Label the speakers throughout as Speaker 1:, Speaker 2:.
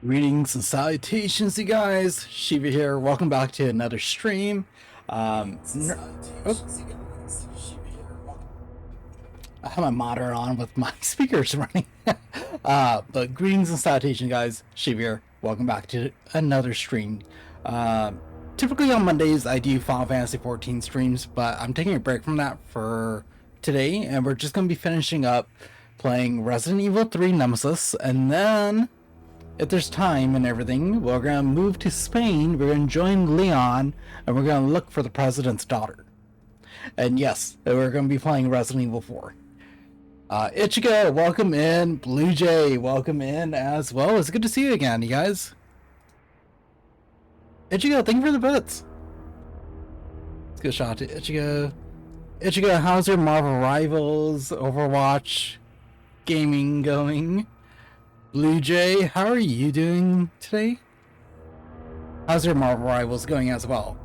Speaker 1: Greetings and salutations, you guys. Shiva here. Welcome back to another stream. Oh, I have my monitor on with my speakers running. But greetings and salutations, guys. Shiva here. Welcome back to another stream. Typically on Mondays, I do Final Fantasy 14 streams, but I'm taking a break from that for today, and we're just going to be finishing up playing Resident Evil 3 Nemesis, and then if there's time and everything, we're going to move to Spain, we're going to join Leon, and we're going to look for the president's daughter. And yes, we're going to be playing Resident Evil 4. Ichigo, welcome in. Blue Jay, welcome in as well. It's good to see you again, you guys. Ichigo, thank you for the bits. Let's go shot to Ichigo. Ichigo, how's your Marvel Rivals, Overwatch, gaming going? Blue Jay, how are you doing today? How's your Marvel Rivals going as well?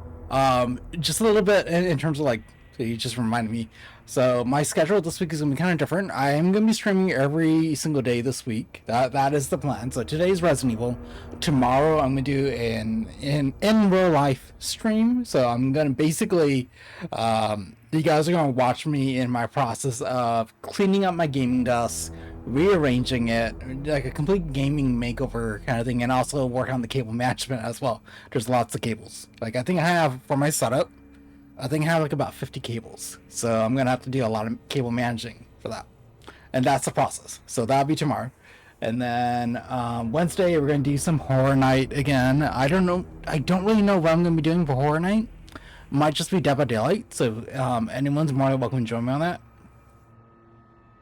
Speaker 1: Just a little bit in terms of you just reminded me. So my schedule this week is gonna be kind of different. I am gonna be streaming every single day this week. That is the plan. So today's Resident Evil. Tomorrow I'm gonna do an in real life stream. So I'm gonna basically, you guys are gonna watch me in my process of cleaning up my gaming desk, rearranging it, like a complete gaming makeover kind of thing, and also work on the cable management as well. There's lots of cables. Like I think I have for my setup, I think I have like about 50 cables. So I'm gonna have to do a lot of cable managing for that. And that's the process. So that'll be tomorrow. And then Wednesday we're gonna do some horror night again. I don't really know what I'm gonna be doing for horror night. Might just be Dead by Daylight. So anyone's more than welcome to join me on that.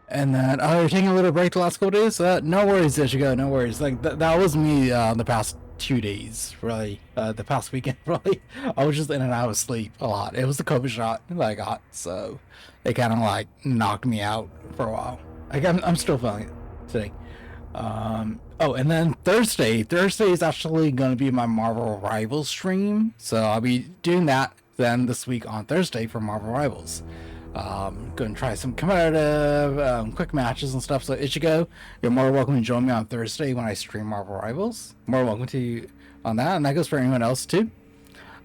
Speaker 1: And then, you're taking a little break the last couple days? No worries, Ichigo, no worries. Like, that was me the past 2 days, really. The past weekend, really. I was just in and out of sleep a lot. It was the COVID shot that I got, so it kind of, knocked me out for a while. I'm still feeling it today. And then Thursday is actually going to be my Marvel Rivals stream. So I'll be doing that then this week on Thursday for Marvel Rivals. Go and try some competitive, quick matches and stuff. So Ichigo, you're more welcome to join me on Thursday when I stream Marvel Rivals. More welcome to you on that, and that goes for anyone else too.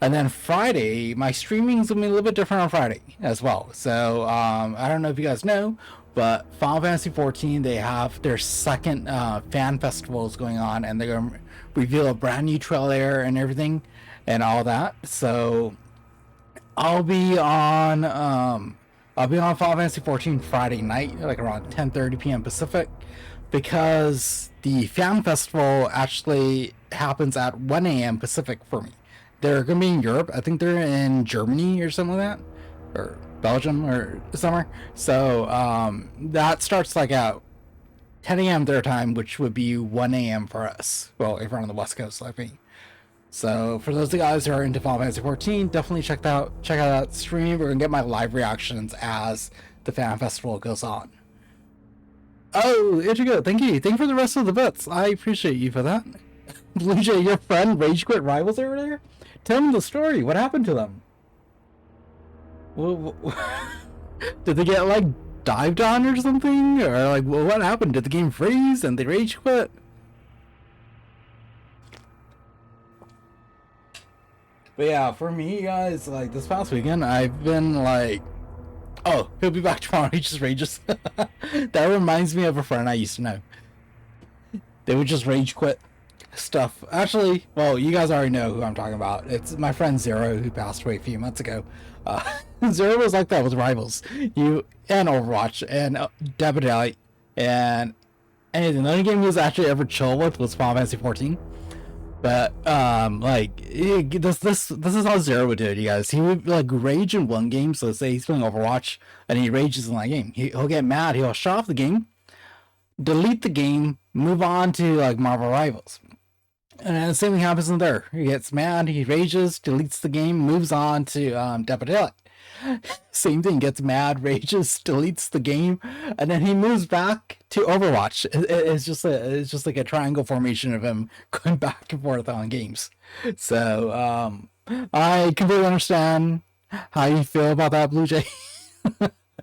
Speaker 1: And then Friday, my streaming is gonna be a little bit different on Friday as well. So I don't know if you guys know, but Final Fantasy 14, they have their second fan festivals going on, and they're gonna reveal a brand new trailer and everything, and all that. So I'll be on Final Fantasy 14 Friday night, like around 10:30 p.m. Pacific, because the fan festival actually happens at 1 a.m. Pacific for me. They're going to be in Europe. I think they're in Germany or something like that, or Belgium or somewhere. So that starts like at 10 a.m. their time, which would be 1 a.m. for us. Well, if we're on the West Coast like me. So for those of the guys who are into Final Fantasy 14, definitely check out that stream. We're gonna get my live reactions as the fan festival goes on. Oh, Ichigo, thank you for the rest of the bits. I appreciate you for that. Blue Jay, your friend rage quit rivals over there. Tell me the story. What happened to them? Well, did they get dived on or something, or what happened? Did the game freeze and they rage quit? But yeah, for me, guys, this past weekend, I've been oh, he'll be back tomorrow. He just rages. That reminds me of a friend I used to know. They would just rage quit stuff. Actually, well, you guys already know who I'm talking about. It's my friend Zero, who passed away a few months ago. Zero was like that with Rivals. You and Overwatch and Dead by Daylight and anything. The only game he was actually ever chill with was Final Fantasy 14. But this is how Zero would do it, you guys. He would rage in one game. So say he's playing Overwatch and he rages in that game. He'll get mad. He'll shut off the game, delete the game, move on to Marvel Rivals, and then the same thing happens in there. He gets mad, he rages, deletes the game, moves on to Dead by Daylight. Same thing, gets mad, rages, deletes the game, and then he moves back to Overwatch. It's just like a triangle formation of him going back and forth on games. So I completely understand how you feel about that, Blue Jay.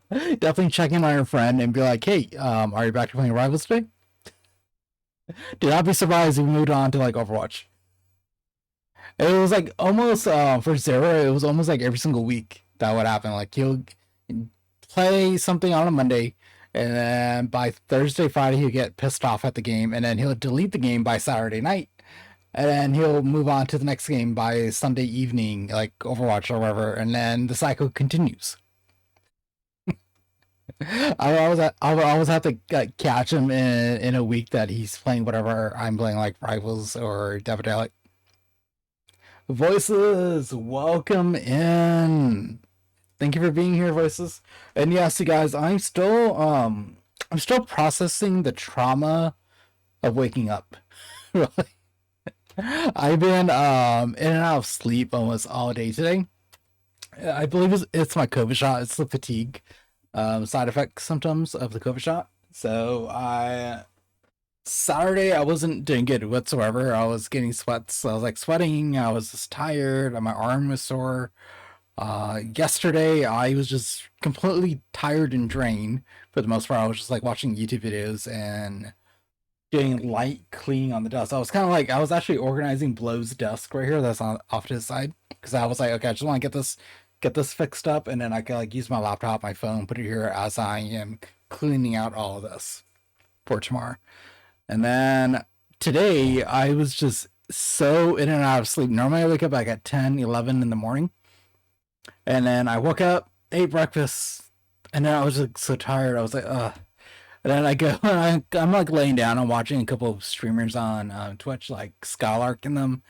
Speaker 1: Definitely check in on your friend and be like, hey, are you back to playing Rivals today? Dude, I'd be surprised if we moved on to like Overwatch. It was like almost for Zero, it was almost like every single week that would happen. Like he'll play something on a Monday, and then by Thursday, Friday, he'll get pissed off at the game, and then he'll delete the game by Saturday night, and then he'll move on to the next game by Sunday evening, like Overwatch or whatever, and then the cycle continues. I always have to like, catch him in a week that he's playing whatever I'm playing, like Rivals or Davidelic. Voices, welcome in. Thank you for being here, Voices. And yes, you guys, I'm still processing the trauma of waking up. Really. I've been in and out of sleep almost all day today. I believe it's my COVID shot. It's the fatigue side effect symptoms of the COVID shot. So I Saturday I wasn't doing good whatsoever. I was getting sweats. I was like sweating. I was just tired. My arm was sore. Yesterday I was just completely tired and drained. For the most part, I was just like watching YouTube videos and doing light cleaning on the desk. I was kind of like I was actually organizing Blow's desk right here. That's on off to his side because I was like, okay, I just want to get this fixed up, and then I can like use my laptop, my phone, put it here as I am cleaning out all of this for tomorrow. And then today I was just so in and out of sleep. Normally I wake up like at 10, 11 in the morning. And then I woke up, ate breakfast, and then I was like so tired. I was like, ugh. And then I go, I'm like laying down and watching a couple of streamers on Twitch, like Skylark and them,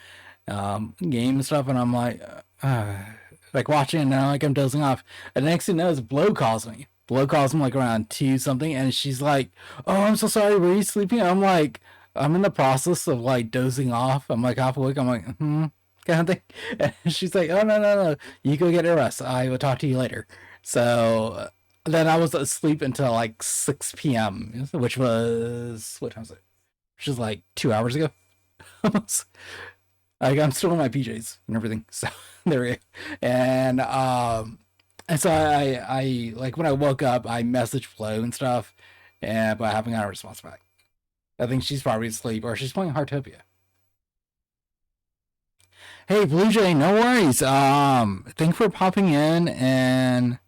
Speaker 1: game and stuff. And I'm uh, like watching, and now like I'm dozing off. And the next thing you know is Blow calls me. Blow calls me like around 2 something, and she's like, "Oh, I'm so sorry. Were you sleeping?" I'm like, I'm in the process of like dozing off. I'm like half awake. I'm like, kind of thing. And she's like, "Oh no. You go get a rest. I will talk to you later." So then I was asleep until like 6 p.m., which was what time was it? Which is like 2 hours ago. Almost. Like I'm still in my PJs and everything. So there we go. And and so I like when I woke up, I messaged Flo and stuff, and but I haven't got a response back. I think she's probably asleep or she's playing Heartopia. Hey Blue Jay, no worries. Thanks for popping in. And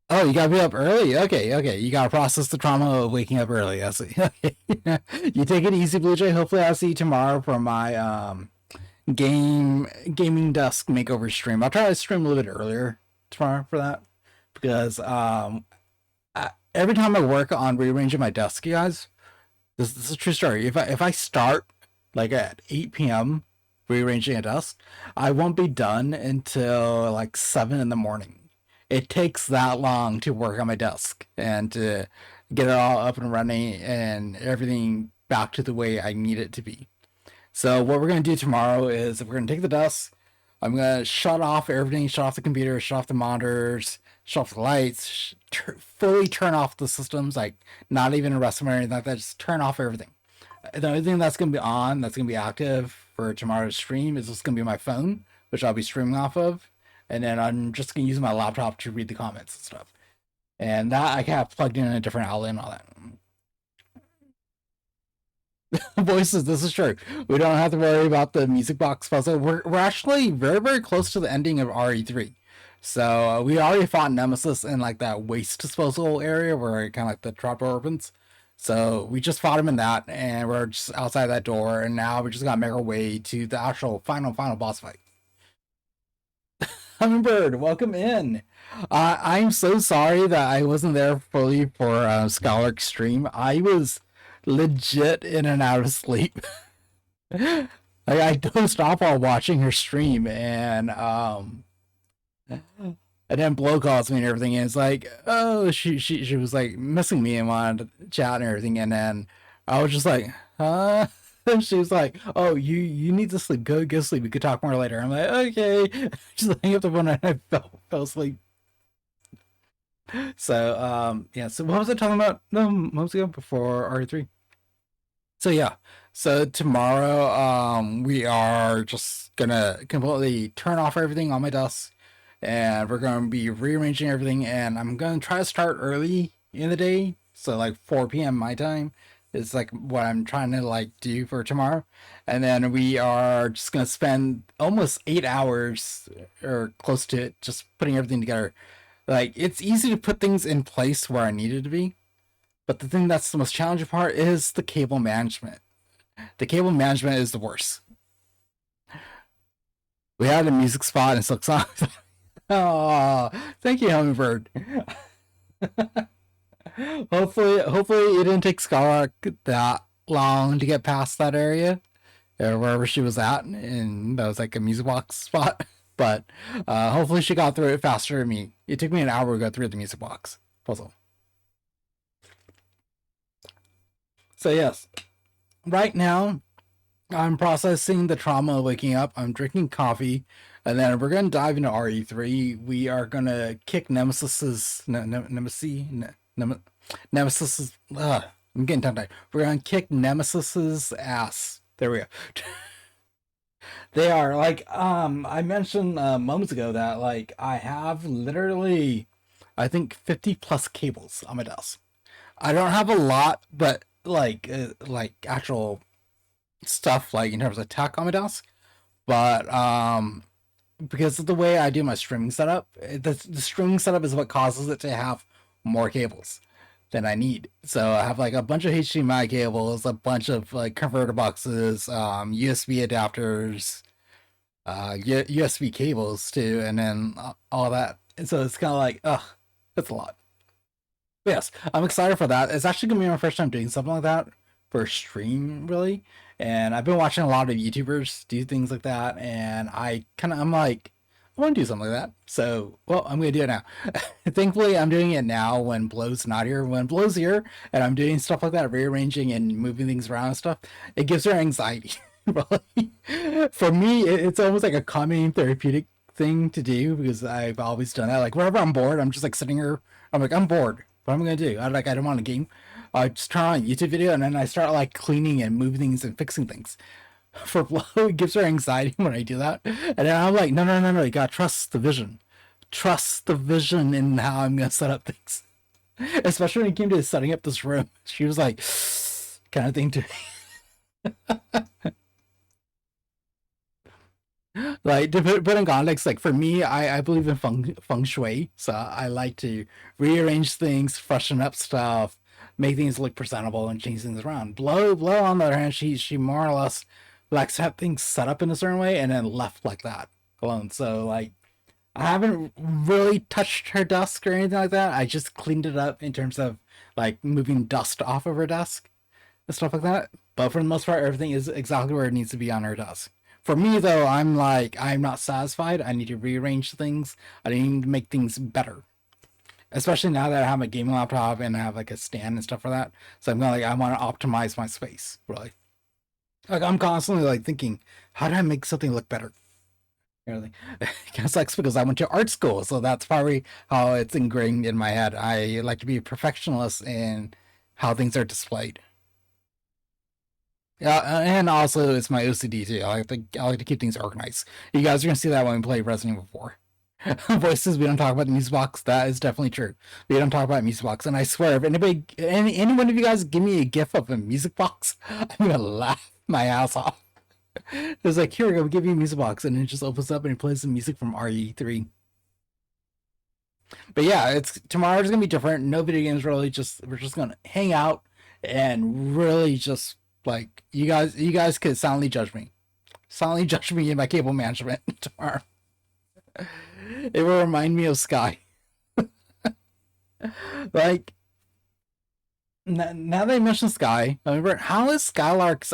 Speaker 1: oh, you gotta be up early. Okay. You gotta process the trauma of waking up early. I see. Okay. You take it easy, Blue Jay. Hopefully I'll see you tomorrow for my gaming desk makeover stream. I'll try to stream a little bit earlier tomorrow for that because every time I work on rearranging my desk, you guys, this is a true story. If I start like at 8 p.m. rearranging a desk, I won't be done until like 7 in the morning. It takes that long to work on my desk and to get it all up and running and everything back to the way I need it to be. So what we're gonna do tomorrow is we're gonna take the desk. I'm gonna shut off everything, shut off the computer, shut off the monitors, shut off the lights, fully turn off the systems, like not even a rest or anything like that. Just turn off everything. The only thing that's gonna be on, that's gonna be active for tomorrow's stream is just gonna be my phone, which I'll be streaming off of, and then I'm just gonna use my laptop to read the comments and stuff. And that I can have plugged in a different outlet and all that. Voices, this is true. We don't have to worry about the music box puzzle. We're actually very, very close to the ending of RE3. So we already fought Nemesis in like that waste disposal area where kind of like the trapdoor opens. So we just fought him in that, and we're just outside that door, and now we just gotta make our way to the actual final boss fight. Hummingbird, welcome in. I'm so sorry that I wasn't there fully for Scholar stream. I was legit in and out of sleep. Like I dozed off while watching her stream, and then Blow calls me and everything, and it's like, oh, she was like missing me and wanted to chat and everything, and then I was just like, huh? And she was like, oh, you need to sleep. Go sleep. We could talk more later. I'm like, okay. Just hang up the phone and I fell asleep. So yeah. So what was I talking about? No, months ago before RE3. So yeah. So tomorrow we are just gonna completely turn off everything on my desk, and we're gonna be rearranging everything, and I'm gonna try to start early in the day, so like 4 p.m. my time, Is like what I'm trying to like do for tomorrow, and then we are just gonna spend almost 8 hours or close to it just putting everything together. Like it's easy to put things in place where I need it to be, but the thing that's the most challenging part is the cable management. The cable management is the worst. We had a music spot and Silk Song. Oh, thank you, Hummingbird. Hopefully it didn't take Scarlet that long to get past that area or wherever she was at, and that was like a music box spot. But hopefully she got through it faster than me. It took me an hour to go through the music box puzzle. So yes, right now I'm processing the trauma of waking up. I'm drinking coffee, and then we're gonna dive into RE3. We are gonna kick Nemesis's. I'm getting tongue tied. We're gonna kick Nemesis's ass. There we go. They are like I mentioned moments ago that like I have literally I think 50 plus cables on my desk. I don't have a lot, but like actual stuff like in terms of tech on my desk. But because of the way I do my streaming setup, the streaming setup is what causes it to have more cables than I need. So I have like a bunch of HDMI cables, a bunch of like converter boxes, USB adapters, USB cables too, and then all that. And so it's kind of like, ugh, that's a lot. But yes, I'm excited for that. It's actually gonna be my first time doing something like that for a stream, really. And I've been watching a lot of YouTubers do things like that, and I'm like, I want to do something like that. So, well, I'm gonna do it now. Thankfully, I'm doing it now when Blow's not here. When Blow's here, and I'm doing stuff like that, rearranging and moving things around and stuff, it gives her anxiety. For me, it's almost like a calming therapeutic thing to do because I've always done that. Like whenever I'm bored, I'm just like sitting here. I'm like, I'm bored. What am I gonna do? I don't want a game. I just turn on a YouTube video and then I start like cleaning and moving things and fixing things. For Blow, it gives her anxiety when I do that. And then I'm like, no, you gotta trust the vision. Trust the vision in how I'm gonna set up things. Especially when it came to setting up this room. She was like, kind of thing to like to put in context, like for me, I believe in feng shui, so I like to rearrange things, freshen up stuff, make things look presentable, and change things around. Blow on the other hand, she more or less likes to have things set up in a certain way and then left like that alone. So like I haven't really touched her desk or anything like that. I just cleaned it up in terms of like moving dust off of her desk and stuff like that. But for the most part, everything is exactly where it needs to be on her desk. For me, though, I'm like, I'm not satisfied. I need to rearrange things. I need to make things better. Especially now that I have a gaming laptop and I have like a stand and stuff for that. So I'm like, I want to optimize my space, really. Like, I'm constantly like thinking, how do I make something look better? Really. It kind of sucks because I went to art school. So that's probably how it's ingrained in my head. I like to be a perfectionist in how things are displayed. Yeah, and also it's my OCD too. I like to keep things organized. You guys are gonna see that when we play Resident Evil 4. Voices, we don't talk about the music box. That is definitely true. We don't talk about music box, and I swear, if any one of you guys give me a gif of a music box, I'm gonna laugh my ass off. It's like, here we go, we give you a music box, and it just opens up and it plays the music from RE3. But yeah, it's tomorrow's gonna be different. No video games really. Just we're just gonna hang out and really just like you guys could silently judge me in my cable management tomorrow. It will remind me of Sky. Like now they mention Sky, I remember how is Skylark's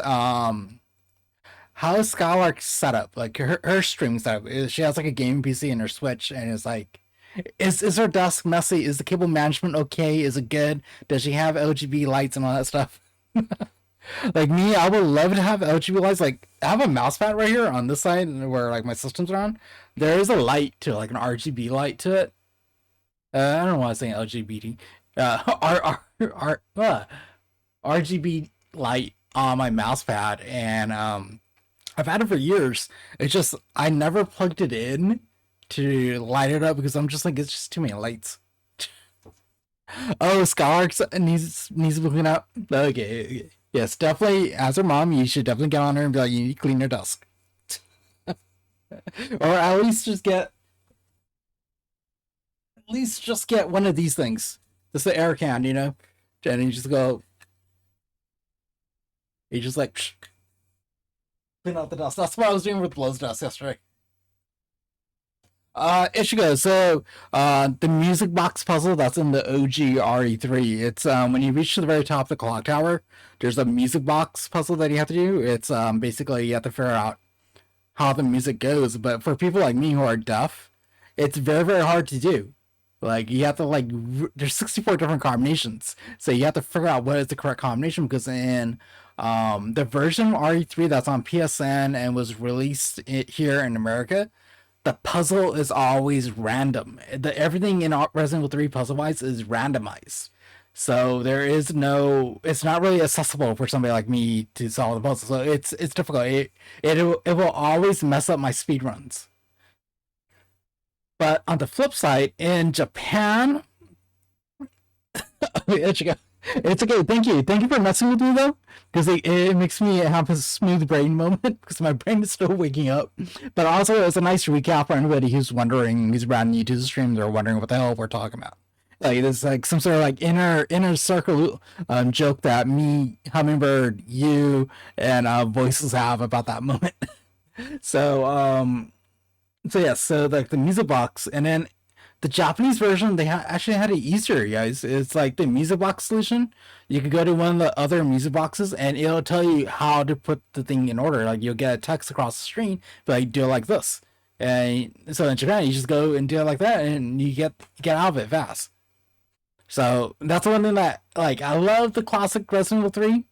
Speaker 1: setup? Like her stream setup. She has like a gaming PC and her Switch, and it's like, is her desk messy? Is the cable management okay? Is it good? Does she have RGB lights and all that stuff? Like me, I would love to have RGB lights. Like I have a mouse pad right here on this side where like my system's around. There is a light to like an RGB light to it. I don't want to say LGBT. RGB light on my mouse pad, and I've had it for years. It's just I never plugged it in to light it up because I'm just like it's just too many lights. Oh, Skylarks needs looking up. Okay. Yes, definitely. As her mom, you should definitely get on her and be like, you need to clean your desk, or at least just get one of these things. Just the air can, and you just go. You just like clean out the dust. That's what I was doing with Blow's dust yesterday. Ichigo. So, the music box puzzle that's in the OG RE3. It's when you reach to the very top of the clock tower, there's a music box puzzle that you have to do. It's basically you have to figure out how the music goes. But for people like me who are deaf, it's very very hard to do. Like you have to there's 64 different combinations, so you have to figure out what is the correct combination because in the version of RE3 that's on PSN and was released here in America, the puzzle is always random. Everything in Resident Evil 3 puzzle wise is randomized. So it's not really accessible for somebody like me to solve the puzzle. So it's difficult. It will always mess up my speed runs. But on the flip side, in Japan, it's okay. Thank you for messing with me though, because it makes me have a smooth brain moment because my brain is still waking up. But also, it's a nice recap for anybody who's wondering, who's brand new to the stream, they're wondering what the hell we're talking about. Like there's like some sort of like inner circle joke that me, Hummingbird, you, and voices have about that moment. So so yeah, so like the music box, and then the Japanese version, they actually had an Easter, guys. It's like the music box solution. You could go to one of the other music boxes, and it'll tell you how to put the thing in order. Like you'll get a text across the screen, but like do it like this. And so in Japan, you just go and do it like that, and you get out of it fast. So that's one thing that like I love the classic Resident Evil 3,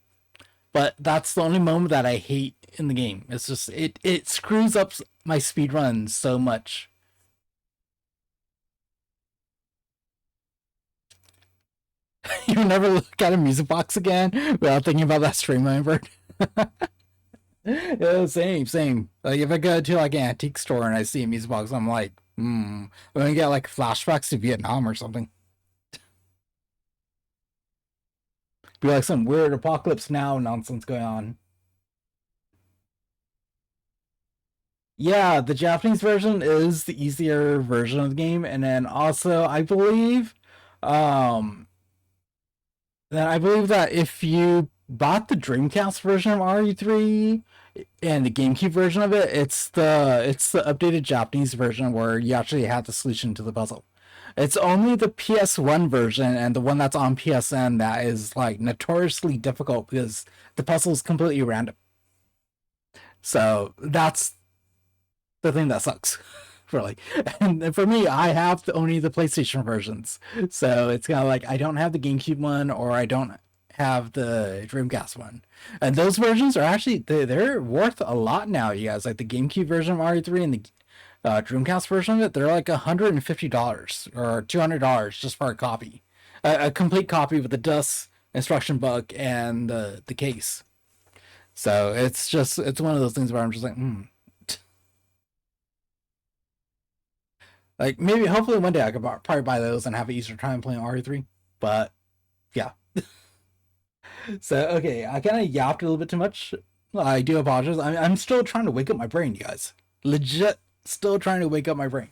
Speaker 1: but that's the only moment that I hate in the game. It's just it screws up my speed runs so much. You never look at a music box again without thinking about that stream member. Yeah, same. Like if I go to like an antique store and I see a music box, I'm like, I'm gonna get like flashbacks to Vietnam or something. Be like some weird apocalypse now nonsense going on. Yeah, the Japanese version is the easier version of the game, and then also um, I believe that if you bought the Dreamcast version of RE3 and the GameCube version of it, it's the updated Japanese version where you actually have the solution to the puzzle. It's only the PS1 version and the one that's on PSN that is like notoriously difficult because the puzzle is completely random. So that's the thing that sucks. Really. And for me, I have only the PlayStation versions. So it's kind of like I don't have the GameCube one or I don't have the Dreamcast one. And those versions are actually they're worth a lot now, you guys. Like the GameCube version of RE3 and the Dreamcast version of it, they're like $150 or $200 just for a copy, a complete copy with the DOS instruction book and the case. So it's one of those things where I'm just like, like maybe hopefully one day I could probably buy those and have an easier time playing RE3. But yeah. So okay, I kind of yapped a little bit too much. I do apologize. I'm still trying to wake up my brain, you guys. Legit, still trying to wake up my brain.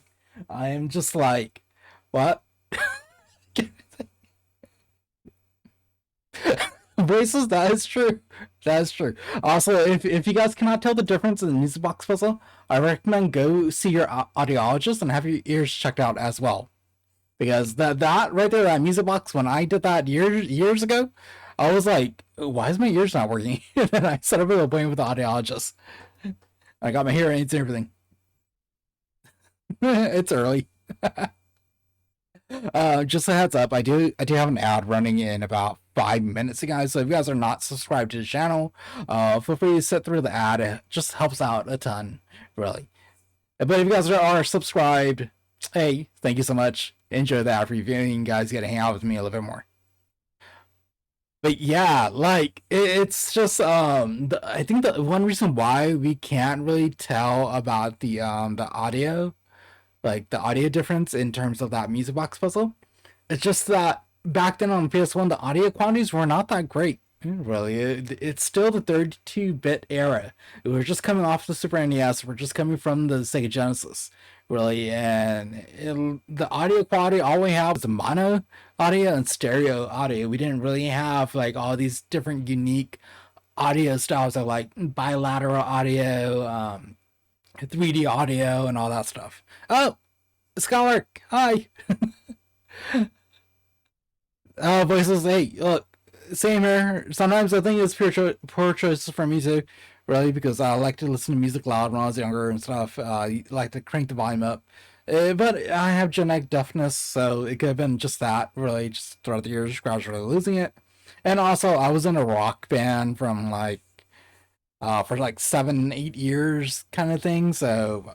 Speaker 1: I am just like, what? Voices, that is true. That is true. Also, if you guys cannot tell the difference in the music box puzzle, I recommend go see your audiologist and have your ears checked out as well. Because that right there, that music box, when I did that years ago, I was like, why is my ears not working? And then I set up an appointment with the audiologist. I got my hearing aids and everything. It's early. Just a heads up, I do have an ad running in about 5 minutes, guys. So if you guys are not subscribed to the channel, feel free to sit through the ad. It just helps out a ton, really. But if you guys are subscribed, hey, thank you so much. Enjoy the ad reviewing. You guys get to hang out with me a little bit more. But yeah, like it's just I think the one reason why we can't really tell about the audio, like the audio difference in terms of that music box puzzle, it's just that back then on PS1, the audio quantities were not that great. Really, it's still the 32-bit era. We're just coming off the Super NES. We're just coming from the Sega Genesis, really, and the audio quality all we have is mono audio and stereo audio. We didn't really have like all these different unique audio styles of like bilateral audio, 3D audio, and all that stuff. Oh, Scholar, hi. Voices. Hey, look, same here. Sometimes I think it's poor choices for me too, really, because I like to listen to music loud when I was younger and stuff. Like to crank the volume up. But I have genetic deafness, so it could have been just that, really, just throughout the years, gradually losing it. And also, I was in a rock band from like for like 7, 8 years, kind of thing. So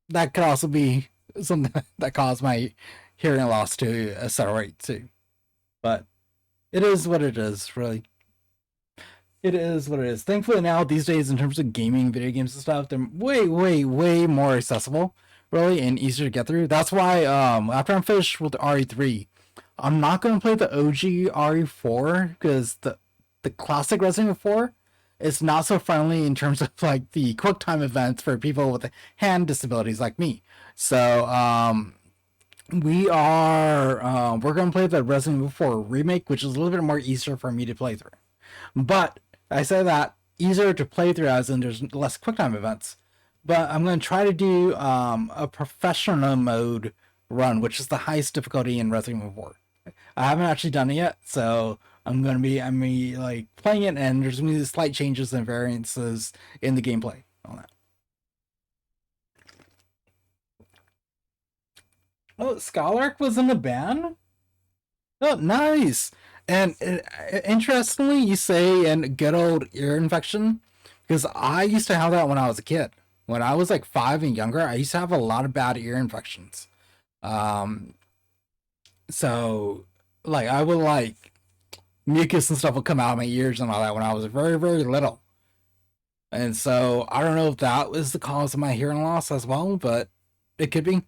Speaker 1: that could also be something that caused my hearing loss to accelerate too. But it is what it is, really. It is what it is. Thankfully now these days in terms of gaming, video games and stuff, they're way, way, way more accessible, really, and easier to get through. That's why after I'm finished with RE3, I'm not gonna play the OG RE4 because the classic Resident Evil 4 is not so friendly in terms of like the quick time events for people with hand disabilities like me. So we're gonna play the Resident Evil 4 remake, which is a little bit more easier for me to play through. But I say that easier to play through as in there's less QuickTime events. But I'm gonna try to do a professional mode run, which is the highest difficulty in Resident Evil 4. I haven't actually done it yet, so I'm like playing it, and there's gonna be slight changes and variances in the gameplay on that. Oh, Scholark was in the band? Oh, nice. And interestingly, you say in good old ear infection, because I used to have that when I was a kid. When I was like 5 and younger, I used to have a lot of bad ear infections. Um, so like I would like mucus and stuff would come out of my ears and all that when I was very, very little. And so I don't know if that was the cause of my hearing loss as well, but it could be.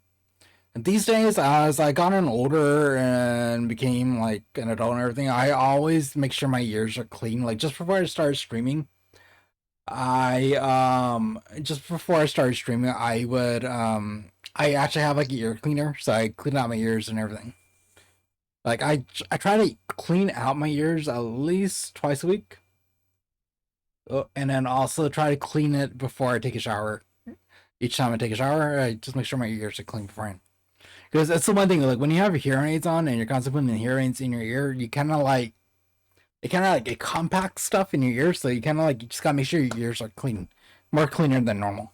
Speaker 1: These days, as I gotten older and became like an adult and everything, I always make sure my ears are clean. Like just before I start streaming, I actually have like an ear cleaner, so I clean out my ears and everything. Like I try to clean out my ears at least twice a week. Oh, and then also try to clean it before I take a shower. Each time I take a shower, I just make sure my ears are clean beforehand. Because that's the one thing, like when you have hearing aids on and you're constantly putting the hearing aids in your ear, you kind of like it compacts stuff in your ear, so you kind of like you just gotta make sure your ears are clean, more cleaner than normal.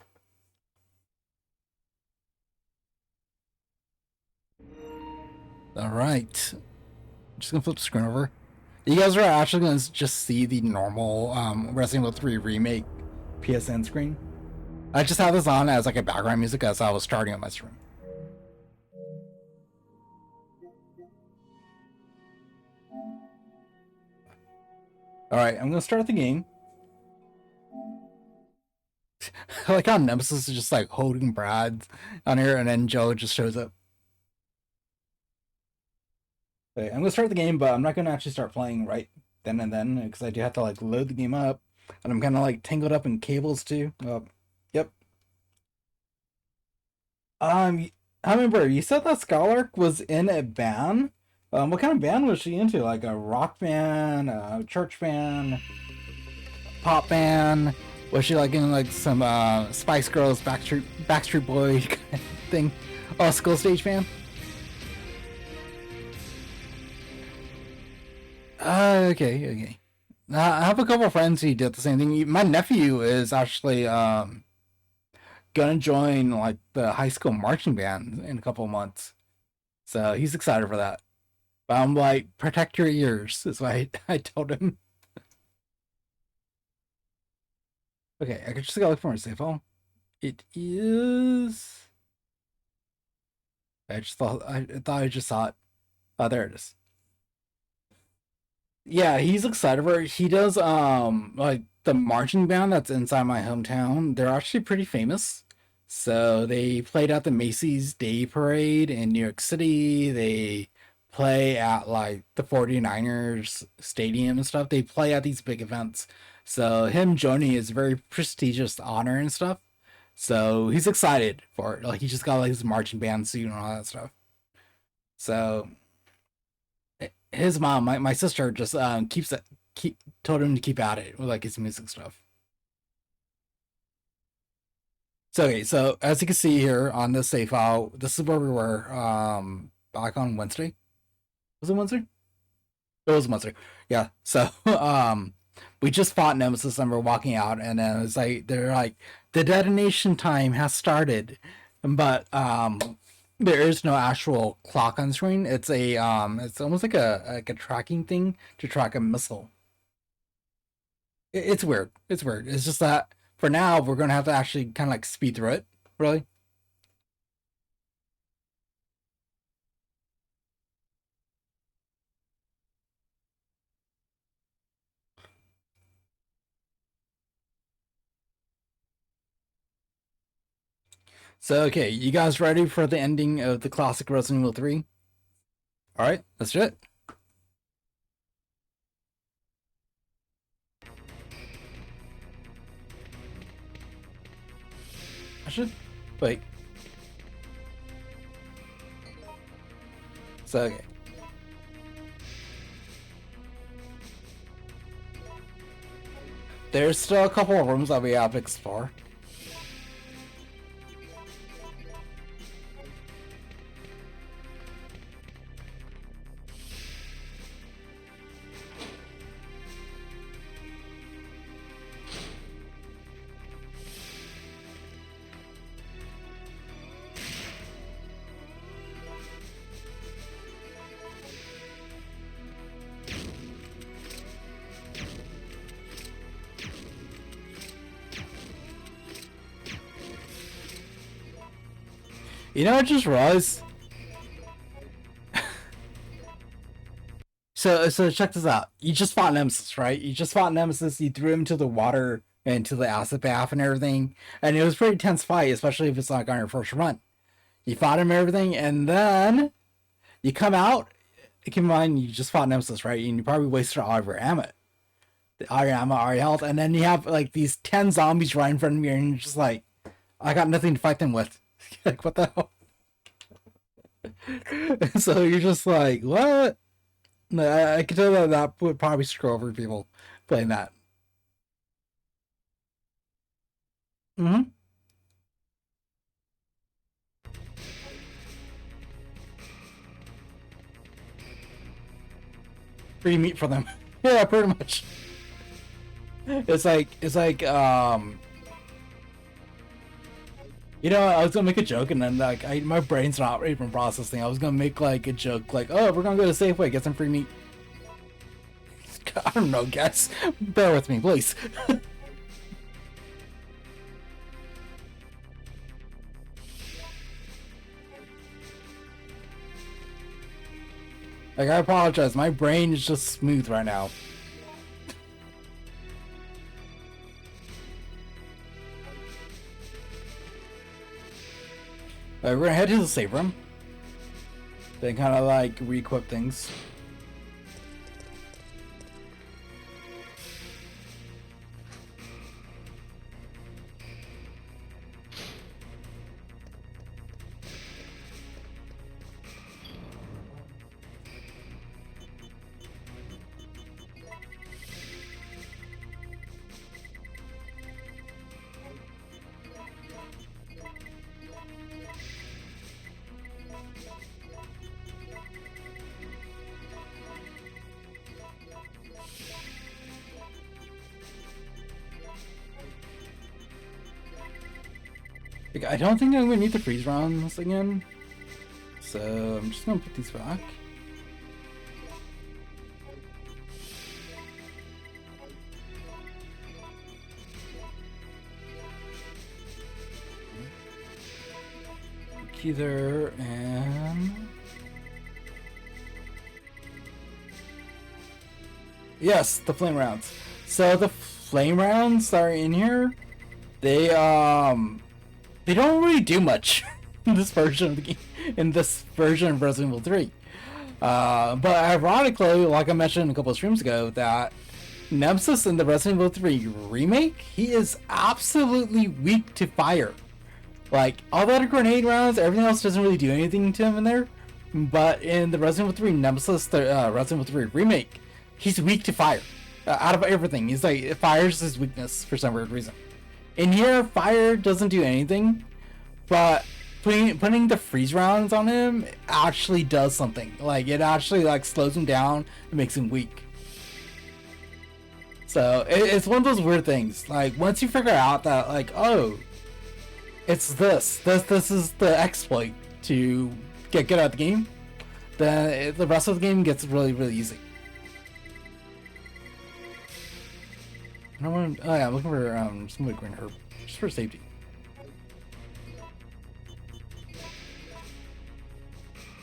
Speaker 1: All right, I'm just gonna flip the screen over. You guys are actually gonna just see the normal Resident Evil 3 remake PSN screen. I just have this on as like a background music as I was starting on my stream. Alright, I'm gonna start the game. I like how Nemesis is just like holding Brad on here and then Joe just shows up. Okay, I'm gonna start the game, but I'm not gonna actually start playing right then and then because I do have to like load the game up. And I'm kind of like tangled up in cables too. Yep. Um, I remember you said that Scholar was in a band. What kind of band was she into? Like a rock band, a church band, pop band? Was she like in like some Spice Girls, Backstreet Boy kind of thing? Oh, school stage band. Okay. I have a couple of friends who did the same thing. My nephew is actually gonna join like the high school marching band in a couple of months, so he's excited for that. But I'm like, protect your ears, is what I told him. Okay, I could just go look for my save file. It is. I just saw it. Oh, there it is. Yeah, he's excited for it. He does like the marching band that's inside my hometown. They're actually pretty famous. So they played at the Macy's Day Parade in New York City. They play at like the 49ers stadium and stuff. They play at these big events. So him joining is a very prestigious honor and stuff. So he's excited for it. Like he just got like his marching band suit and all that stuff. So his mom, my sister, just keep told him to keep at it with like his music stuff. So okay, so as you can see here on this save file, this is where we were back on Wednesday. Was it Wednesday? It was Wednesday. Yeah. So we just fought Nemesis and we're walking out, and then it's like they're like the detonation time has started, but there is no actual clock on the screen. It's a it's almost like a tracking thing to track a missile. It's weird. It's weird. It's just that for now we're gonna have to actually kind of like speed through it. Really. So okay, you guys ready for the ending of the classic Resident Evil 3? All right, let's do it. I should wait. So okay. There's still a couple of rooms that we have to explore. You know, I just realized. So check this out. You just fought Nemesis, right? You just fought Nemesis. You threw him to the water and into the acid bath and everything, and it was a pretty tense fight, especially if it's like on your first run. You fought him and everything, and then you come out. Keep in mind, you just fought Nemesis, right? And you probably wasted all of your ammo, all your ammo, all your health, and then you have like these 10 zombies right in front of you, and you're just like, I got nothing to fight them with. Like, what the hell? So you're just like, what? I can tell that would probably screw over people playing that. Mm-hmm. Free meat for them. Yeah, pretty much. It's like you know, I was gonna make a joke, and then like my brain's not even processing. I was gonna make like a joke, like, "Oh, we're gonna go to Safeway, get some free meat." I don't know, guys. Bear with me, please. Like, I apologize. My brain is just smooth right now. We're gonna head to the save room. Then kind of like re-equip things. Like, I don't think I'm gonna need the freeze rounds again, so I'm just gonna put these back. Key there, and yes, the flame rounds. So the flame rounds that are in here, they don't really do much in this version of the game. In this version of Resident Evil 3, But ironically, like I mentioned a couple of streams ago, that Nemesis in the Resident Evil 3 remake, he is absolutely weak to fire. Like, all that grenade rounds, everything else doesn't really do anything to him in there. But in the Resident Evil 3 Nemesis, the Resident Evil 3 remake, he's weak to fire. Out of everything, he's like, fire's his weakness for some weird reason. In here, fire doesn't do anything, but putting the freeze rounds on him actually does something. Like, it actually like slows him down and makes him weak. So it's one of those weird things. Like, once you figure out that, like, oh, it's this is the exploit to get good at the game, then the rest of the game gets really, really easy. I don't want. Oh yeah, I'm looking for some green herb just for safety.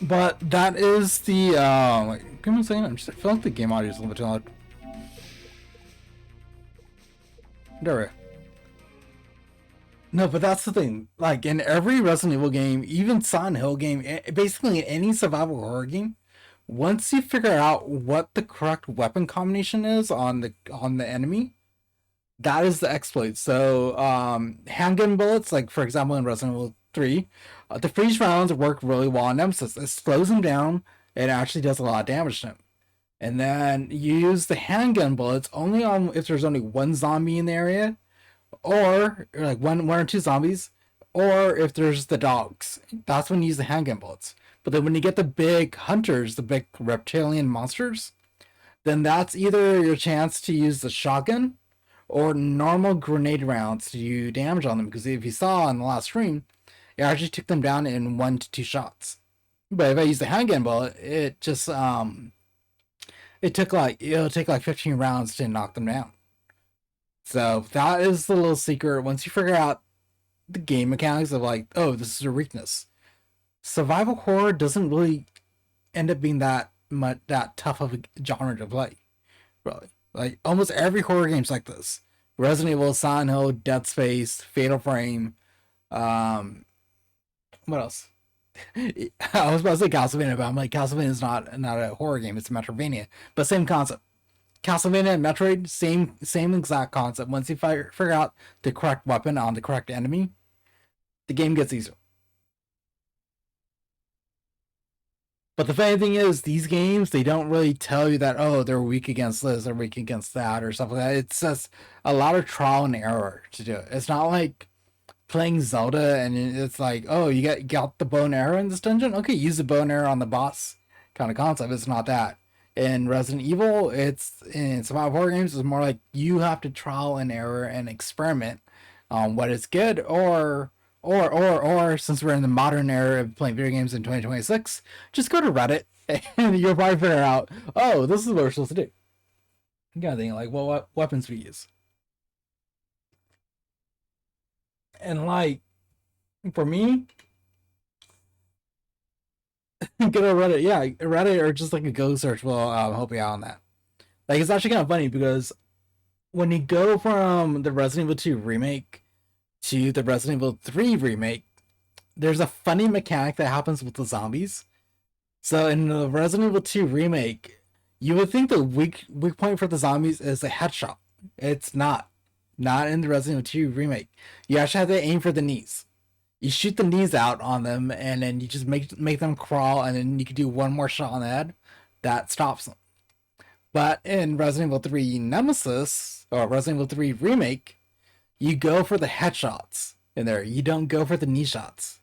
Speaker 1: But that is the like, give me a second. I feel like the game audio is a little bit too loud. There we go. No, but that's the thing. Like, in every Resident Evil game, even Silent Hill game, basically in any survival horror game, once you figure out what the correct weapon combination is on the enemy, that is the exploit. So, handgun bullets, like for example in Resident Evil 3, the freeze rounds work really well on Nemesis. It slows him down. It actually does a lot of damage to him. And then you use the handgun bullets only on if there's only one zombie in the area, or like one or two zombies, or if there's the dogs. That's when you use the handgun bullets. But then when you get the big hunters, the big reptilian monsters, then that's either your chance to use the shotgun or normal grenade rounds to do damage on them. Because if you saw on the last stream, it actually took them down in 1 to 2 shots. But if I use the handgun bullet, it just it'll take like 15 rounds to knock them down. So that is the little secret. Once you figure out the game mechanics of like, oh, this is a weakness, survival horror doesn't really end up being that tough of a genre to play. Really, like almost every horror game's like this. Resident Evil, Silent Hill, Dead Space, Fatal Frame. What else? I was about to say Castlevania, but I'm like, Castlevania is not a horror game; it's a Metroidvania. But same concept. Castlevania and Metroid, same exact concept. Once you figure out the correct weapon on the correct enemy, the game gets easier. But the funny thing is, these games, they don't really tell you that, oh, they're weak against this, they're weak against that, or stuff like that. It's just a lot of trial and error to do it. It's not like playing Zelda and it's like, oh, you got the bow and arrow in this dungeon? Okay, use the bow and arrow on the boss kind of concept. It's not that. In Resident Evil, in survival horror games, it's more like you have to trial and error and experiment on what is good, or since we're in the modern era of playing video games in 2026, just go to Reddit and you'll probably figure out, oh, this is what we're supposed to do. You gotta think like, well, what weapons we use. And like, for me, go to Reddit, yeah, Reddit or just like a Go search will help you out on that. Like, it's actually kind of funny because when you go from the Resident Evil 2 remake to the Resident Evil 3 remake, there's a funny mechanic that happens with the zombies. So in the Resident Evil 2 remake, you would think the weak point for the zombies is a headshot. It's not. Not in the Resident Evil 2 remake. You actually have to aim for the knees. You shoot the knees out on them, and then you just make them crawl, and then you can do one more shot on the head. That stops them. But in Resident Evil 3 Nemesis, or Resident Evil 3 Remake, you go for the headshots in there. You don't go for the knee shots.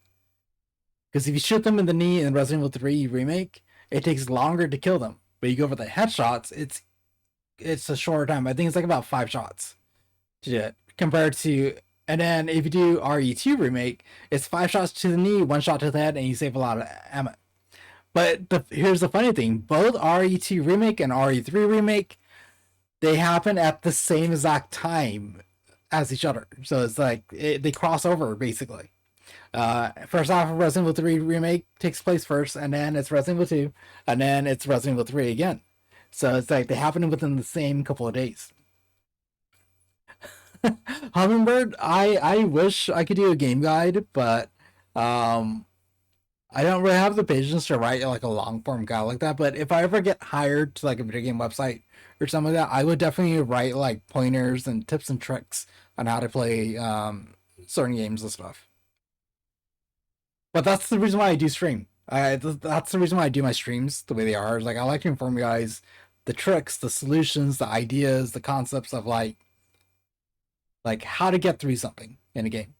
Speaker 1: Because if you shoot them in the knee in Resident Evil 3 Remake, it takes longer to kill them. But you go for the headshots, it's a shorter time. I think it's like about 5 shots to do it. Compared to, and then if you do RE2 Remake, it's 5 shots to the knee, 1 shot to the head, and you save a lot of ammo. But here's the funny thing. Both RE2 Remake and RE3 Remake, they happen at the same exact time as each other. So it's like, they cross over, basically. First half of Resident Evil 3 Remake takes place first, and then it's Resident Evil 2, and then it's Resident Evil 3 again. So it's like they happen within the same couple of days. Hummingbird, I wish I could do a game guide, but I don't really have the patience to write like a long form guide like that, but if I ever get hired to like a video game website or something like that, I would definitely write like pointers and tips and tricks on how to play certain games and stuff. But that's the reason why I do stream. That's the reason why I do my streams the way they are. Like I like to inform you guys the tricks, the solutions, the ideas, the concepts of like how to get through something in a game.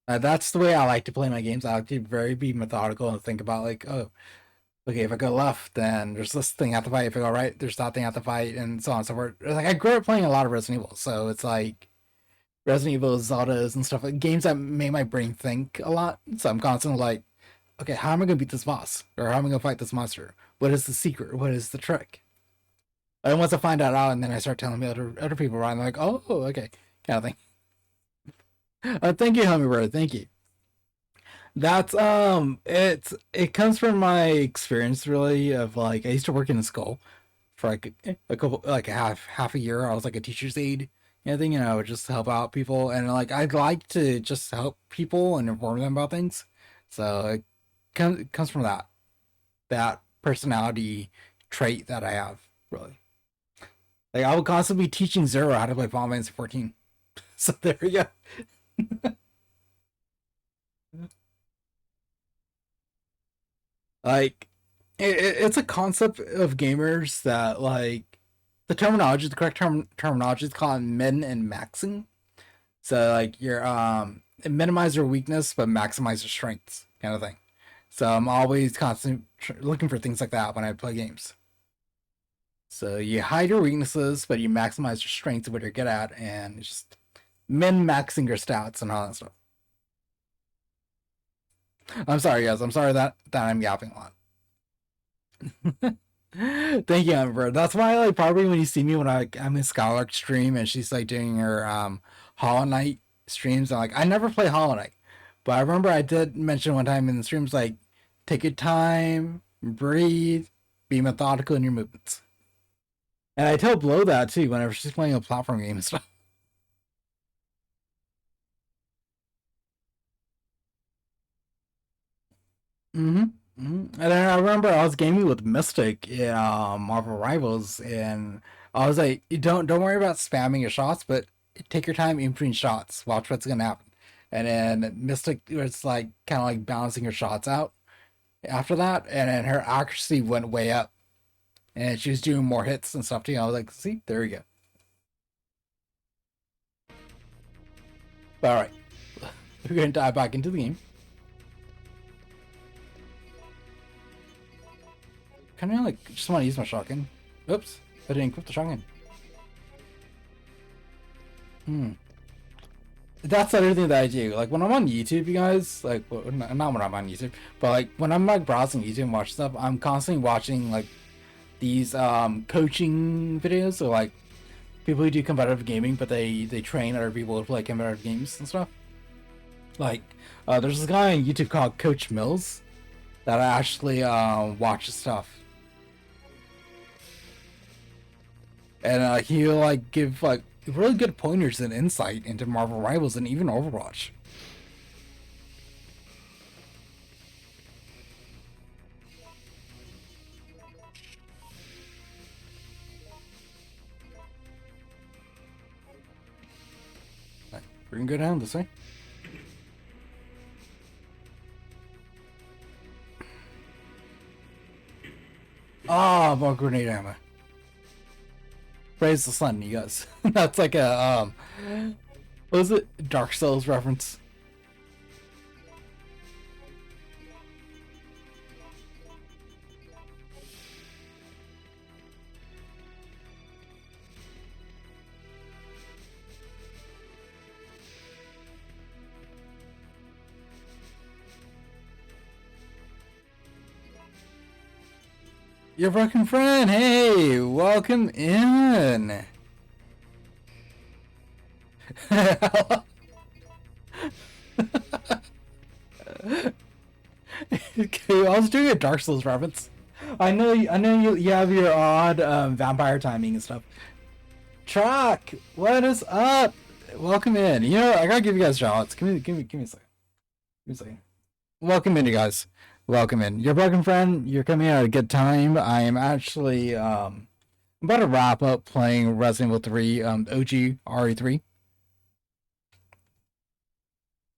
Speaker 1: That's the way I like to play my games. I like to very be methodical and think about like, oh, okay, if I go left, then there's this thing I have to fight. If I go right, there's that thing I have to fight, and so on and so forth. Like I grew up playing a lot of Resident Evil, so it's like Resident Evil, Zelda's, and stuff like games that make my brain think a lot. So I'm constantly like, okay, how am I gonna beat this boss, or how am I gonna fight this monster? What is the secret? What is the trick? And once I find that out, and then I start telling me other people around, like, oh, okay, kind of thing. Thank you, Hummingbird. Thank you. That's it comes from my experience really of like I used to work in a school for like a couple like half a year. I was like a teacher's aide and everything, and I would just help out people and like I'd like to just help people and inform them about things. So it comes from that personality trait that I have really. Like I would constantly be teaching Zero how to play Final Fantasy 14. So there we go. Like it's a concept of gamers that like the terminology, the correct terminology is called min and maxing. So like you're minimize your weakness but maximize your strengths kind of thing. So I'm always constantly looking for things like that when I play games. So you hide your weaknesses but you maximize your strengths of what you're good at and just min maxing your stats and all that stuff. I'm sorry guys. I'm sorry that I'm yapping a lot. Thank you, Amber. That's why, like, probably when you see me when I'm in Skylark stream and she's like doing her Hollow Knight streams, I'm like, I never play Hollow Knight, but I remember I did mention one time in the streams like, take your time, breathe, be methodical in your movements. And I tell Blow that too whenever she's playing a platform game and stuff. Mm-hmm. And then I remember I was gaming with Mystic in Marvel Rivals, and I was like, don't worry about spamming your shots, but take your time in between shots. Watch what's gonna happen." And then Mystic was like kind of like balancing her shots out after that, and then her accuracy went way up, and she was doing more hits and stuff too. I was like, "See, there we go." But all right, we're gonna dive back into the game. Kind of like just want to use my shotgun. Oops, I didn't equip the shotgun. Hmm. That's the other thing that I do. Like when I'm on YouTube, you guys, like well, not when I'm on YouTube, but like when I'm like browsing YouTube and watch stuff, I'm constantly watching like these coaching videos or like people who do competitive gaming, but they train other people to play competitive games and stuff. Like there's this guy on YouTube called Coach Mills that I actually watch his stuff, and he'll like give like really good pointers and insight into Marvel Rivals and even Overwatch. Like, we're gonna go down this way. Ah, more grenade ammo. Praise the sun, you guys. That's like a what was it? Dark Souls reference. Your broken friend, hey, welcome in. Okay, I was doing a Dark Souls reference. I know you have your odd vampire timing and stuff. Truck, what is up? Welcome in. You know, I gotta give you guys shout outs. Give me a second. Give me a second. Welcome in, you guys. Welcome in. You're welcome, friend. You're coming at a good time. I am actually about to wrap up playing Resident Evil 3 OG RE3.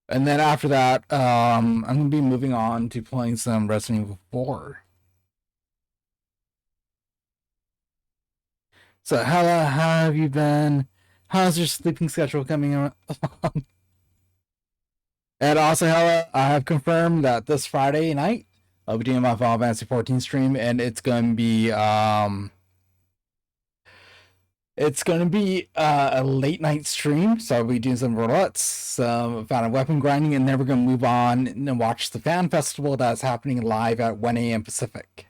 Speaker 1: And then after that, I'm gonna be moving on to playing some Resident Evil 4. So how have you been? How's your sleeping schedule coming along? And also, Hella, I have confirmed that this Friday night I'll be doing my Final Fantasy 14 stream, and it's gonna be a late night stream. So I'll be doing some roulettes, some Found Weapon grinding, and then we're gonna move on and watch the fan festival that's happening live at 1 a.m. Pacific.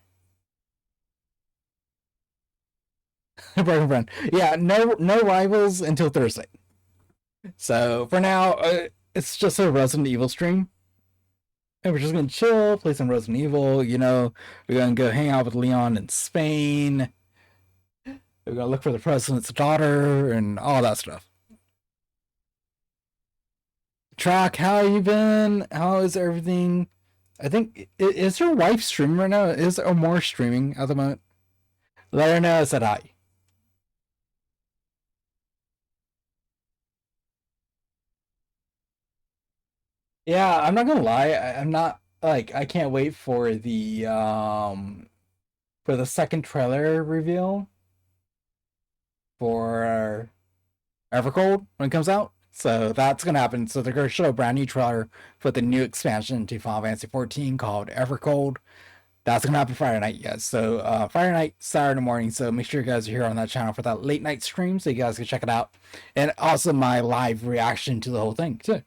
Speaker 1: Friend. Yeah, no rivals until Thursday. So for now, it's just a Resident Evil stream. And we're just gonna chill, play some Resident Evil. We're gonna go hang out with Leon in Spain. We're gonna look for the president's daughter and all that stuff. Track, how you been? How is everything? I think is your wife streaming right now? Is there more streaming at the moment? Let her know I said hi. Yeah, I'm not gonna lie. I'm not like I can't wait for the second trailer reveal for Evercold when it comes out. So that's gonna happen. So they're gonna show a brand new trailer for the new expansion to Final Fantasy 14 called Evercold. That's gonna happen Friday night, yes. So Friday night, Saturday morning. So make sure you guys are here on that channel for that late night stream, so you guys can check it out, and also my live reaction to the whole thing too.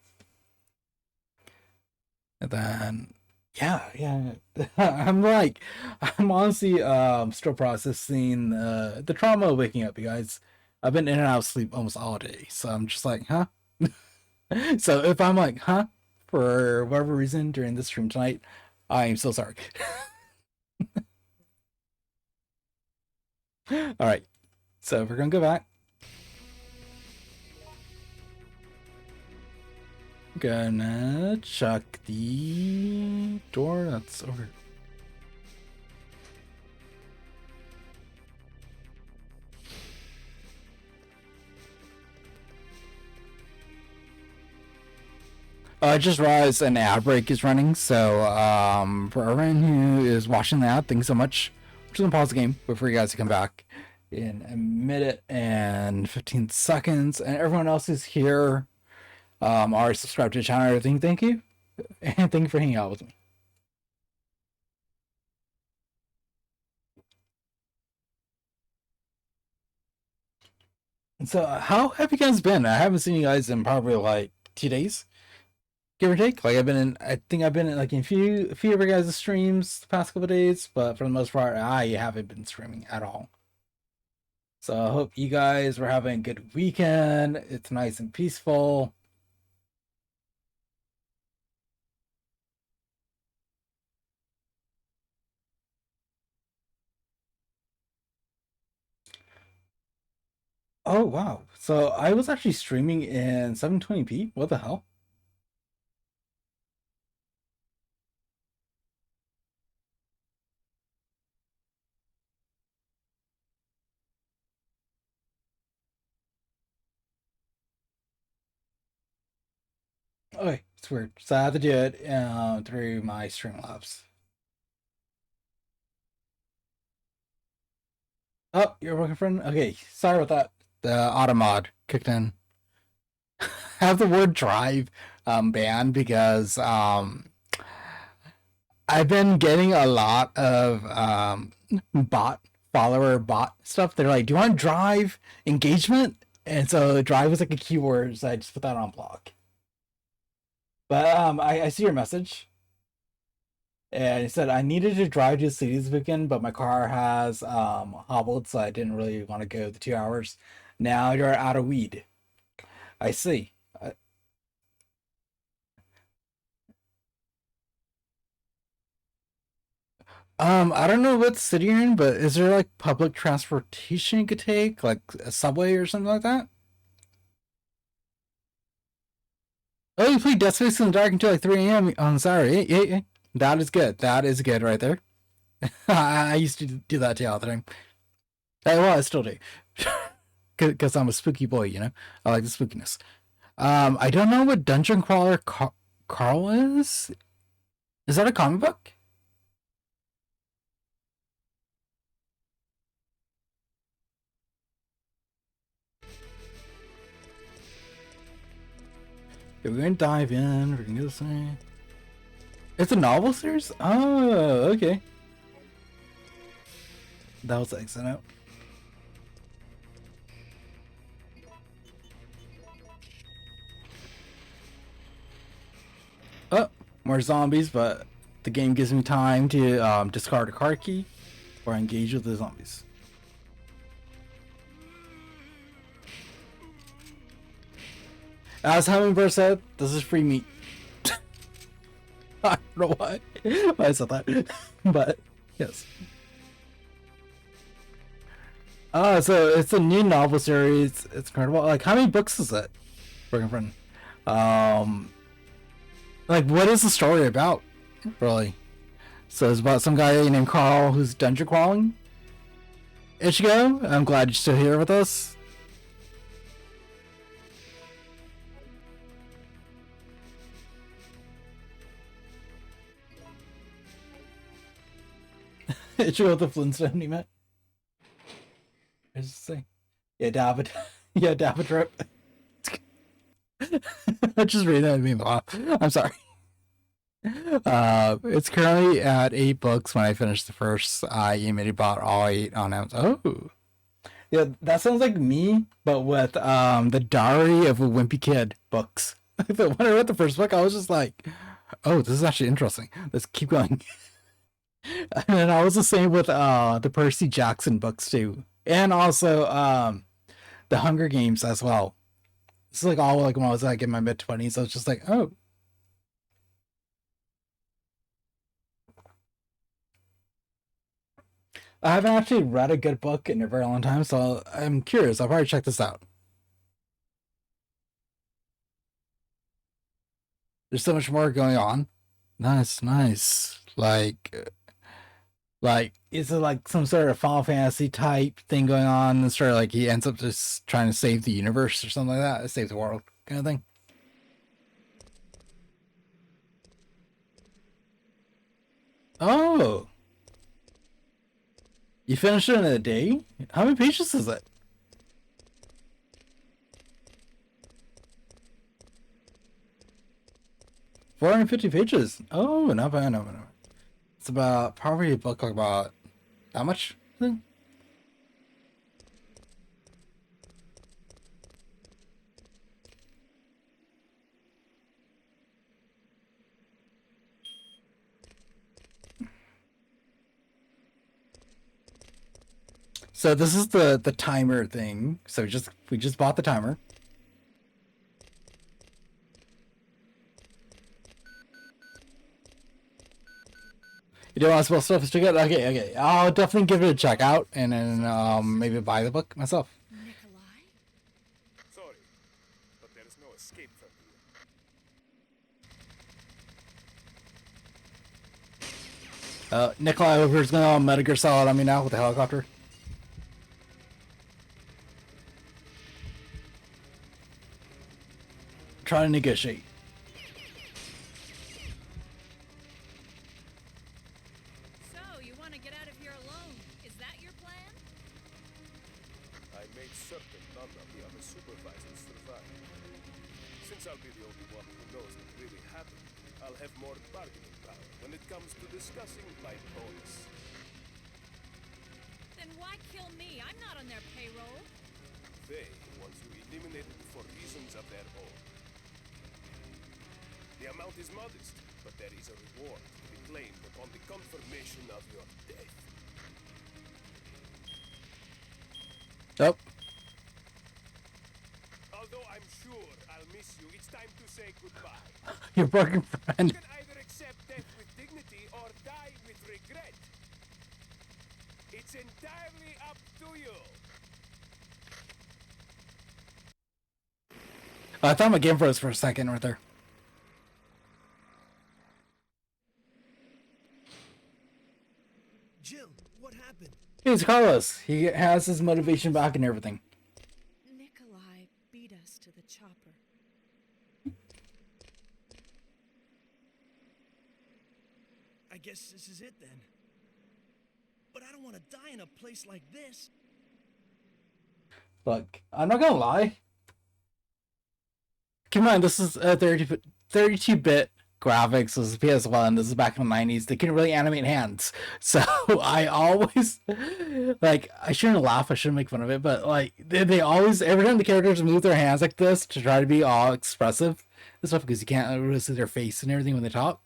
Speaker 1: And then yeah, I'm honestly still processing the trauma of waking up, you guys. I've been in and out of sleep almost all day, so I'm just like, huh? So if I'm like, huh, for whatever reason during this stream tonight, I am so sorry. All right, so we're gonna go back. Gonna check the door that's over. I just realized an ad break is running, so for everyone who is watching the ad, thanks so much. I'm just gonna pause the game before you guys come back in a minute and 15 seconds. And everyone else who's here, already subscribed to the channel and everything, thank you. And thank you for hanging out with me. And so, how have you guys been? I haven't seen you guys in probably like 2 days, give or take. Like I think I've been in like in a few of your guys' streams the past couple days, but for the most part, I haven't been streaming at all. So I hope you guys were having a good weekend. It's nice and peaceful. Oh wow! So I was actually streaming in 720p. What the hell? Okay, it's weird. So I had to do it through my Streamlabs. Oh, you're working friend? Okay, sorry about that. The auto mod kicked in. Have the word drive banned because I've been getting a lot of bot stuff. They're like, do you want drive engagement? And so drive was like a keyword, so I just put that on block. But I see your message. And it said I needed to drive to the city this weekend, but my car has hobbled, so I didn't really want to go the 2 hours. Now you're out of weed. I see. I don't know what city you're in, but is there like public transportation you could take, like a subway or something like that? Oh, you played Dead Space in the dark until like 3 a.m. on Saturday. Yeah, yeah. That is good. That is good right there. I used to do that too all the time. Well, I still do. Because I'm a spooky boy, you know? I like the spookiness. I don't know what Dungeon Crawler Carl is. Is that a comic book? Okay, we're gonna dive in. We're gonna do this way. It's a novel series? Oh, okay. That was the exit out. Oh, more zombies, but the game gives me time to discard a card key or engage with the zombies. As Hummingbird said, this is free meat. I don't know why I said that, but yes. So it's a new novel series. It's incredible. Like, how many books is it? Working friend. Like, what is the story about, really? So it's about some guy named Carl who's dungeon crawling. Ichigo, I'm glad you're still here with us. Ichigo the Flintstone he met. I just say, yeah, David, yeah, David Rip. I just read that and made me laugh. I'm sorry. It's currently at 8 books. When I finished the first, I immediately bought all 8 on Amazon. Oh, yeah, that sounds like me, but with the Diary of a Wimpy Kid books. When I read the first book, I was just like, oh, this is actually interesting. Let's keep going. And I was the same with the Percy Jackson books too, and also the Hunger Games as well. This is like all like when I was like in my mid-20s. I was just like, oh. I haven't actually read a good book in a very long time, so I'm curious. I'll probably check this out. There's so much more going on. Nice, nice. Like, is it like some sort of Final Fantasy type thing going on? And sort of like he ends up just trying to save the universe or something like that, save the world kind of thing. Oh, you finished it in a day? How many pages is it? 450 pages. Oh, not bad, not bad, not bad. It's about probably a book like about how much? So this is the timer thing. So we just bought the timer. You don't want to spell stuff to check out? Okay, okay. I'll definitely give it a check out and then maybe buy the book myself.
Speaker 2: Nikolai?
Speaker 3: Sorry, but there is no escape from here.
Speaker 1: Nikolai over here's gonna Metal Gear Solid on me now with the helicopter. Trying to negotiate.
Speaker 2: So, you want to get out of here alone? Is that your plan?
Speaker 3: I made certain none of the other supervisors survived. Since I'll be the only one who knows what really happened, I'll have more bargaining power when it comes to discussing my bonus.
Speaker 2: Then why kill me? I'm not on their payroll.
Speaker 3: They want you eliminated for reasons of their own. The amount is modest, but there is a reward to be claimed upon the confirmation of your death.
Speaker 1: Oh.
Speaker 3: Although I'm sure I'll miss you, it's time to say goodbye.
Speaker 1: Your broken friend.
Speaker 3: You can either accept death with dignity or die with regret. It's entirely up to you.
Speaker 1: I thought my game froze for a second right there. it's Carlos. He has his motivation back and everything.
Speaker 2: Nikolai beat us to the chopper.
Speaker 4: I guess this is it then. But I don't want to die in a place like this.
Speaker 1: Look, I'm not gonna lie. Keep in mind, this is a 32-bit graphics. This is PS1. This is back in the 90s. They couldn't really animate hands. So I always, like, I shouldn't laugh. I shouldn't make fun of it. But, like, they always, every time the characters move their hands like this to try to be all expressive and stuff, because you can't really see their face and everything when they talk,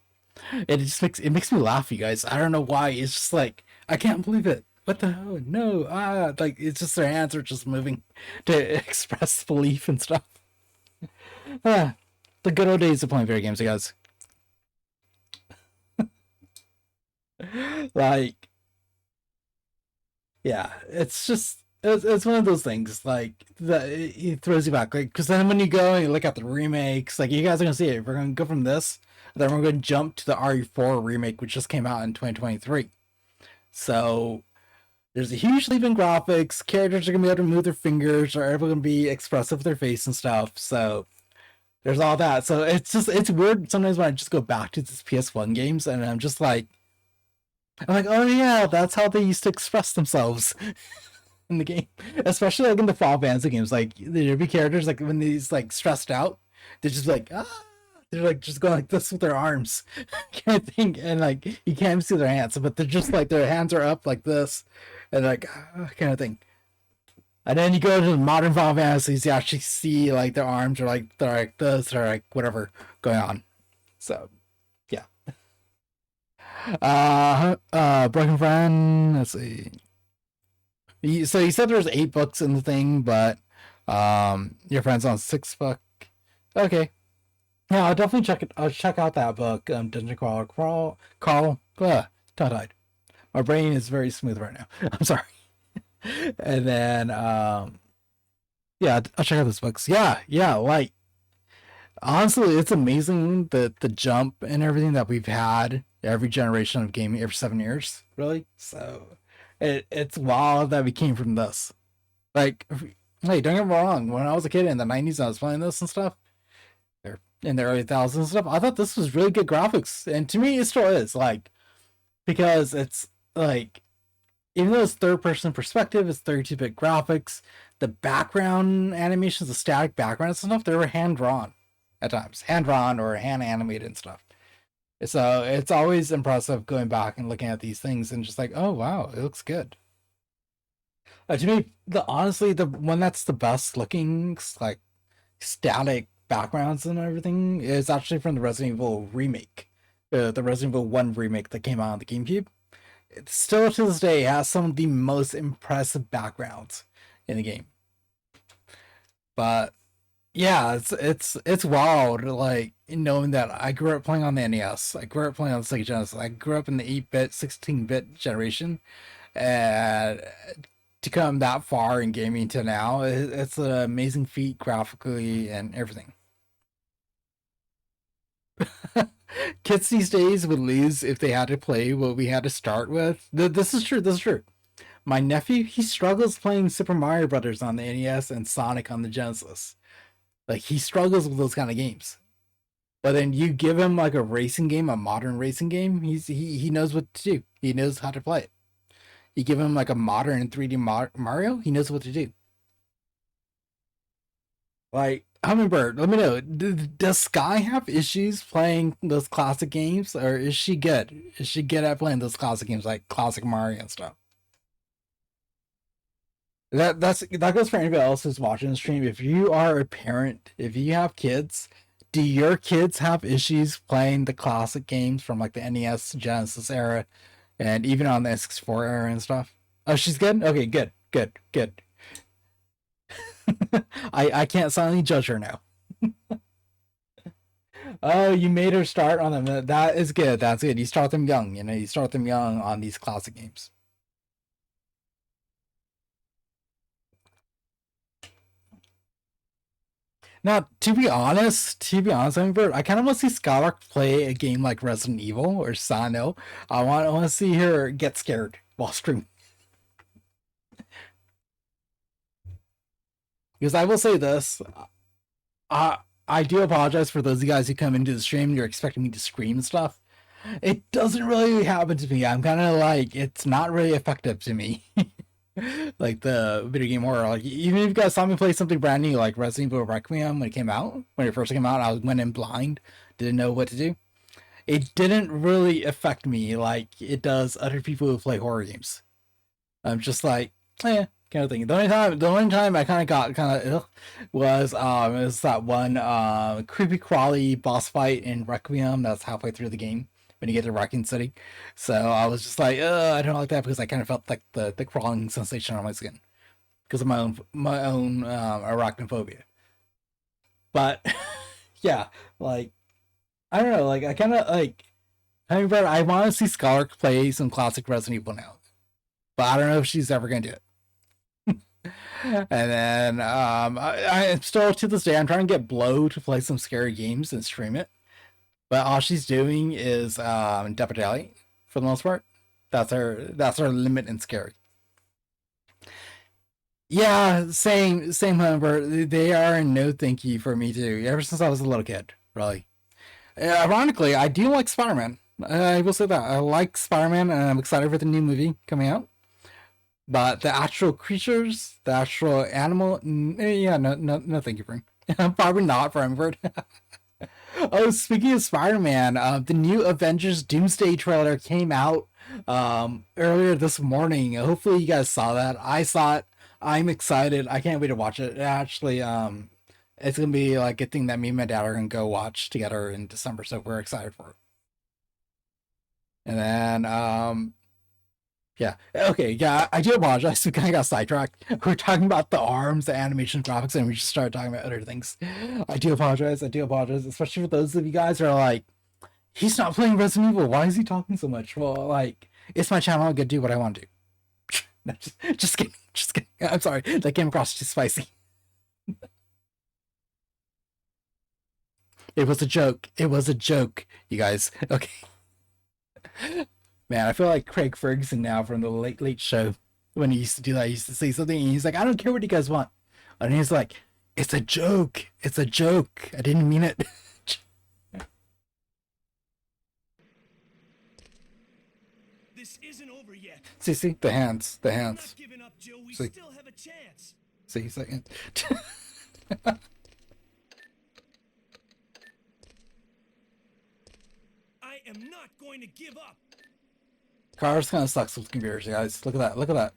Speaker 1: it just makes me laugh, you guys. I don't know why. It's just like, I can't believe it. What the hell? No. Like, it's just their hands are just moving to express belief and stuff. The good old days of playing video games, guys. Like, yeah, it's just it's one of those things like that it throws you back, like, because then when you go and you look at the remakes, like, you guys are gonna see it. We're gonna go from this, then we're gonna jump to the RE4 remake, which just came out in 2023. So there's a huge leap in graphics. Characters are gonna be able to move their fingers, or everyone gonna be expressive with their face and stuff. So there's all that. So it's weird sometimes when I just go back to these PS1 games and I'm like, oh yeah, that's how they used to express themselves in the game. Especially like in the Final Fantasy games. Like, there'd be characters like when they's like stressed out, they're just like, they're like just going like this with their arms kind of thing, and like you can't even see their hands, but they're just like their hands are up like this and like kind of thing. And then you go to the modern Final Fantasies, you actually see like their arms are like they're like this or like whatever going on. So yeah. Broken Friend, let's see. So you said there's 8 books in the thing, but your friend's on 6th book. Okay. Yeah, I'll definitely check it. I'll check out that book. Dungeon Crawl. Tongue-tied. My brain is very smooth right now. I'm sorry. And then yeah, I'll check out those books. Yeah, like, honestly, it's amazing the jump and everything that we've had every generation of gaming every 7 years, really. So it's wild that we came from this. Like, hey, don't get me wrong, when I was a kid in the 90s and I was playing this and stuff, or in the early thousands and stuff, I thought this was really good graphics, and to me it still is, like, because it's like, even though it's third-person perspective, it's 32-bit graphics, the background animations, the static backgrounds and stuff, they were hand-drawn at times. Hand-drawn or hand-animated and stuff. So it's always impressive going back and looking at these things and just like, oh, wow, it looks good. To me, honestly, the one that's the best looking, like, static backgrounds and everything is actually from the Resident Evil remake. The Resident Evil 1 remake that came out on the GameCube. It still to this day has some of the most impressive backgrounds in the game. But yeah, it's wild, like, knowing that I grew up playing on the NES. I grew up playing on the Sega Genesis. I grew up in the 8-bit, 16-bit generation, and to come that far in gaming to now, it's an amazing feat graphically and everything. Kids these days would lose if they had to play what we had to start with. This is true. My nephew, he struggles playing Super Mario Brothers on the NES and Sonic on the Genesis. Like, he struggles with those kind of games. But then you give him like a racing game, a modern racing game, he knows what to do. He knows how to play it. You give him like a modern 3D Mario, he knows what to do. Like, Hummingbird, let me know. Does Sky have issues playing those classic games, or is she good? Is she good at playing those classic games like classic Mario and stuff? That goes for anybody else who's watching the stream. If you are a parent, if you have kids, do your kids have issues playing the classic games from like the NES, Genesis era, and even on the N64 era and stuff? Oh, she's good? Okay, good. I can't silently judge her now. Oh, you made her start on them. That is good. That's good. You start them young, you start them young on these classic games. Now, to be honest, Hummingbird, I kind of want to see Skylark play a game like Resident Evil or Sano. I want to see her get scared while streaming. Because I will say this, I I do apologize for those of you guys who come into the stream and you're expecting me to scream and stuff. It doesn't really happen to me. I'm kind of like, it's not really effective to me. Like the video game horror. Like, even if you guys saw me play something brand new, like Resident Evil Requiem when it came out, when it first came out, went in blind, didn't know what to do. It didn't really affect me like it does other people who play horror games. I'm just like, kind of thing. The only time I kind of got was it was that one creepy crawly boss fight in Requiem. That's halfway through the game when you get to Raccoon City. So I was just like, I don't like that because I kind of felt like the crawling sensation on my skin because of my own arachnophobia. But yeah, like I don't know, like I kind of like. I want to see Scholar play some classic Resident Evil now, but I don't know if she's ever gonna do it. And then I still to this day I'm trying to get Blow to play some scary games and stream it, but all she's doing is Dead by Daylight for the most part. That's her limit in scary. Yeah, same Humber. They are a no thank you for me too. Ever since I was a little kid, really. Ironically, I do like Spider-Man. I will say that I like Spider-Man, and I'm excited for the new movie coming out. But the actual creatures, the actual animal, yeah, no, thank you, Bring. Probably not for Humber. Oh, speaking of Spider-Man, the new Avengers Doomsday trailer came out earlier this morning. Hopefully you guys saw that. I saw it. I'm excited. I can't wait to watch it. Actually, it's gonna be like a thing that me and my dad are gonna go watch together in December, so we're excited for it. And then yeah. Okay, yeah, I do apologize. We kind of got sidetracked. We're talking about the arms, the animation graphics, and we just started talking about other things. I do apologize, especially for those of you guys who are like, he's not playing Resident Evil. Why is he talking so much? Well, like, it's my channel. I get to do what I want to do. No, just kidding. Just kidding. I'm sorry. That came across too spicy. It was a joke. It was a joke, you guys. Okay. Man, I feel like Craig Ferguson now from the Late Late Show. When he used to do that, he used to say something, and he's like, I don't care what you guys want. And he's like, it's a joke. It's a joke. I didn't mean it.
Speaker 4: This isn't over yet.
Speaker 1: See, the hands.
Speaker 4: I'm not giving up, Jill. We
Speaker 1: See.
Speaker 4: still have a chance.
Speaker 1: See, second.
Speaker 4: I am not going to give up.
Speaker 1: Cars kind of sucks with computers, guys. Look at that. Look at that.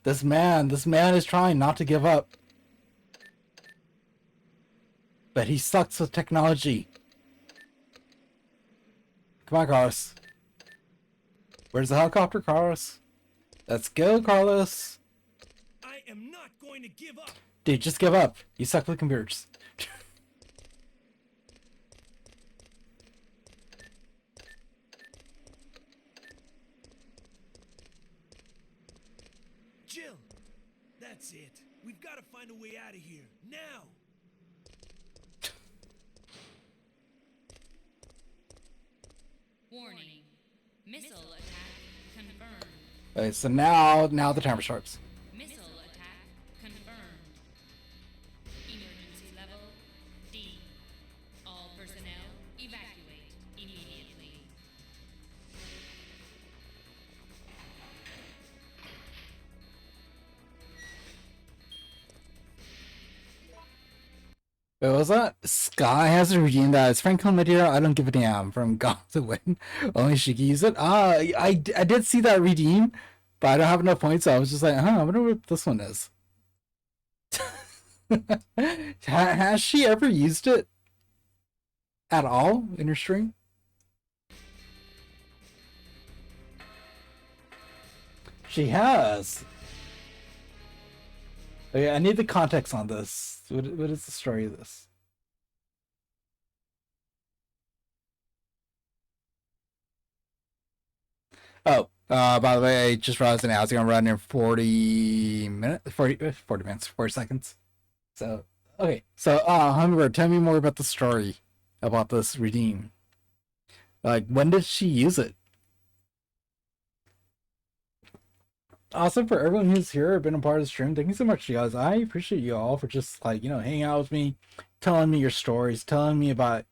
Speaker 1: This man is trying not to give up. But he sucks with technology. Come on, Carlos. Where's the helicopter, Carlos? Let's go, Carlos.
Speaker 4: I am not going to give up.
Speaker 1: Dude, just give up. You suck with computers.
Speaker 4: Jill, that's it. We've got to find a way out of here. Now!
Speaker 2: Warning. Missile attack confirmed.
Speaker 1: Okay, so now the timer starts.
Speaker 2: Missile attack confirmed. Emergency level D. All personnel evacuate immediately.
Speaker 1: Wait, what was that? Sky has a redeemed that. It's Franklin Madeira. I don't give a damn. From Gone to Win. Only she can use it. I did see that redeem, but I don't have enough points, so I was just like, I wonder what this one is. Has she ever used it at all in her stream? She has. Okay, I need the context on this. What is the story of this? Oh, by the way, I just realized now it's gonna run in 40 minutes, 40 minutes, 40 seconds. So, okay. So, Hummingbird, tell me more about the story about this redeem. Like, when did she use it? Also, for everyone who's here, been a part of the stream, thank you so much, you guys. I appreciate you all for just like, you know, hanging out with me, telling me your stories, telling me about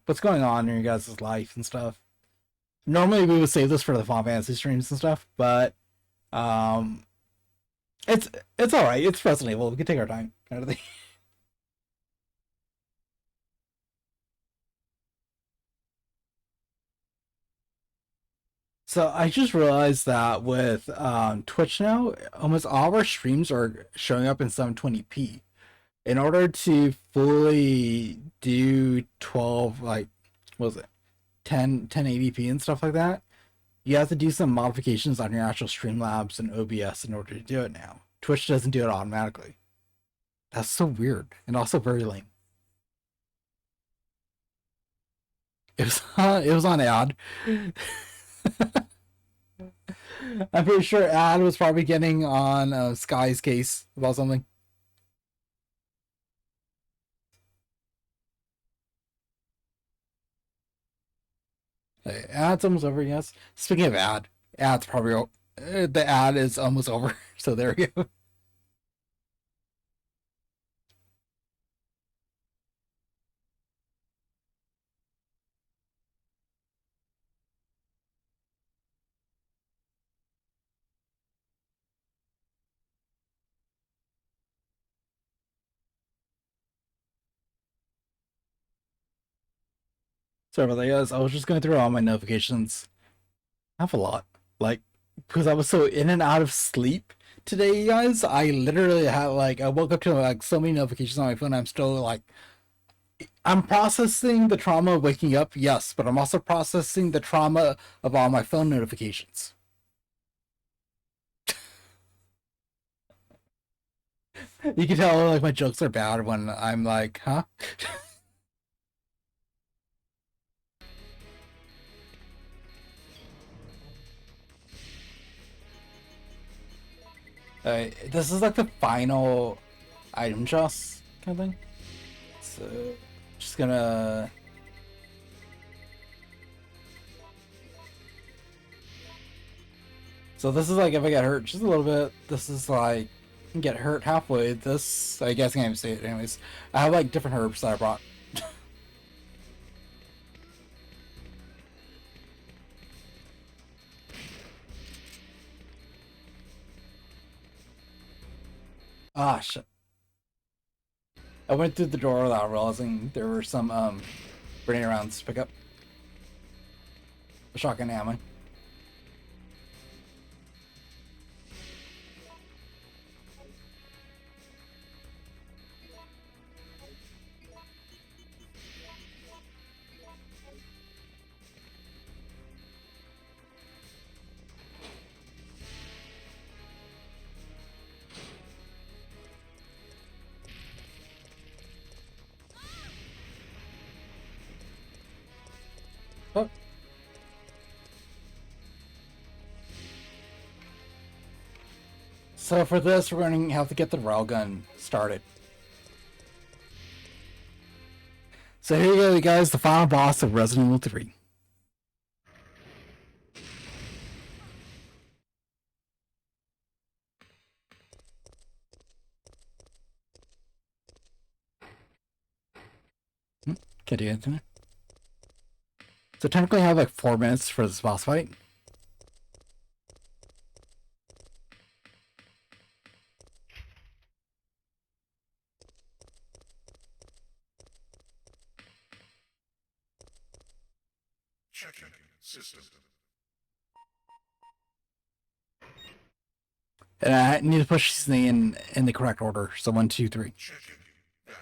Speaker 1: what's going on in your guys' life and stuff. Normally we would save this for the Final Fantasy streams and stuff, but um it's alright, it's Resident Evil, we can take our time, kind of thing. So I just realized that with Twitch now, almost all of our streams are showing up in 720p. In order to fully do 12, like, what was it, 1080p and stuff like that, you have to do some modifications on your actual Streamlabs and OBS in order to do it now. Twitch doesn't do it automatically. That's so weird and also very lame. It was on ad. I'm pretty sure ad was probably getting on Sky's case about something. Hey, ad's almost over, yes. Speaking of ad, ad's probably the ad is almost over. So there we go. Sorry about that, guys. I was just going through all my notifications. I have a lot. Like, because I was so in and out of sleep today, you guys. I literally had, like, I woke up to, like, so many notifications on my phone. I'm still, like, I'm processing the trauma of waking up, yes, but I'm also processing the trauma of all my phone notifications. You can tell, like, my jokes are bad when I'm like, huh? This is like the final item chest kind of thing. So, just gonna. So this is like if I get hurt just a little bit. This is like get hurt halfway. This I guess I can't even say it anyways. I have like different herbs that I brought. Ah shit. I went through the door without realizing there were some grenade rounds to pick up. Shotgun ammo. Oh. So for this, we're going to have to get the railgun started. So here you go, guys, the final boss of Resident Evil 3. Can't do anything. So technically I have like 4 minutes for this boss fight.
Speaker 5: Checking system.
Speaker 1: And I need to push this thing in the correct order. So 1, 2, 3.
Speaker 5: Checking data.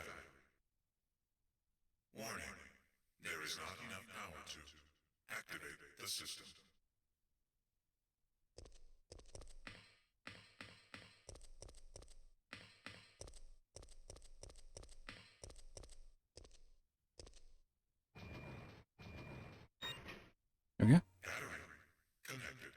Speaker 5: Warning. There is not enough power to activate the system.
Speaker 1: There we go.
Speaker 5: Battery connected.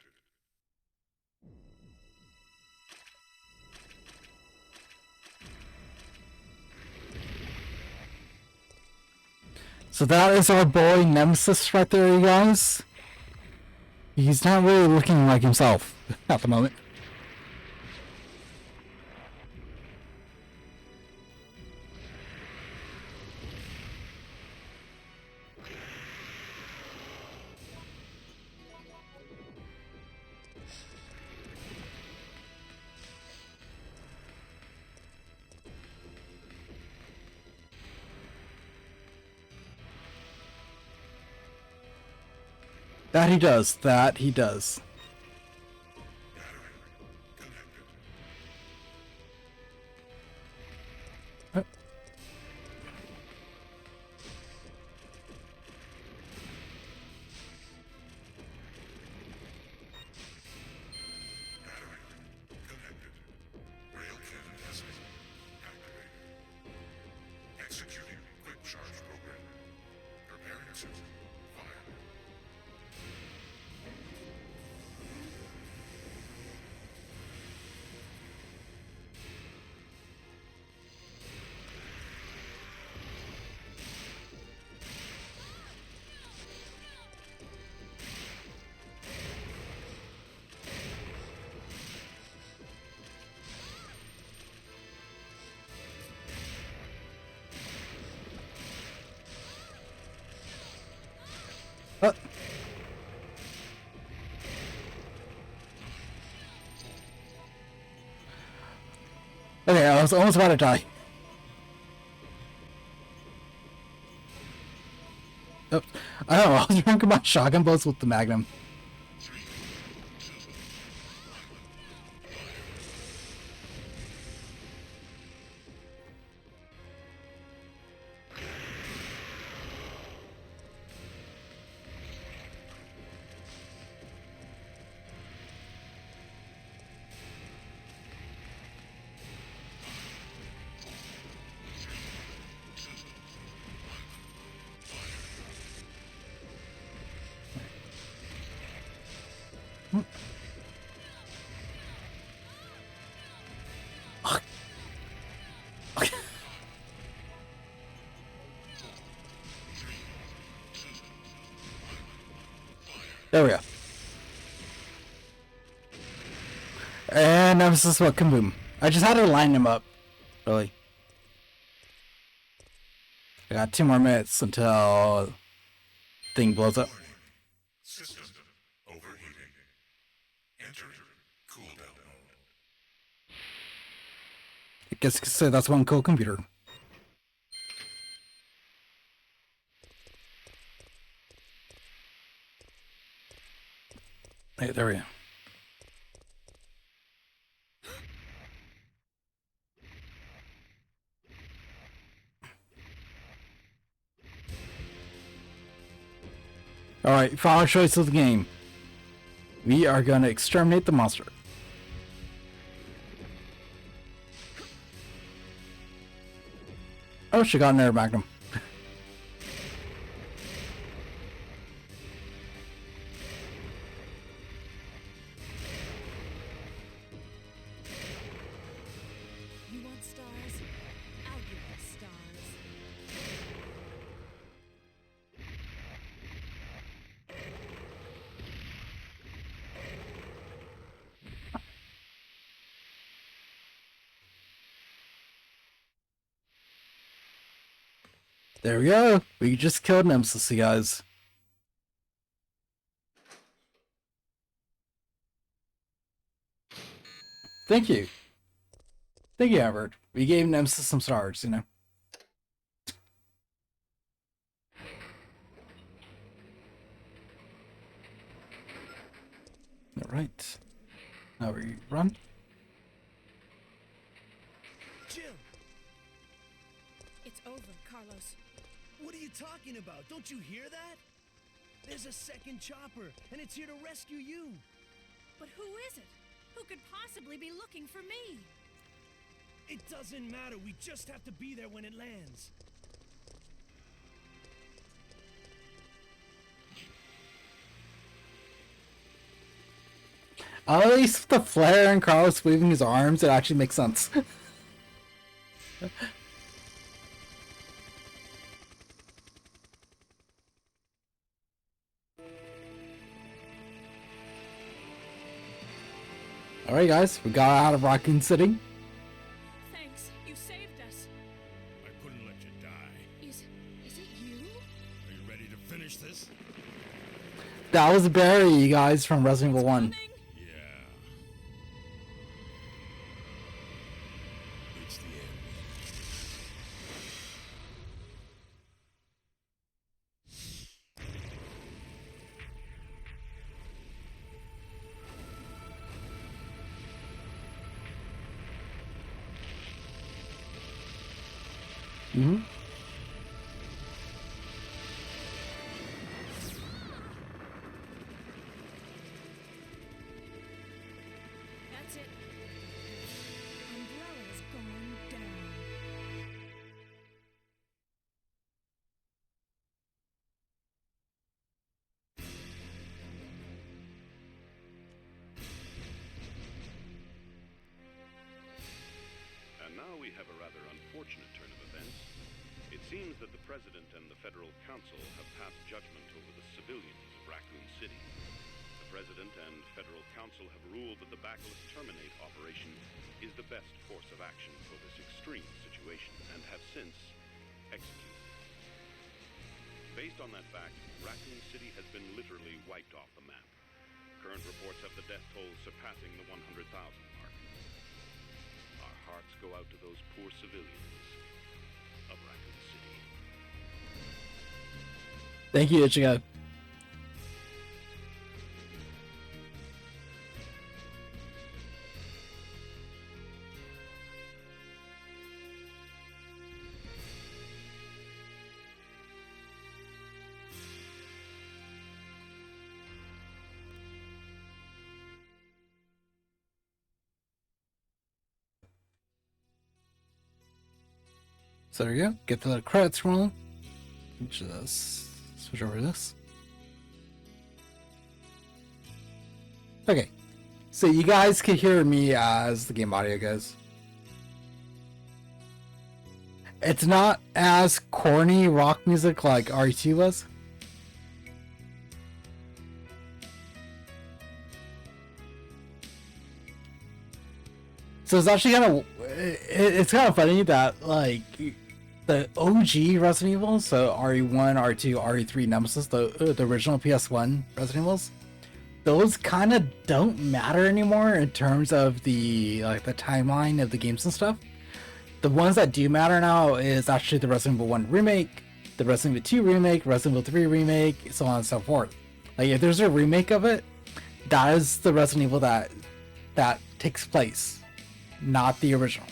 Speaker 1: So that is our boy Nemesis right there, you guys. He's not really looking like himself at the moment. That he does. That he does.
Speaker 5: Battery connected.
Speaker 1: Uh,
Speaker 5: Battery connected. Rail cannon has been activated. Executing quick charge program. Preparing to fire.
Speaker 1: uh. Okay, I was almost about to die. Oh, I don't know. I was trying to combine shotgun bolts with the Magnum. There we go. And Nemesis what kaboom. I just had to line him up. Really. I got 2 more minutes until thing blows up.
Speaker 5: Warning. System overheating. Entering cooldown mode.
Speaker 1: I guess you could say that's one cool computer. Hey, there we go. Alright, final choice of the game. We are gonna exterminate the monster. Oh, she got an air magnum.
Speaker 2: You want stars? I'll give you stars.
Speaker 1: There we go. We just killed Nemesis, you guys. Thank you. Thank you, Albert. We gave Nemesis some stars, you know. Alright. Now we run.
Speaker 4: Jill,
Speaker 2: It's over, Carlos.
Speaker 4: what are you talking about? Don't you hear that? There's a second chopper, and it's here to rescue you.
Speaker 2: But who is it? Who could possibly be looking for me?
Speaker 4: It doesn't matter. We just have to be there when it lands.
Speaker 1: At least the flare and Carlos waving his arms, it actually makes sense. Alright guys, we got out of Raccoon City.
Speaker 2: Thanks, you saved us.
Speaker 4: I couldn't let you die.
Speaker 2: Is it you?
Speaker 4: Are you ready to finish this?
Speaker 1: That was Barry, you guys, from Resident Evil 1.
Speaker 2: Coming?
Speaker 4: Yeah. It's the end.
Speaker 1: Mm-hmm.
Speaker 2: That's it. Umbrella's going down.
Speaker 6: And now we have a rather unfortunate turn of events. It seems that the President and the Federal Council have passed judgment over the civilians of Raccoon City. The President and Federal Council have ruled that the Backless Terminate operation is the best course of action for this extreme situation, and have since executed. Based on that fact, Raccoon City has been literally wiped off the map. Current reports have the death toll surpassing the 100,000 mark. Our hearts go out to those poor civilians of Raccoon City.
Speaker 1: Thank you, Ichigo. So there you go. Get the credits rolling. Just switch over to this. Okay. So you guys can hear me as the game audio goes. It's not as corny rock music like RE3 was. So it's actually kind of it's kind of funny that like the OG Resident Evil, so RE1, R2, RE3, Nemesis, the original PS1 Resident Evils, those kind of don't matter anymore in terms of the timeline of the games and stuff. The ones that do matter now is actually the Resident Evil 1 remake, the Resident Evil 2 remake, Resident Evil 3 remake, so on and so forth. Like if there's a remake of it, that is the Resident Evil that takes place, not the original.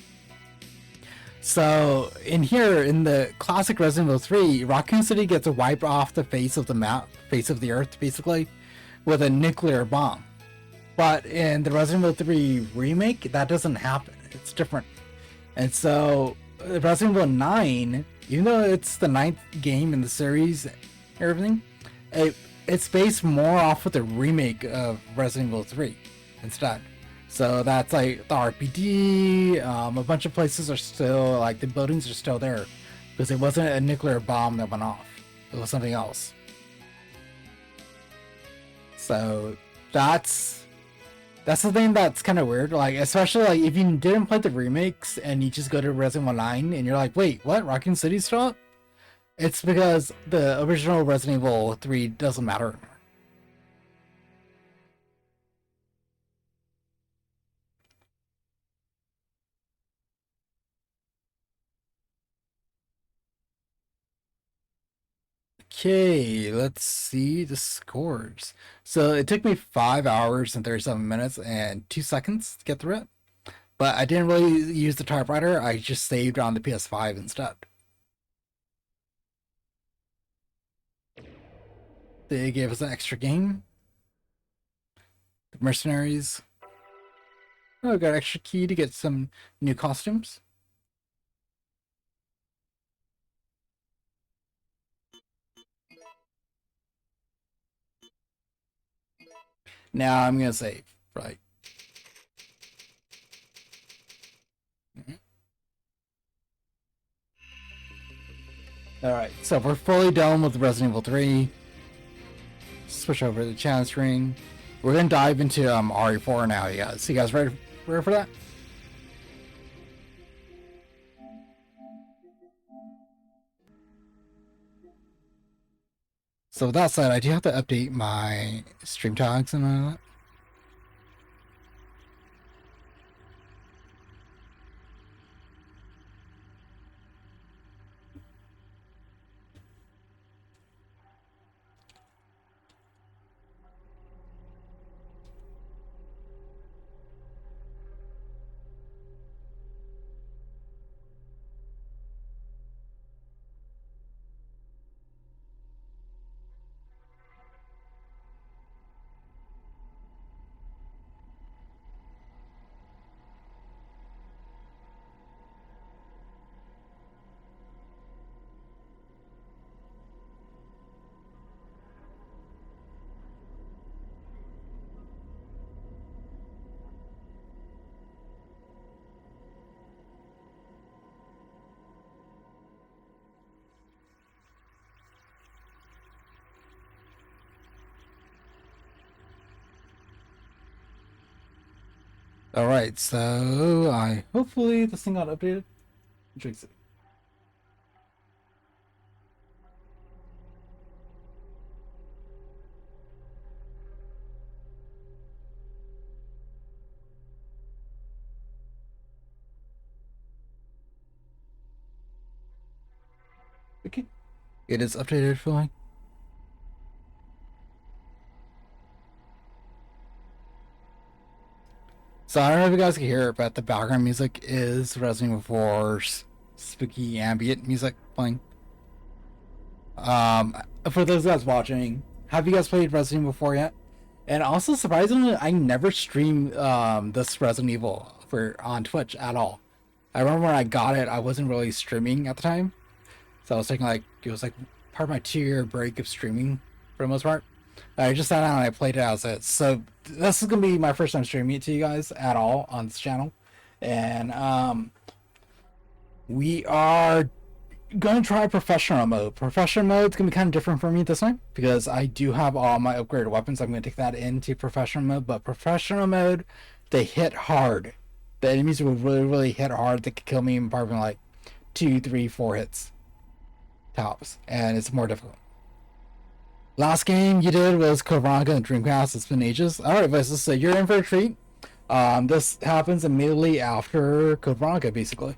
Speaker 1: So in here, in the classic Resident Evil 3, Raccoon City gets wiped off the face of the map, face of the earth, basically, with a nuclear bomb. But in the Resident Evil 3 remake, that doesn't happen. It's different. And so Resident Evil 9, even though it's the 9th game in the series and everything, it's based more off of the remake of Resident Evil 3 instead. So that's like the RPD, a bunch of places are still, like the buildings are still there because it wasn't a nuclear bomb that went off. It was something else. So that's the thing that's kind of weird. Like, especially like if you didn't play the remakes and you just go to Resident Evil 9 and you're like, wait, what? Raccoon City's still up? It's because the original Resident Evil 3 doesn't matter. Okay, let's see the scores. So it took me 5 hours and 37 minutes and 2 seconds to get through it. But I didn't really use the typewriter, I just saved on the PS5 instead. They gave us an extra game. The Mercenaries. Oh, I got an extra key to get some new costumes. Now I'm gonna save, right? Alright, so we're fully done with Resident Evil 3. Switch over to the channel screen. We're gonna dive into RE4 now, you guys. So you guys ready for that? So with that said, I do have to update my stream tags and all that. All right, so I hopefully this thing got updated. Drinks it. Okay, it is updated, filling. So I don't know if you guys can hear it, but the background music is Resident Evil 4's spooky ambient music playing. For those guys watching, have you guys played Resident Evil 4 yet? And also, surprisingly, I never streamed this Resident Evil on Twitch at all. I remember when I got it, I wasn't really streaming at the time, so I was taking it was like part of my 2-year break of streaming for the most part. I just sat down and I played it as it. So this is gonna be my first time streaming it to you guys at all on this channel, and we are gonna try professional mode. Professional mode is gonna be kind of different for me this time because I do have all my upgraded weapons. I'm gonna take that into professional mode, but professional mode, they hit hard. The enemies will really hit hard. They could kill me in probably like 2, 3, 4 hits tops, and it's more difficult. Last game you did was Kovanka and Dreamcast. It's been ages. Alright, Vices, so you're in for a treat. This happens immediately after Kovanka, basically.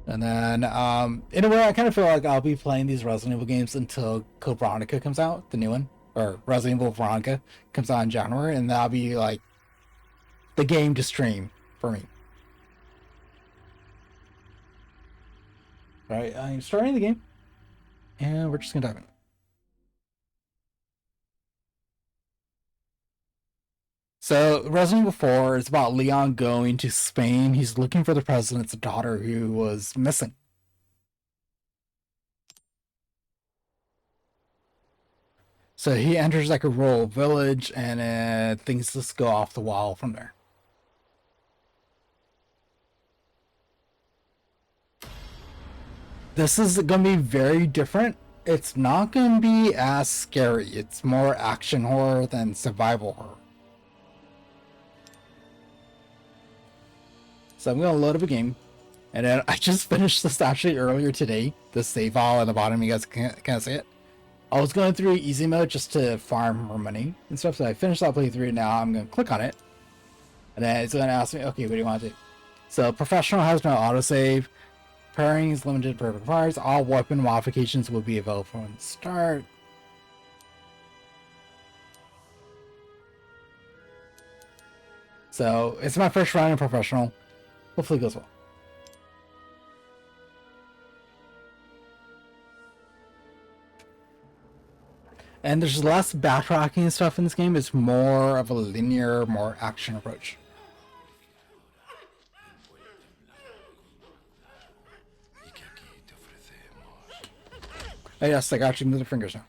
Speaker 1: And then, in a way, I kind of feel like I'll be playing these Resident Evil games until Code Veronica comes out, the new one, or Resident Evil Veronica comes out in January, and that'll be like the game to stream for me. Alright, I'm starting the game, and we're just gonna dive in. So, Resident Evil 4 is about Leon going to Spain. He's looking for the president's daughter who was missing. So he enters like a rural village, and things just go off the wall from there. This is gonna be very different. It's not gonna be as scary. It's more action horror than survival horror. So I'm gonna load up a game, and then I just finished this actually earlier today. The save file at the bottom, you guys can't see it. I was going through easy mode just to farm more money and stuff. So I finished that playthrough. Now I'm gonna click on it, and then it's gonna ask me, okay, what do you want to do? So professional has no autosave. Pairing is limited per requires. All weapon modifications will be available from the start. So it's my first round in professional. Hopefully it goes well. And there's less backtracking and stuff in this game. It's more of a linear, more action approach. Oh yes, I got you into the fingers now.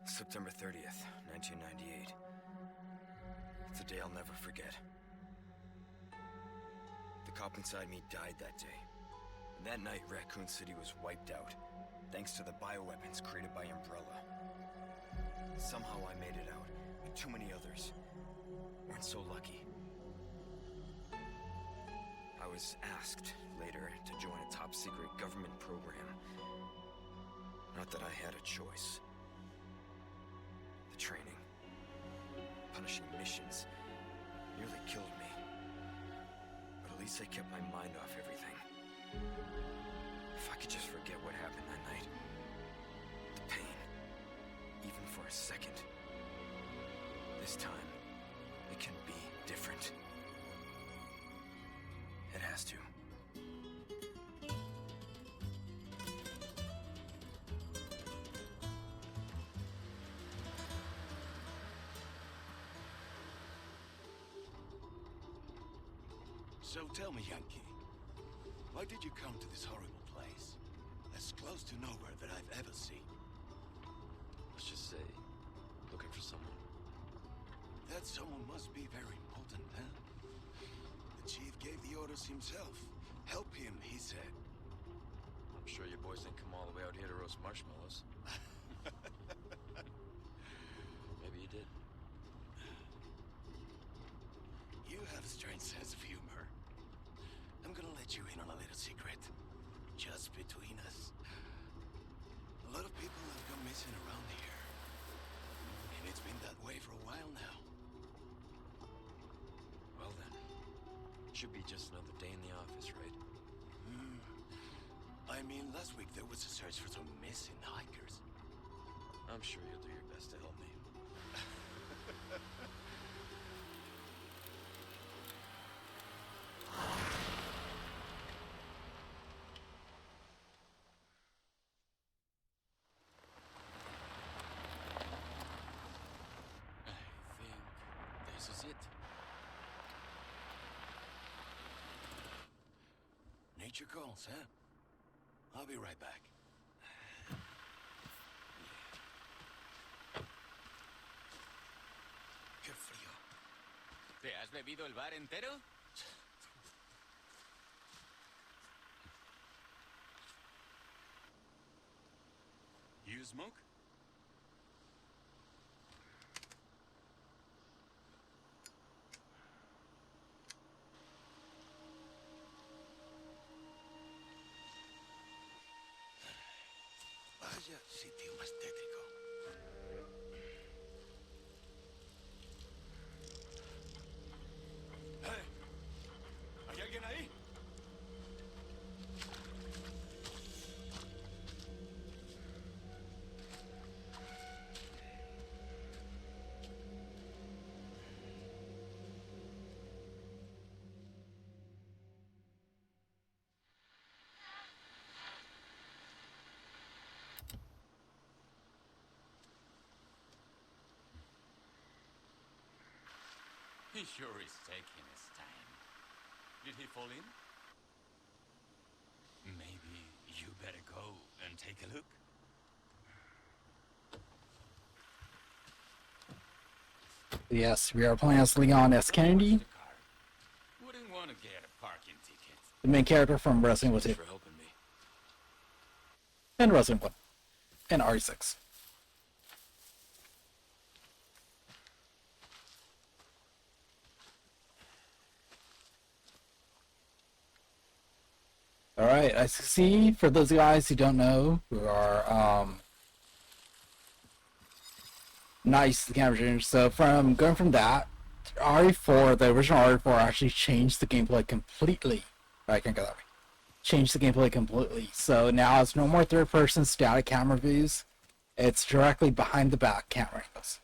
Speaker 7: September 30th, 1998. It's a day I'll never forget. The cop inside me died that day. And that night, Raccoon City was wiped out, thanks to the bioweapons created by Umbrella. Somehow I made it out, but too many others weren't so lucky. I was asked later to join a top-secret government program. Not that I had a choice. The training, punishing missions, nearly killed me. But at least I kept my mind off everything. If I could just forget what happened that night. The pain, even for a second. This time, it can be different. It has to.
Speaker 8: So tell me, Yankee, Why did you come to this horrible place? As close to nowhere that I've ever seen.
Speaker 7: Let's just say, looking for someone.
Speaker 8: That someone must be very important, huh? The chief gave the orders himself. Help him, he said.
Speaker 7: I'm sure your boys didn't come all the way out here to roast marshmallows. Maybe you did.
Speaker 8: You have a strange sense of humor. I'm gonna let you in on a little secret. Just between us. A lot of people have gone missing around here. And it's been that way for a while now.
Speaker 7: Well then, should be just another day in the office, right?
Speaker 8: I mean, last week there was a search for some missing hikers.
Speaker 7: I'm sure you'll do your best to help me.
Speaker 8: I think this is it. Nature calls, huh? I'll be right back. Qué frío.
Speaker 9: ¿Te has bebido el bar entero? You smoke?
Speaker 8: Vaya sitio más tétrico. ¡Hey! ¿Hay alguien ahí?
Speaker 9: He sure is taking his time. Did he fall in? Maybe you better go and take a look.
Speaker 1: Yes, we are playing as Leon S. Kennedy,
Speaker 9: The car. Wouldn't want to get a parking ticket.
Speaker 1: the main character from Resident Evil 2
Speaker 7: For helping me.
Speaker 1: and Resident Evil 1 and RE6. Alright, I see, for those guys who don't know, who are not used to the camera change, so from going from that, RE4, the original RE4 actually changed the gameplay completely. I can't go that way. Changed the gameplay completely. So now it's no more third person static camera views. It's directly behind the back camera angles.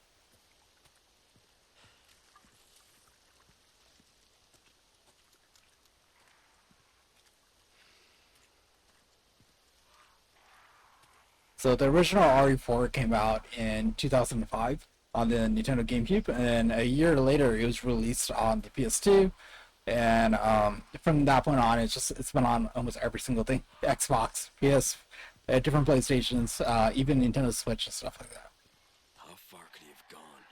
Speaker 1: So the original RE4 came out in 2005 on the Nintendo GameCube, and a year later it was released on the PS2. And from that point on, it's been on almost every single thing: Xbox, PS, different PlayStations, even Nintendo Switch and stuff like that.
Speaker 7: How far could he have gone?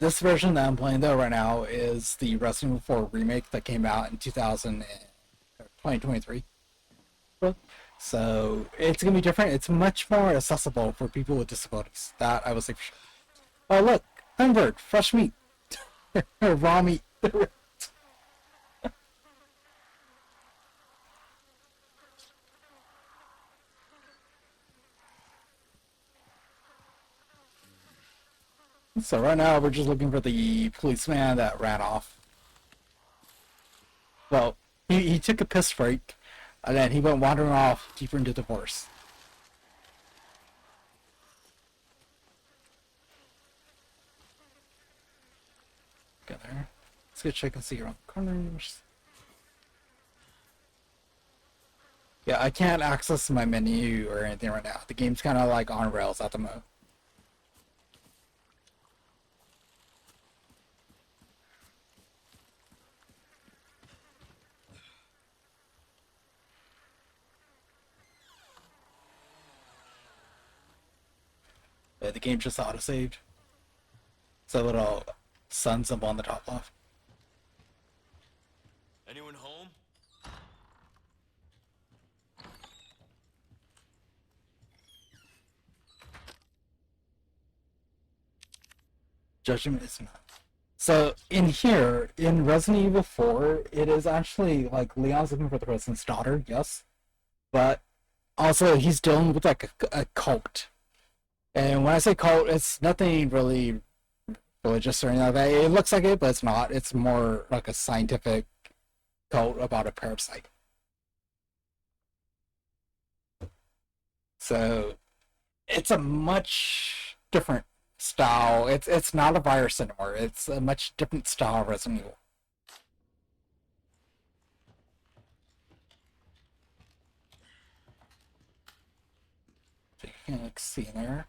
Speaker 1: This version that I'm playing though right now is the Resident Evil 4 remake that came out in 2023. So it's gonna be different. It's much more accessible for people with disabilities. That I will say for sure. Oh look, Hummingbird, fresh meat, raw meat. So right now we're just looking for the policeman that ran off. Well, he took a piss break, and then he went wandering off deeper into the forest. Go there. Let's go check and see around the corners. Yeah, I can't access my menu or anything right now. The game's kind of like on rails at the moment. The game just auto-saved. It's a little sun symbol on the top left.
Speaker 7: Anyone home?
Speaker 1: Judgment is not. So in here, in Resident Evil 4, it is actually like Leon's looking for the president's daughter, yes, but also he's dealing with like a cult. And when I say cult, it's nothing really religious or anything like that. It looks like it, but it's not. It's more like a scientific cult about a parasite. So it's a much different style. It's not a virus anymore. It's a much different style of Resident Evil. So you can like see there.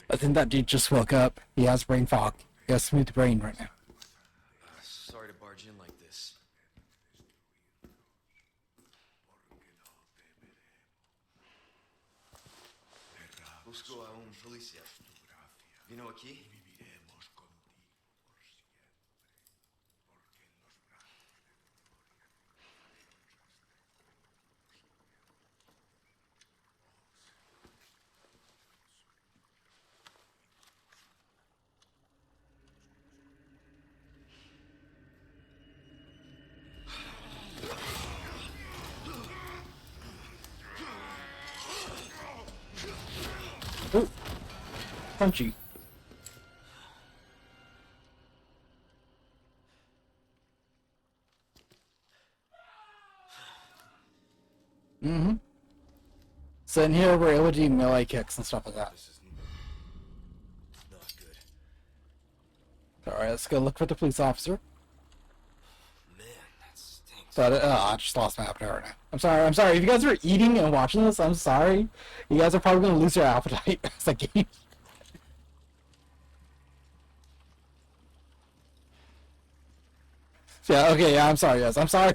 Speaker 1: I think that dude just woke up. He has brain fog. He has smooth brain right now.
Speaker 7: Sorry to barge in like this. Busco a un policía. Vino aquí?
Speaker 1: Ooh, punchy. Mm-hmm. So in here we're able to do melee kicks and stuff like that.
Speaker 7: This is not good.
Speaker 1: Alright, let's go look for the police officer.
Speaker 7: Man, that stinks.
Speaker 1: So I just lost my appetite right now. I'm sorry. If you guys are eating and watching this, I'm sorry. You guys are probably gonna lose your appetite as a game. Yeah, okay, yeah, I'm sorry, guys. I'm sorry.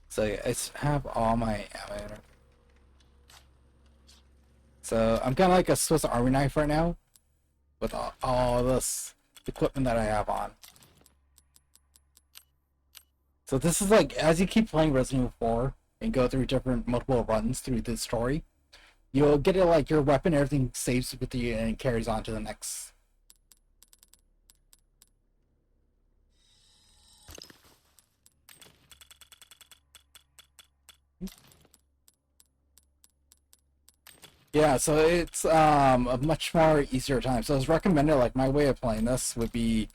Speaker 1: So yeah, I have all my ammo. So I'm kind of like a Swiss Army knife right now, with all this equipment that I have on. So this is like, as you keep playing Resident Evil 4 and go through different multiple runs through the story, you'll get it like your weapon, everything saves with you and carries on to the next. Yeah, so it's a much more easier time. So it's recommended, like my way of playing this would be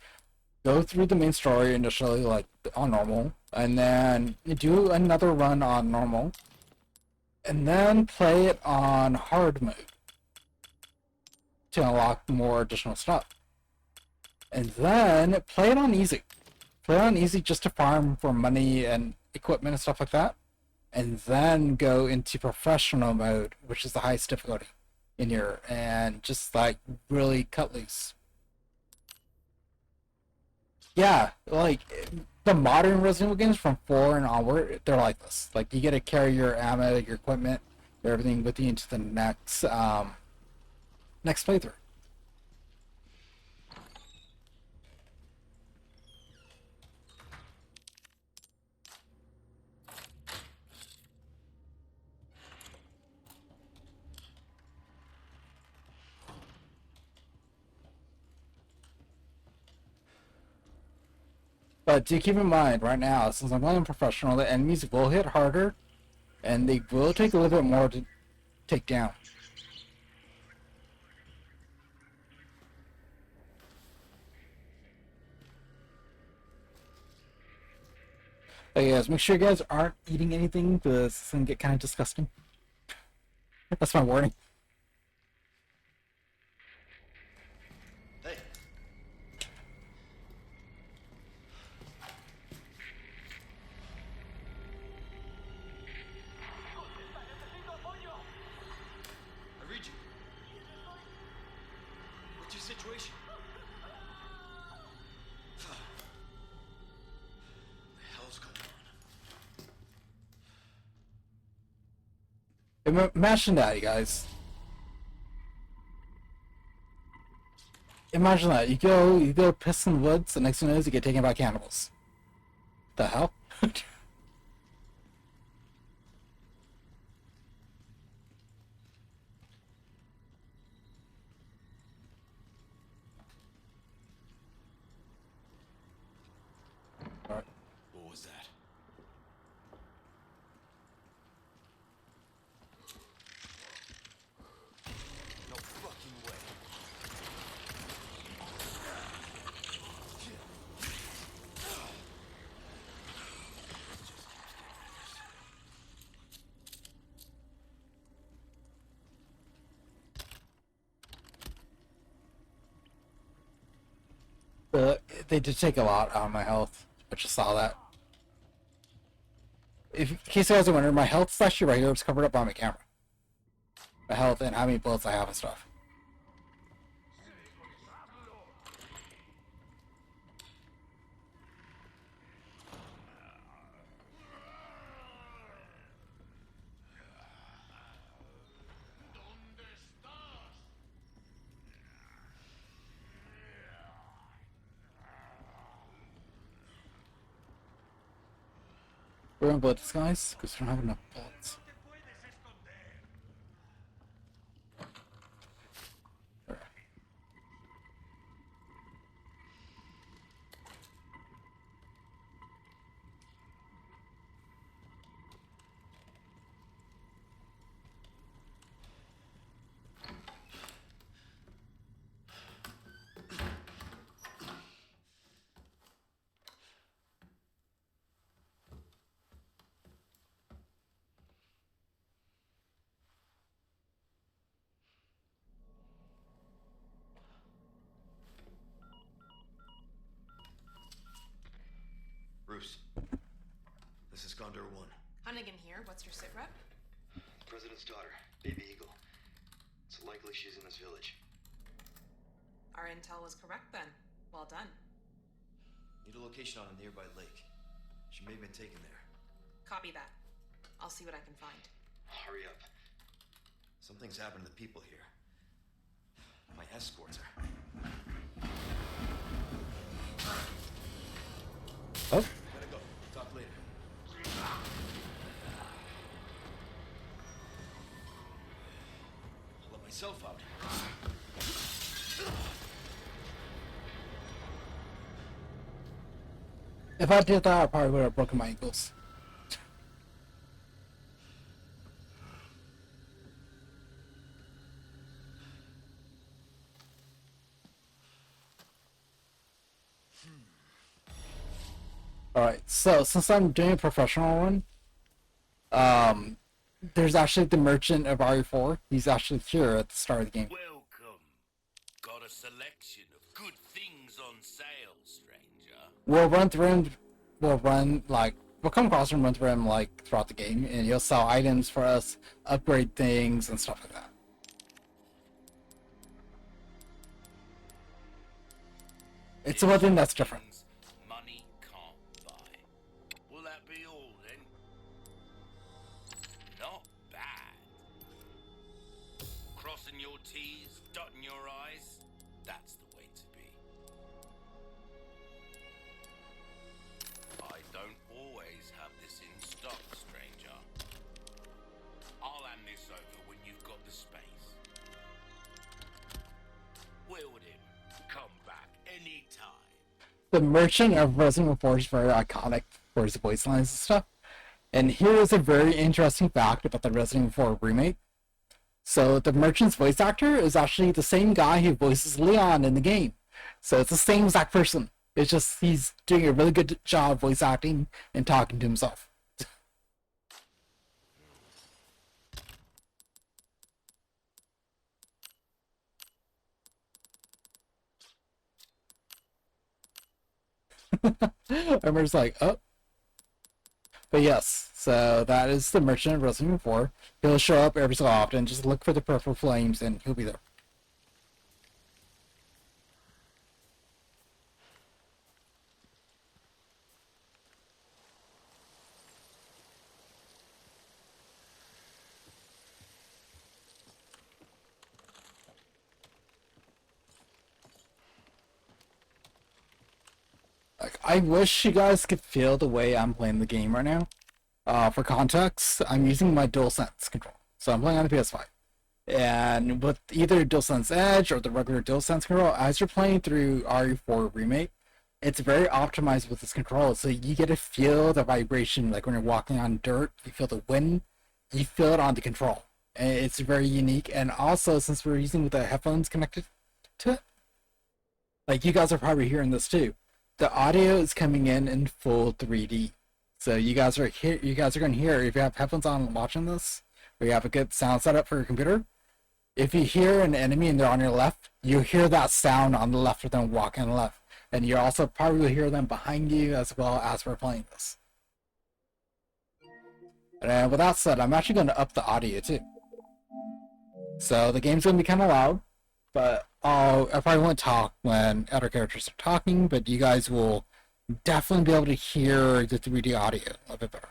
Speaker 1: go through the main story initially like on normal, and then do another run on normal, and then play it on hard mode to unlock more additional stuff. And then play it on easy. Play it on easy just to farm for money and equipment and stuff like that. And then go into professional mode, which is the highest difficulty in here, and just like really cut loose. Yeah, like the modern Resident Evil games from 4 and onward, they're like this. Like you get to carry your ammo, your equipment, everything with you into the next next playthrough. But do keep in mind, right now, since I'm playing professional, the enemies will hit harder, and they will take a little bit more to take down. Hey guys, make sure you guys aren't eating anything because it's gonna get kind of disgusting. That's my warning.
Speaker 7: Hey. I read you. What's your situation? What the hell's going on?
Speaker 1: Imagine that, you guys. Imagine that. You go piss in the woods, and next thing you know, you get taken by cannibals. The hell? Alright.
Speaker 7: What was that? No fucking way.
Speaker 1: They did take a lot out of my health. I just saw that. If, in case you guys are wondering, my health's actually right here. It's covered up by my camera. My health and how many bullets I have and stuff. We're gonna blood this, guys, because we don't have enough bullets.
Speaker 7: Bruce, this is Condor 1.
Speaker 10: Hunnigan here. What's your sit rep?
Speaker 7: President's daughter, Baby Eagle. It's likely she's in this village.
Speaker 10: Our intel was correct then. Well done.
Speaker 7: Need a location on a nearby lake. She may have been taken there.
Speaker 10: Copy that. I'll see what I can find.
Speaker 7: Hurry up. Something's happened to the people here. My escorts are...
Speaker 1: Oh.
Speaker 7: Gotta go. Talk later. I'll let myself out.
Speaker 1: If I did that, I probably would have broken my ankles. Alright, so since I'm doing a professional one, there's actually the merchant of RE4. He's actually here at the start of the game.
Speaker 8: Welcome. Got a selection of good things on sale, stranger.
Speaker 1: We'll run through him, we'll come across him, run through him, throughout the game, and he'll sell items for us, upgrade things, and stuff like that. It's one thing that's different.
Speaker 8: Money can't buy. Will that be all then? Not bad. Crossing your T's, dotting your I's, that's the way to be. I don't always have this in stock, stranger. I'll hand this over when you've got the space. Wield him. Come back anytime.
Speaker 1: The merchant of Resident Evil 4 is very iconic for his voice lines and stuff. And here is a very interesting fact about the Resident Evil 4 remake. So the merchant's voice actor is actually the same guy who voices Leon in the game. So it's the same exact person. It's just he's doing a really good job voice acting and talking to himself. I remember it's like, oh. But yes, so that is the Merchant of Resident Evil 4. He'll show up every so often. Just look for the purple flames and he'll be there. Like, I wish you guys could feel the way I'm playing the game right now. For context, I'm using my DualSense control. So I'm playing on the PS5. And with either DualSense Edge or the regular DualSense control, as you're playing through RE4 Remake, it's very optimized with this control. So you get to feel the vibration, like when you're walking on dirt, you feel the wind, you feel it on the control. And it's very unique. And also, since we're using the headphones connected to it, like you guys are probably hearing this too, the audio is coming in full 3D. So you guys are here. You guys are going to hear, if you have headphones on watching this, or you have a good sound setup for your computer, if you hear an enemy and they're on your left, you hear that sound on the left of them walking on the left. And you also probably hear them behind you as well as we're playing this. And with that said, I'm actually going to up the audio too. So the game's going to be kind of loud, but I probably won't talk when other characters are talking, but you guys will definitely be able to hear the 3D audio a bit better.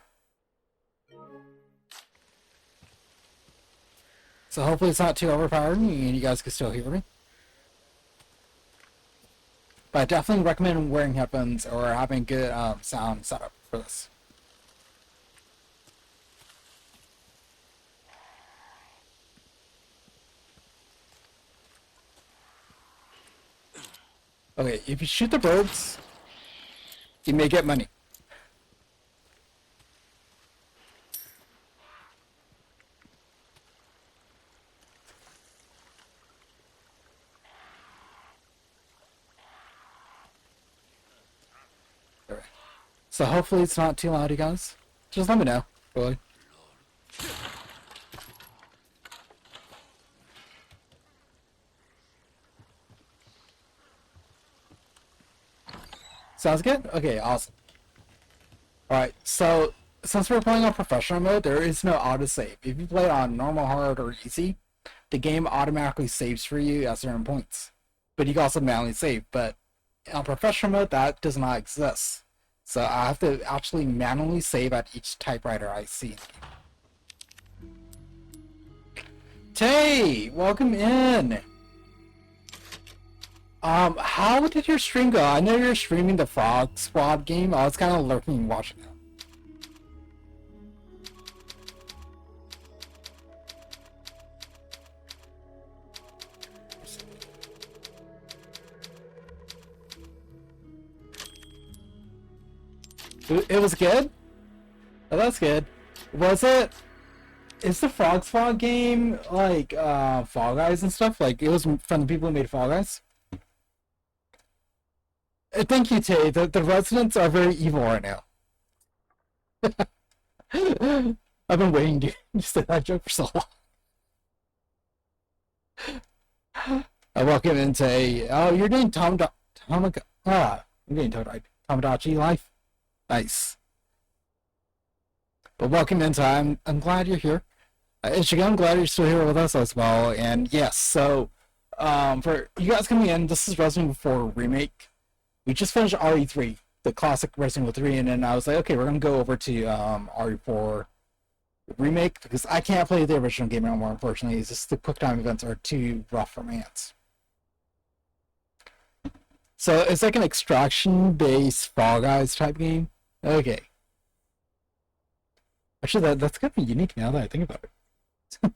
Speaker 1: So hopefully it's not too overpowering and you guys can still hear me. But I definitely recommend wearing headphones or having good sound setup for this. Okay, if you shoot the birds, you may get money. Alright. So hopefully it's not too loud, you guys. Just let me know, really. Sounds good? Okay, awesome. Alright, so since we're playing on professional mode, there is no autosave. If you play on normal, hard, or easy, the game automatically saves for you at certain points. But you can also manually save, but on professional mode, that does not exist. So I have to actually manually save at each typewriter I see. Tay, welcome in! How did your stream go? I know you're streaming the Frog Squad game. I was kind of lurking and watching it. It was good? Oh, that's good. Was it... Is the Frog Squad game like, Fall Guys and stuff? Like, it was from the people who made Fall Guys? Thank you, Tay. The residents are very evil right now. I've been waiting to say that joke for so long. Welcome in, Tay. Oh, you're doing I'm getting Tomodachi Life. Nice. But welcome in, Tay. I'm glad you're here. Ichigo, I'm glad you're still here with us as well. And yes, so for you guys coming in, this is Resident Evil 4 Remake. We just finished RE3, the classic Resident Evil 3, and then I was like, okay, we're gonna go over to RE4 Remake because I can't play the original game anymore. Unfortunately, it's just the QuickTime events are too rough for my hands. So it's like an extraction-based Fall Guys type game. Okay. Actually, that's gonna be unique now that I think about it.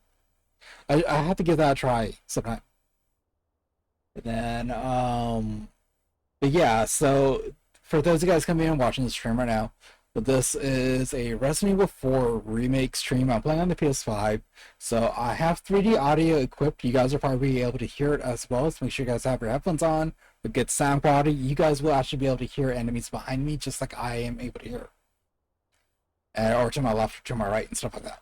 Speaker 1: I have to give that a try sometime. And then but yeah, so for those of you guys coming in and watching the stream right now, this is a Resident Evil 4 Remake stream. I'm playing on the PS5, so I have 3D audio equipped. You guys are probably able to hear it as well, so make sure you guys have your headphones on a good sound quality, you guys will actually be able to hear enemies behind me just like I am able to hear. Or to my left or to my right and stuff like that.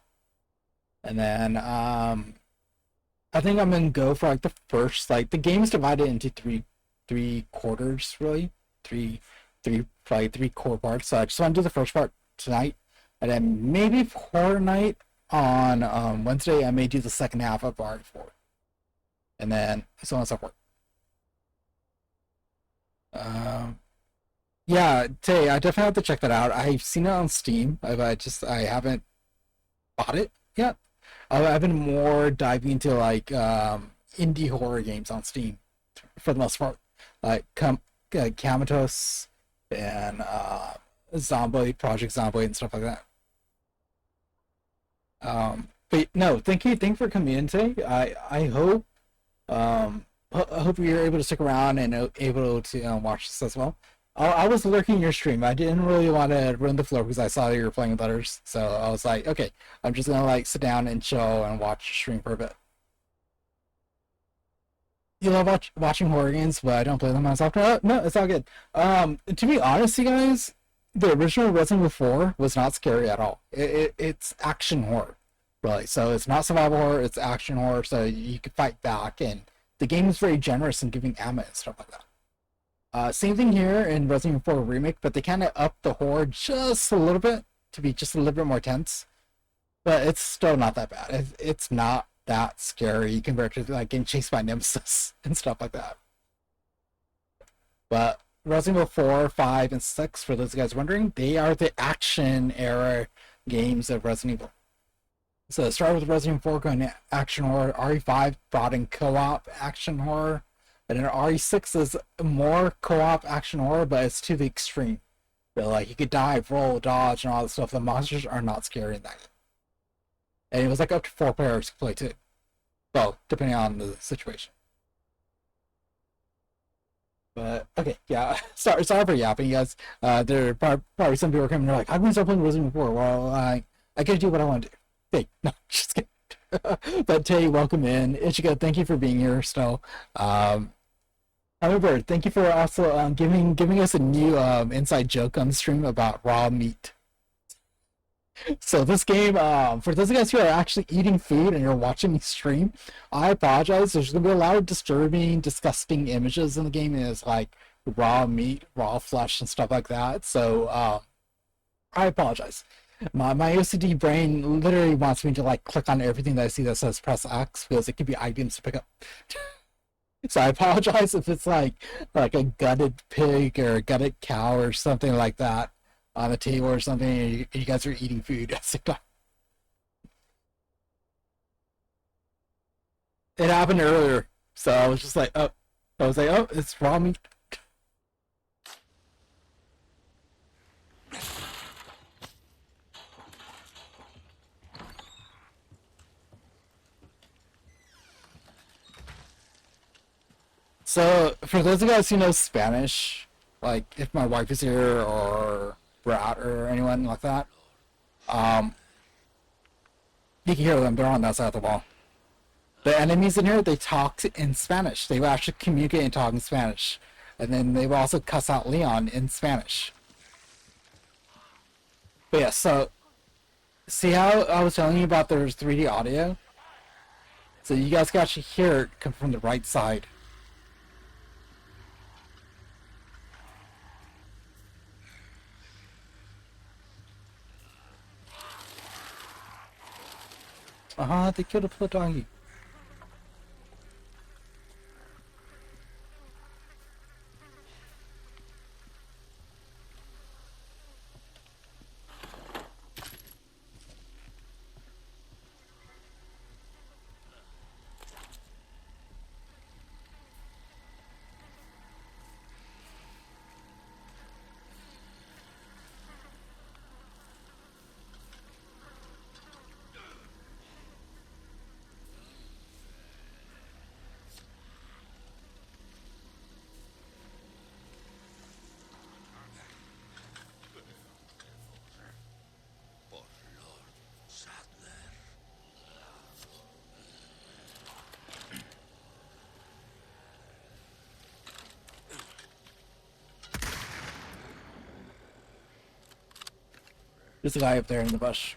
Speaker 1: And then I think I'm gonna go for like the first, like the game is divided into three quarters really. Probably three core parts. So I just want to do the first part tonight. And then maybe Fortnite on Wednesday I may do the second half of RE4. And then so on and so forth. Yeah, Tay, I definitely have to check that out. I've seen it on Steam. I haven't bought it yet. I've been more diving into like indie horror games on Steam for the most part, like Comatose and Zombie Project Zombie and stuff like that. But no, thank you for coming in today. I hope I hope you're able to stick around and able to watch this as well. I was lurking your stream. I didn't really want to run the floor because I saw that you were playing with others. So I was like, okay, I'm just gonna like sit down and chill and watch your stream for a bit. You love watching horror games, but I don't play them myself. No, it's all good. To be honest, you guys, the original Resident Evil 4 was not scary at all. It's action horror, really. So it's not survival horror; it's action horror. So you can fight back, and the game is very generous in giving ammo and stuff like that. Same thing here in Resident Evil 4 Remake, but they kind of upped the horror just a little bit to be just a little bit more tense. But it's still not that bad. It's not that scary compared to like getting chased by Nemesis and stuff like that. But Resident Evil 4, 5, and 6, for those guys wondering, they are the action era games of Resident Evil. So it started with Resident Evil 4 going to action horror, RE5 brought in co-op action horror, and then RE6 is more co-op action horror, but it's to the extreme. But like you could dive, roll, dodge, and all that stuff. The monsters are not scary in that game. And it was like up to 4 players to play too. Well, depending on the situation. But okay, yeah. Sorry for yapping, you guys. There are probably some people are coming. They're like, "I'm gonna start playing Resident Evil 4." Well, I gotta do what I want to do. Hey, no, just kidding. But Tay, welcome in. Ichigo, thank you for being here still. However, thank you for also giving us a new inside joke on the stream about raw meat. So this game, for those of you guys who are actually eating food and you're watching me stream, I apologize. There's going to be a lot of disturbing, disgusting images in the game. It's like raw meat, raw flesh, and stuff like that. So I apologize. My OCD brain literally wants me to like click on everything that I see that says press X because it could be items to pick up. So I apologize if it's like a gutted pig or a gutted cow or something like that on the table or something, and you guys are eating food. It happened earlier, so I was just like, oh, it's raw meat. So for those of you guys who know Spanish, like if my wife is here or Brat or anyone like that, you can hear them. They're on that side of the wall. The enemies in here, they talk in Spanish. They will actually communicate and talk in Spanish. And then they will also cuss out Leon in Spanish. But yeah, so see how I was telling you about there's 3D audio? So you guys can actually hear it come from the right side. They killed a poor doggy. There's a guy up there in the bush.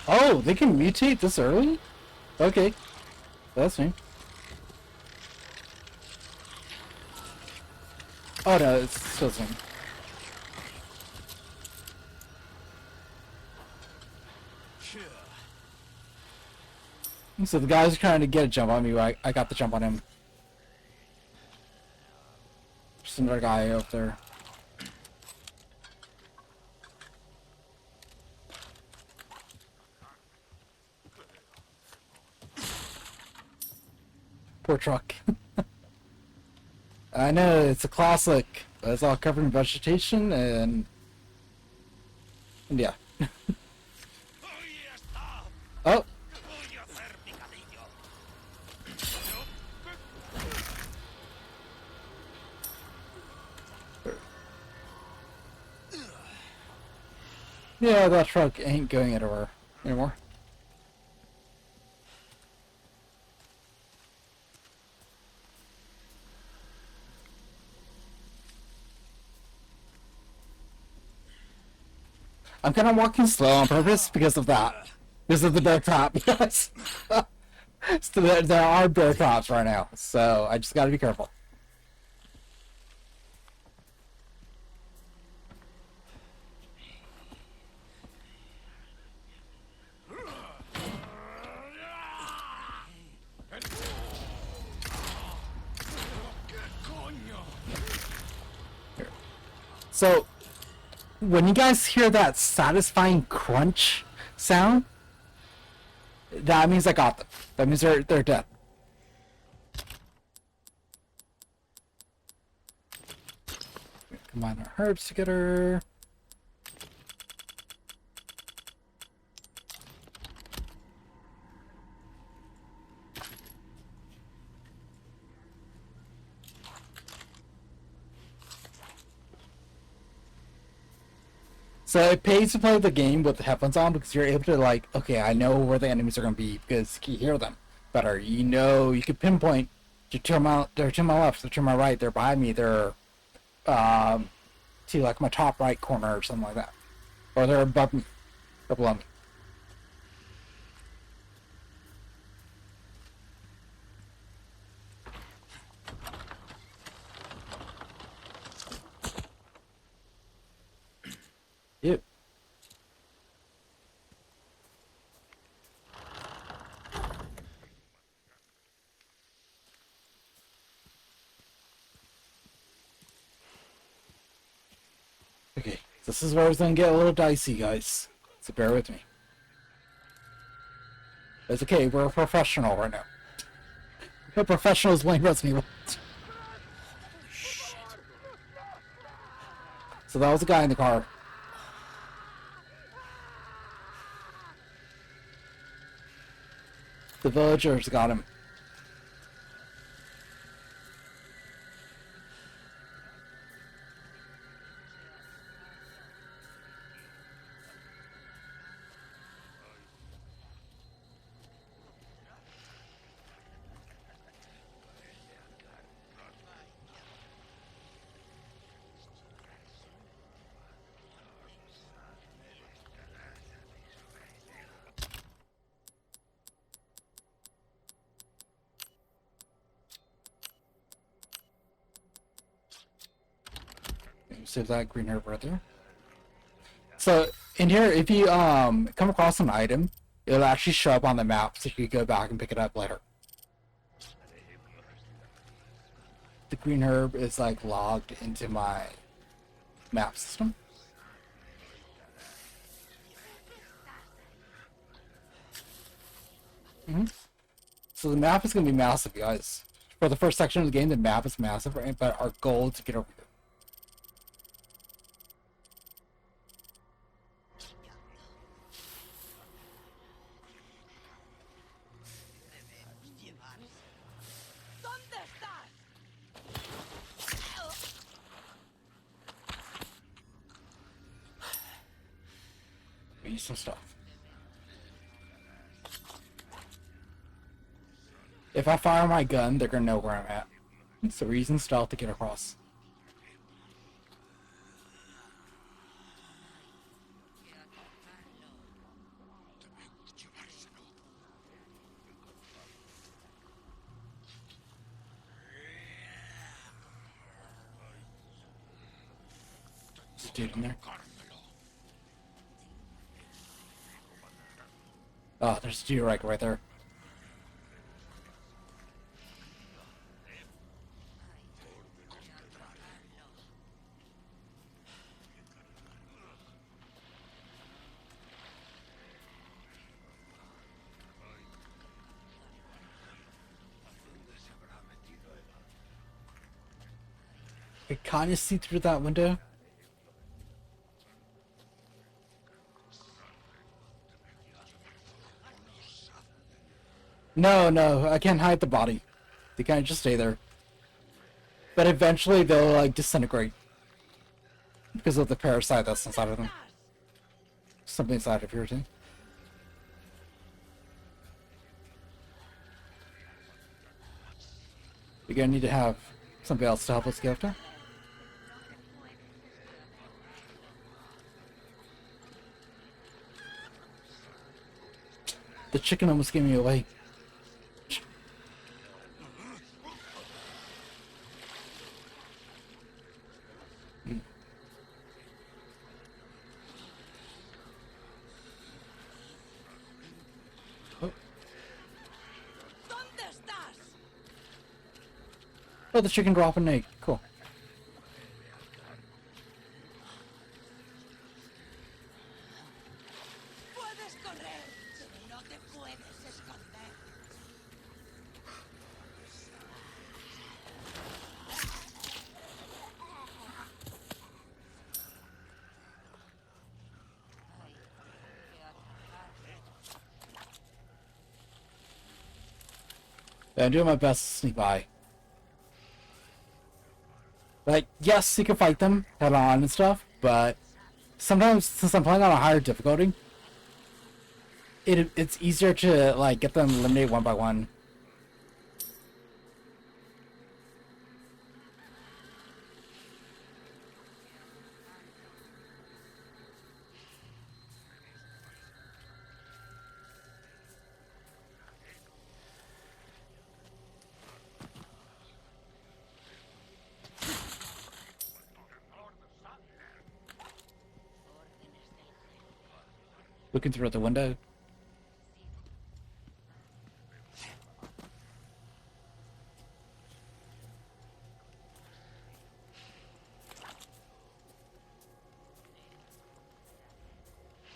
Speaker 1: Oh, they can mutate this early? Okay. That's me. Oh no, it's still the same. So the guy's trying to get a jump on me, but I got the jump on him. Just another guy up there. Poor truck. I know, it's a classic. It's all covered in vegetation and yeah. Oh! Yeah, that truck ain't going anywhere anymore. I'm kind of walking slow on purpose because of that. Because of the bear trap. Yes. So there are bear traps right now, so I just gotta be careful. So, when you guys hear that satisfying crunch sound, that means I got them. That means they're dead. Combine our herbs together. So it pays to play the game with the headphones on because you're able to like, okay, I know where the enemies are going to be because you hear them better. You know, you can pinpoint. They're to my left, they're to my right, they're behind me, they're to like my top right corner or something like that, or they're above me, or below me. Yep. Okay, this is where it's gonna get a little dicey, guys. So bear with me. It's okay, we're a professional right now. No professionals playing Resident Evil. So that was the guy in the car. The villagers got him. Save that green herb right there. So in here, if you come across an item, it'll actually show up on the map, so you can go back and pick it up later. The green herb is like logged into my map system. So the map is going to be massive, guys. For the first section of the game, the map is massive, right? But our goal is to get over here. you some stuff. If I fire my gun, they're gonna know where I'm at. So we're using stealth to get across. There's a dude in there. Oh, there's a dude right there. I kind of see through that window. No, I can't hide the body. They kind of just stay there. But eventually they'll like disintegrate because of the parasite that's inside of them. Something inside of here too. We're gonna need to have somebody else to help us get up there. The chicken almost gave me away. Oh, the chicken dropped an egg. Cool. Yeah, I'm doing my best to sneak by. Like, yes, you can fight them head on and stuff, but sometimes, since I'm playing on a higher difficulty, it's easier to, like, get them eliminated one by one. Looking through the window.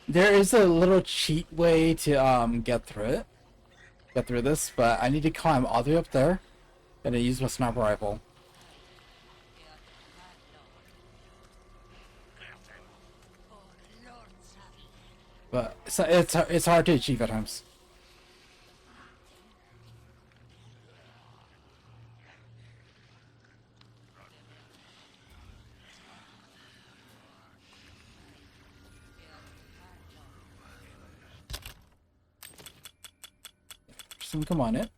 Speaker 1: There is a little cheat way to get through it. Get through this, but I need to climb all the way up there and I use my sniper rifle. But it's hard to achieve at times. Just come on it.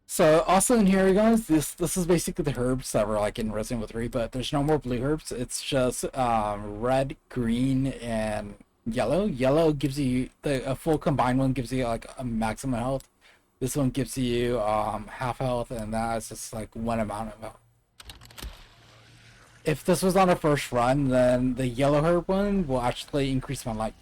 Speaker 1: So also in here, guys, this is basically the herbs that were like in Resident Evil 3, but there's no more blue herbs. It's just red, green, and yellow. Yellow gives you a full combined one gives you like a maximum health. This one gives you half health, and that's just like one amount of health. If this was on a first run, then the yellow herb one will actually increase my life.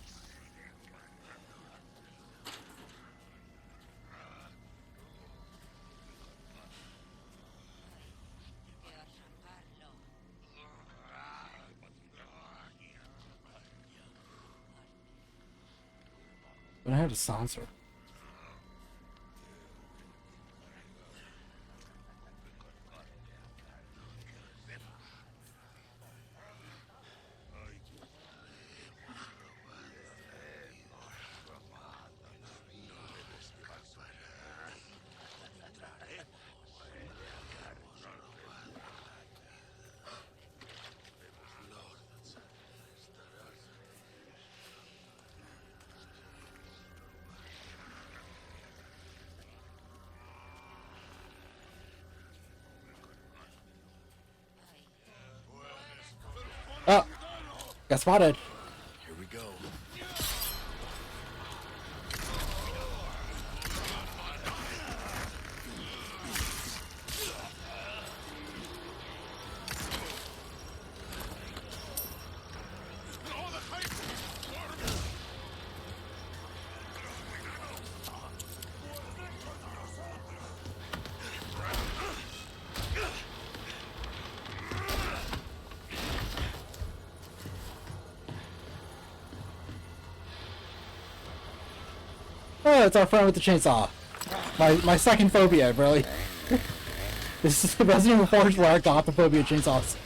Speaker 1: But I had a silencer. Got spotted.
Speaker 7: Here we go.
Speaker 1: Oh, it's our friend with the chainsaw. My second phobia, really. This is the Resident Evil 4 where I got the phobia of chainsaws.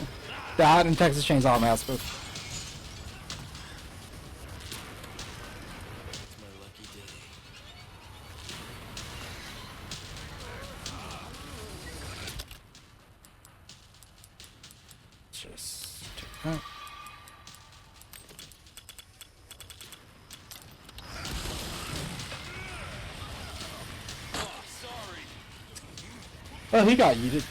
Speaker 1: That and Texas Chainsaw Massacre.
Speaker 7: It's my lucky day.
Speaker 1: Just take that. Oh, he got yeeted.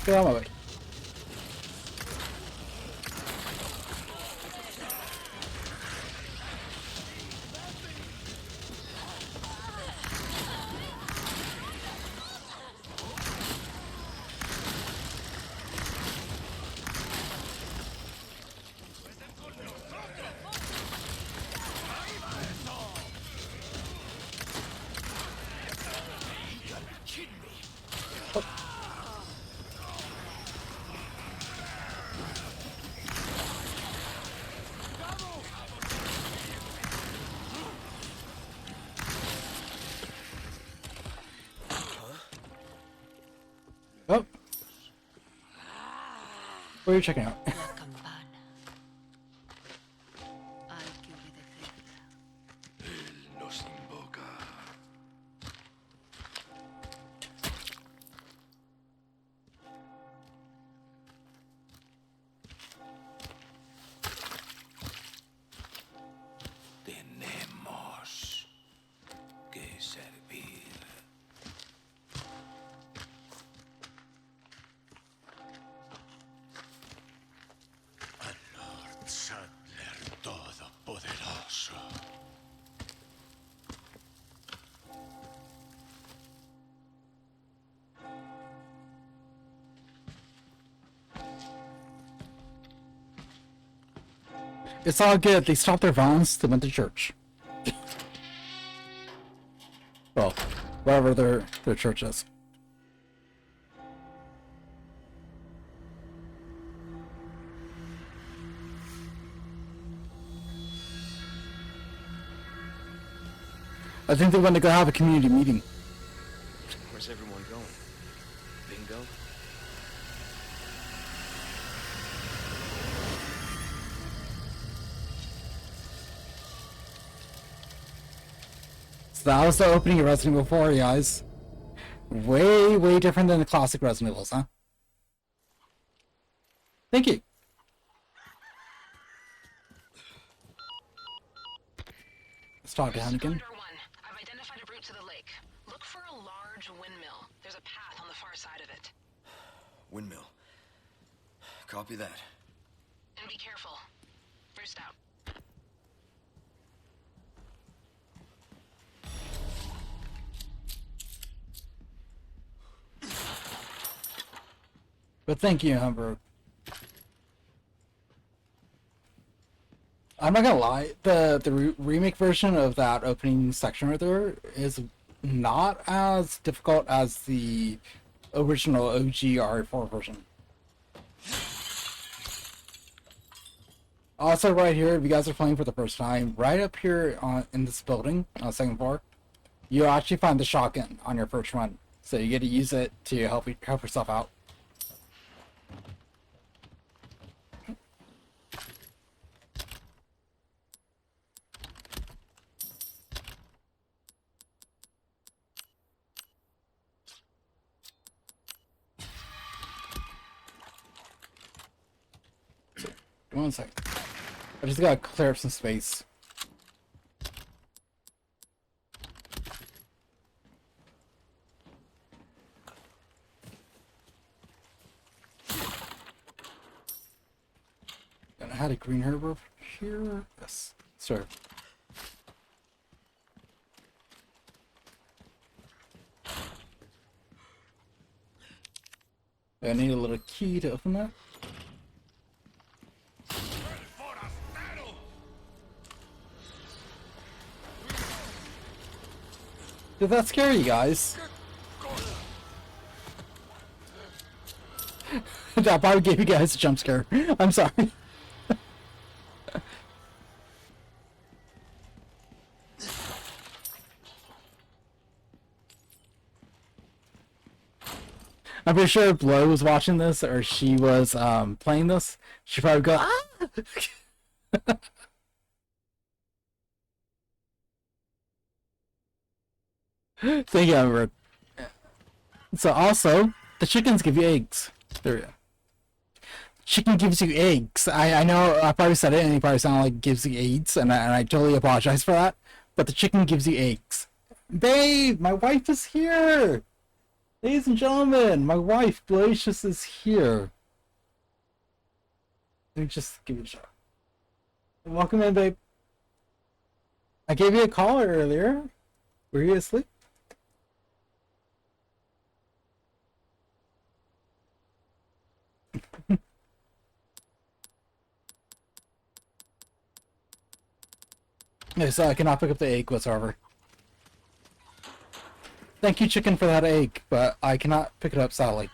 Speaker 1: Get out of my way. Oh. What are you checking out?
Speaker 7: Nos invoca.
Speaker 8: Tenemos que servir. Al Lord Sadler Todopoderoso.
Speaker 1: It's all good. They stopped their violence to went to church. Well, wherever their church is. I think they want to go have a community meeting.
Speaker 7: Where's everyone going? Bingo?
Speaker 1: So that was the opening of Resident Evil 4, guys. Way, way different than the classic Resident Evils, huh? Thank you. Let's talk to Hannigan.
Speaker 10: I've identified a route to the lake. Look for a large windmill. There's a path on the far side of it.
Speaker 7: Windmill. Copy that.
Speaker 10: And be careful. Roost out.
Speaker 1: But thank you, Humber. I'm not gonna lie, the remake version of that opening section right there is not as difficult as the original OG RE4 version. Also, right here, if you guys are playing for the first time, right up here in this building on the second floor, you actually find the shotgun on your first run, so you get to use it to help yourself out. One second. I just gotta clear up some space. And I had a green herb over here. Yes, sir. I need a little key to open that. Did that scare you guys? That probably gave you guys a jump scare. I'm sorry. I'm pretty sure if Blow was watching this or she was playing this, she'd probably go, ah! Thank you, Edward. So also, the chickens give you eggs. There we go. Chicken gives you eggs. I know I probably said it and it probably sounded like gives you AIDS, and I totally apologize for that. But the chicken gives you eggs. Babe, my wife is here! Ladies and gentlemen, my wife, Glacius, is here. Let me just give you a shot. Welcome in, babe. I gave you a call earlier. Were you asleep? Okay, so I cannot pick up the egg whatsoever. Thank you, chicken, for that egg, but I cannot pick it up, sadly.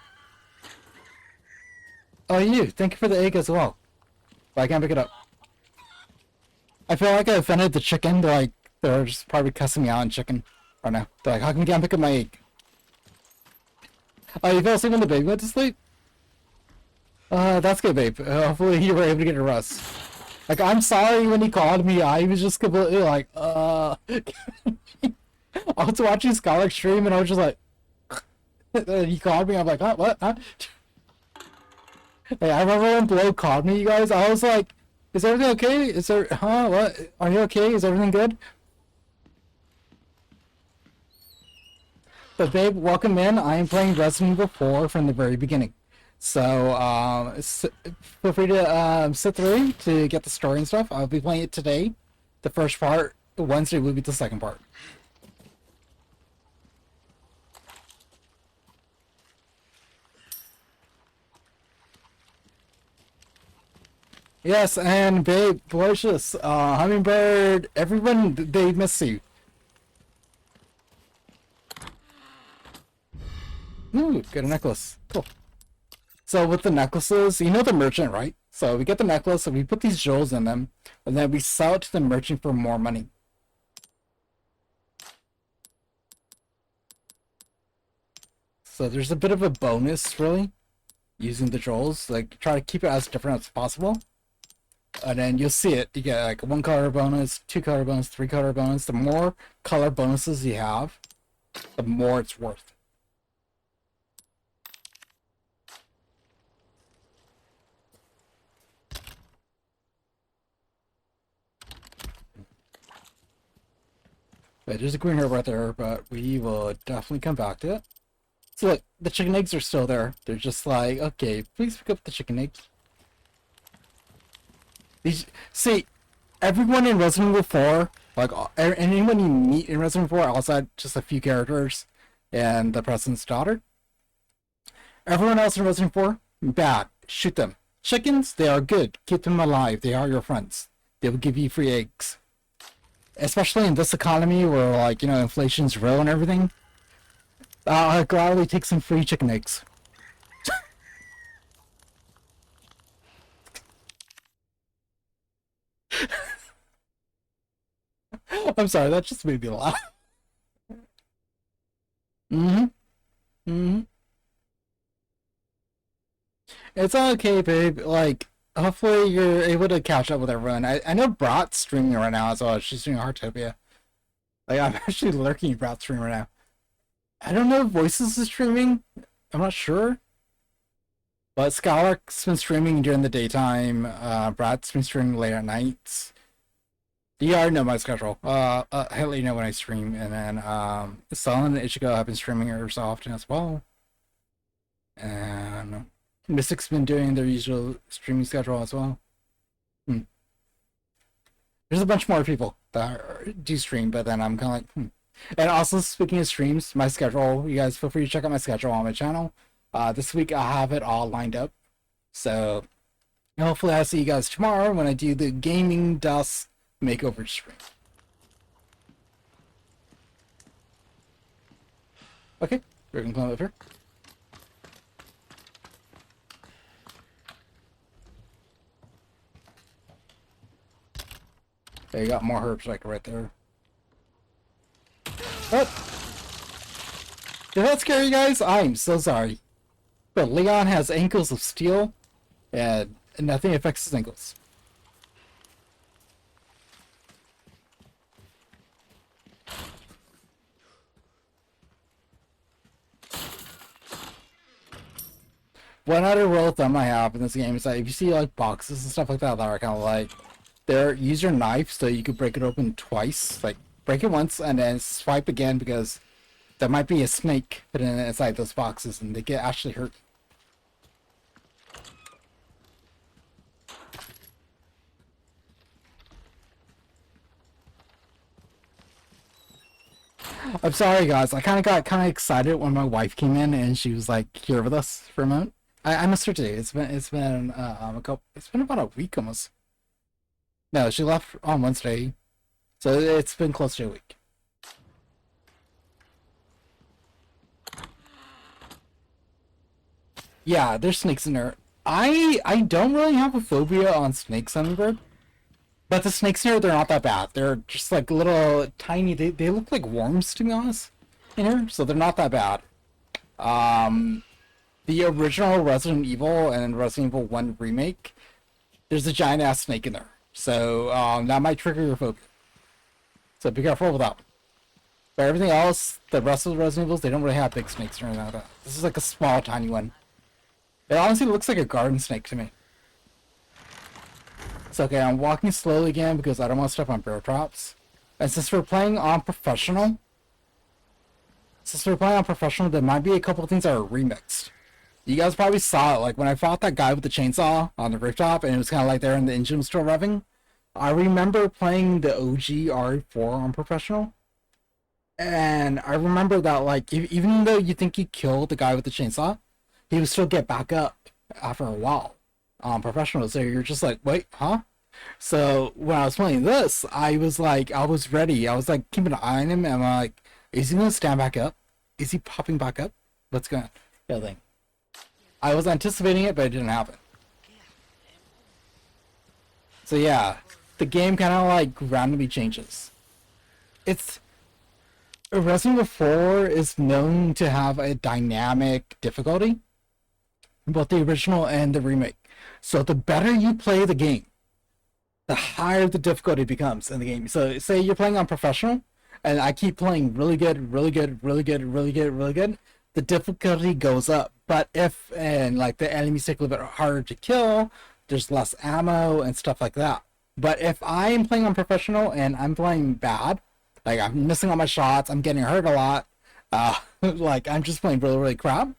Speaker 1: Oh, you. Thank you for the egg as well. But I can't pick it up. I feel like I offended the chicken. They're just probably cussing me out in chicken right now. They're like, how come you can't pick up my egg? Oh, you fell asleep when the baby went to sleep? That's good, babe. Hopefully you were able to get a rest. Like, I'm sorry when he called me, I was just completely like, I was watching Skylark stream and I was just like, he called me, I'm like, huh, what? Huh? Hey, I remember when Blow called me, you guys, I was like, is everything okay? Is there, huh, what? Are you okay? Is everything good? But babe, welcome in. I am playing Resident Evil 4 from the very beginning. So, feel free to sit through to get the story and stuff. I'll be playing it today. The first part. Wednesday will be the second part. Yes, and babe, Delicious, Hummingbird, everyone, they miss you. Ooh, get a necklace. Cool. So with the necklaces, you know the merchant, right? So we get the necklace and we put these jewels in them, and then we sell it to the merchant for more money. So there's a bit of a bonus, really, using the jewels. Like, try to keep it as different as possible. And then you'll see it. You get like 1 color bonus, 2 color bonus, 3 color bonus. The more color bonuses you have, the more it's worth. There's a green herb right there, but we will definitely come back to it. So look, the chicken eggs are still there. They're just like, okay, please pick up the chicken egg. See, everyone in Resident Evil 4, like anyone you meet in Resident Evil 4, outside just a few characters and the president's daughter, everyone else in Resident Evil 4 Bad. Shoot them. Chickens, they are good. Keep them alive. They are your friends. They will give you free eggs. Especially in this economy where, like, you know, inflation's real and everything. I'll gladly take some free chicken eggs. I'm sorry, that just made me laugh. Mm-hmm. Mm-hmm. It's okay, babe. Like, hopefully you're able to catch up with everyone. I know Brat's streaming right now as well. She's doing Heartopia. Like, I'm actually lurking Brat's stream right now. I don't know if Voices is streaming. I'm not sure. But Skylark's been streaming during the daytime. Brat's been streaming late at nights. You already know my schedule. I'll let you know when I stream. And then, Sullen and Ichigo have been streaming every so often as well. And Mystic's been doing their usual streaming schedule as well. There's a bunch more people that do stream, but then I'm kind of like, And also, speaking of streams, my schedule, you guys feel free to check out my schedule on my channel. This week I have it all lined up. So, hopefully I'll see you guys tomorrow when I do the Gaming Dust Makeover stream. Okay, we're gonna climb over. There, you got more herbs like right there. What? Did that scare you guys? I'm so sorry. But Leon has ankles of steel, and nothing affects his ankles. One other rule of thumb I have in this game is that if you see like boxes and stuff like that that are kind of like, use your knife so you could break it open twice. Like, break it once and then swipe again because there might be a snake hidden inside those boxes and they get actually hurt. I'm sorry guys, I got excited when my wife came in and she was like here with us for a moment. I missed her today. It's been about a week almost. No, she left on Wednesday, so it's been close to a week. Yeah, there's snakes in there. I don't really have a phobia on snakes, Hummingbird. But the snakes here, they're not that bad. They're just like little tiny, they look like worms to be honest, in here, so they're not that bad. The original Resident Evil and Resident Evil 1 remake, there's a giant ass snake in there. So that might trigger your phobia. So be careful with that one. But everything else, the rest of the Resident Evils, they don't really have big snakes or anything like that. This is like a small, tiny one. It honestly looks like a garden snake to me. It's okay, I'm walking slowly again because I don't want to step on bear traps. And since we're playing on professional, there might be a couple of things that are remixed. You guys probably saw it, like when I fought that guy with the chainsaw on the rooftop and it was kind of like there and the engine was still revving. I remember playing the OG RE4 on professional. And I remember that, like, even though you think you killed the guy with the chainsaw, he would still get back up after a while on professional. So you're just like, wait, huh? So when I was playing this, I was ready. I was like keeping an eye on him and I'm like, is he gonna stand back up? Is he popping back up? What's going on? Yeah, thing. I was anticipating it, but it didn't happen. So yeah, the game kind of like randomly changes. Resident Evil 4 is known to have a dynamic difficulty, both the original and the remake. So the better you play the game, the higher the difficulty becomes in the game. So say you're playing on professional, and I keep playing really good, the difficulty goes up. But if, and like the enemies take a little bit harder to kill, there's less ammo and stuff like that. But if I am playing on professional and I'm playing bad, like I'm missing all my shots, I'm getting hurt a lot, like I'm just playing really crap,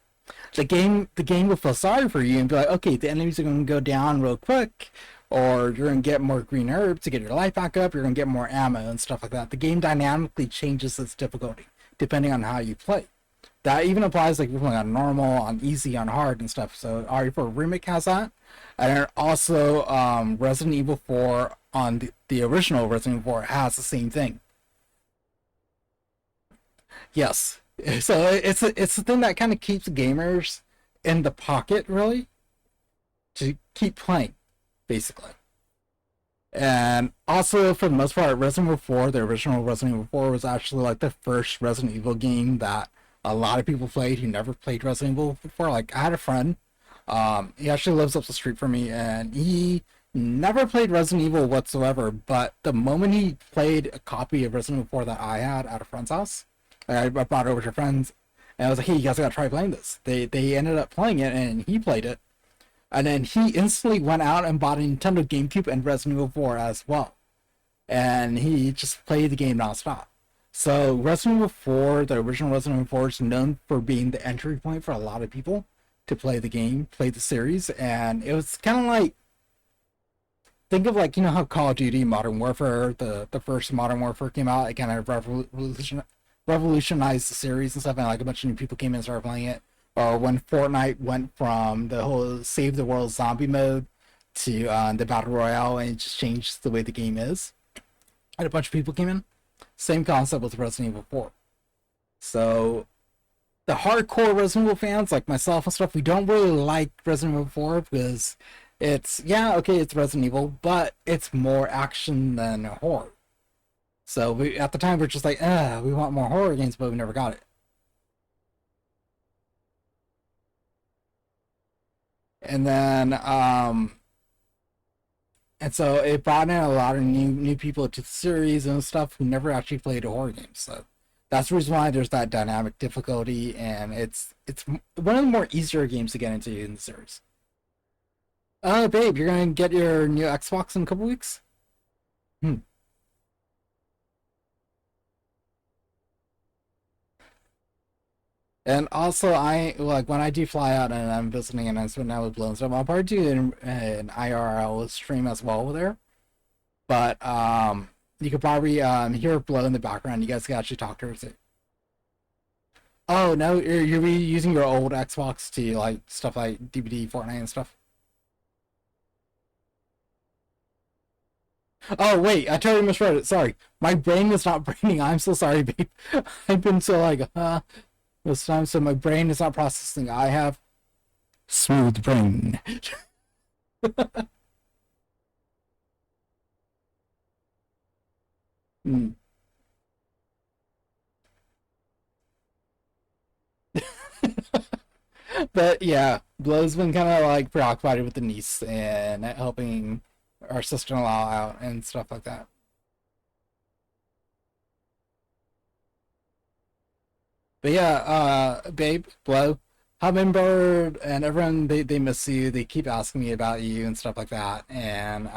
Speaker 1: the game will feel sorry for you and be like, okay, the enemies are going to go down real quick, or you're going to get more green herbs to get your life back up, you're going to get more ammo and stuff like that. The game dynamically changes its difficulty depending on how you play. that even applies like if you're playing on normal, on easy, on hard, and stuff. So RE4 Remake has that, and then also Resident Evil 4 on the original Resident Evil 4 has the same thing. Yes, so it's the thing that kind of keeps gamers in the pocket, really, to keep playing, basically. And also, for the most part, Resident Evil 4, the original Resident Evil 4, was actually like the first Resident Evil game that a lot of people played who never played Resident Evil before. Like, I had a friend, he actually lives up the street from me, and he never played Resident Evil whatsoever, but the moment he played a copy of Resident Evil 4 that I had at a friend's house, I brought it over to friends, and I was like, hey, you guys gotta try playing this. They ended up playing it, and he played it. And then he instantly went out and bought a Nintendo GameCube and Resident Evil 4 as well. And he just played the game nonstop. So Resident Evil 4, the original Resident Evil 4, is known for being the entry point for a lot of people to play the game, play the series. And it was kind of like, think of like, you know how Call of Duty Modern Warfare, the first Modern Warfare came out, it kind of revolutionized the series and stuff, and like a bunch of new people came in and started playing it. Or when Fortnite went from the whole save the world zombie mode to the battle royale, and it just changed the way the game is. And a bunch of people came in. Same concept with Resident Evil 4. So the hardcore Resident Evil fans like myself and stuff, we don't really like Resident Evil 4 because it's, yeah, okay, it's Resident Evil, but it's more action than horror. So we, at the time, we're just like, we want more horror games, but we never got it. And then, and so it brought in a lot of new people to the series and stuff who never actually played a horror game. So that's the reason why there's that dynamic difficulty, and it's one of the more easier games to get into in the series. Babe, you're gonna get your new Xbox in a couple weeks? And also, I like when I do fly out and I'm visiting and I'm spending out with Blow and stuff, I'll probably do an IRL stream as well there. But you could probably hear Blow in the background. You guys can actually talk to her too. Oh no, you're using your old Xbox to like stuff like DVD, Fortnite, and stuff. Oh wait, I totally misread it. Sorry, my brain is not braining. I'm so sorry, babe. I've been so like this time, so my brain is not processing. I have smooth brain. Mm. But yeah, Blow's been kind of like preoccupied with the niece and helping our sister-in-law out and stuff like that. But yeah, babe, Blow, Hummingbird, and everyone, they miss you. They keep asking me about you and stuff like that. And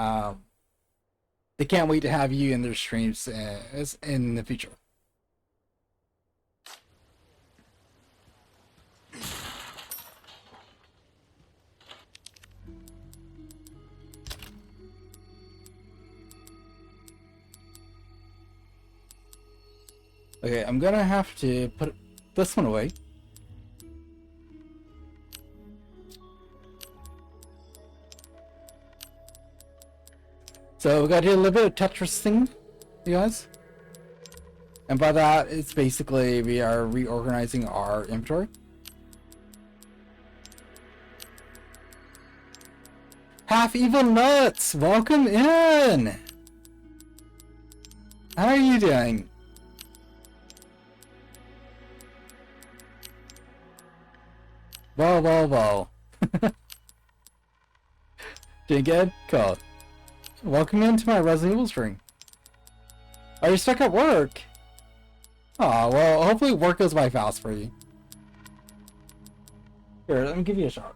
Speaker 1: they can't wait to have you in their streams in the future. Okay, I'm gonna have to put this one away. So we gotta do a little bit of Tetris thing, you guys. And by that, it's basically we are reorganizing our inventory. Half Evil Nuts, welcome in! How are you doing? Well. Doing good? Cool. Welcome into my Resident Evil stream. Are you stuck at work? Aw, well, hopefully work goes by fast for you. Here, let me give you a shot.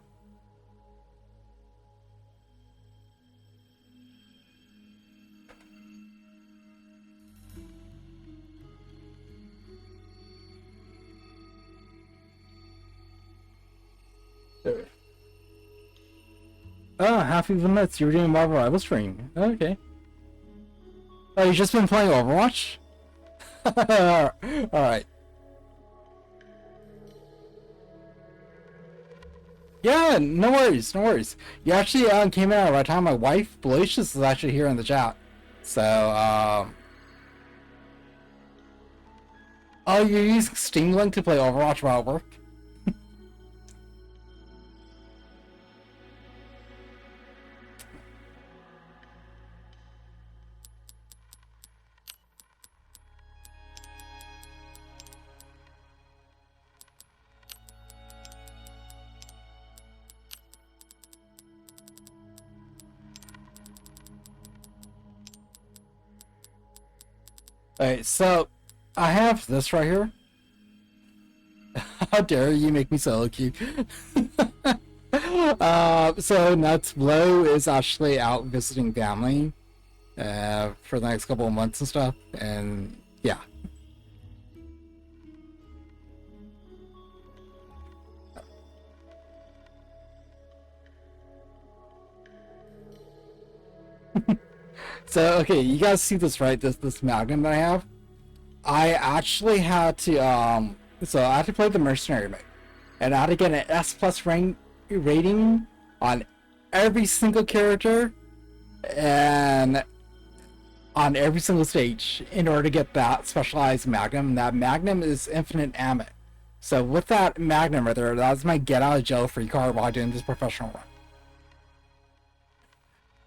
Speaker 1: There. Oh, Half Even Nuts, you were doing Marvel Rival stream. Okay. Oh, you've just been playing Overwatch? Alright. Yeah, no worries, no worries. You actually came in at the right time. My wife, Belicious, is actually here in the chat. So, oh, you're using Steam Link to play Overwatch while at work? Alright, so I have this right here. How dare you make me so cute? So Nuts Blow is actually out visiting family for the next couple of months and stuff, and yeah. So okay, you guys see this, right? This Magnum that I have. I actually had to so I had to play the mercenary mode, and I had to get an S+ rating on every single character and on every single stage in order to get that specialized Magnum. And that Magnum is infinite ammo. So with that Magnum right there, that's my get out of jail free card while doing this professional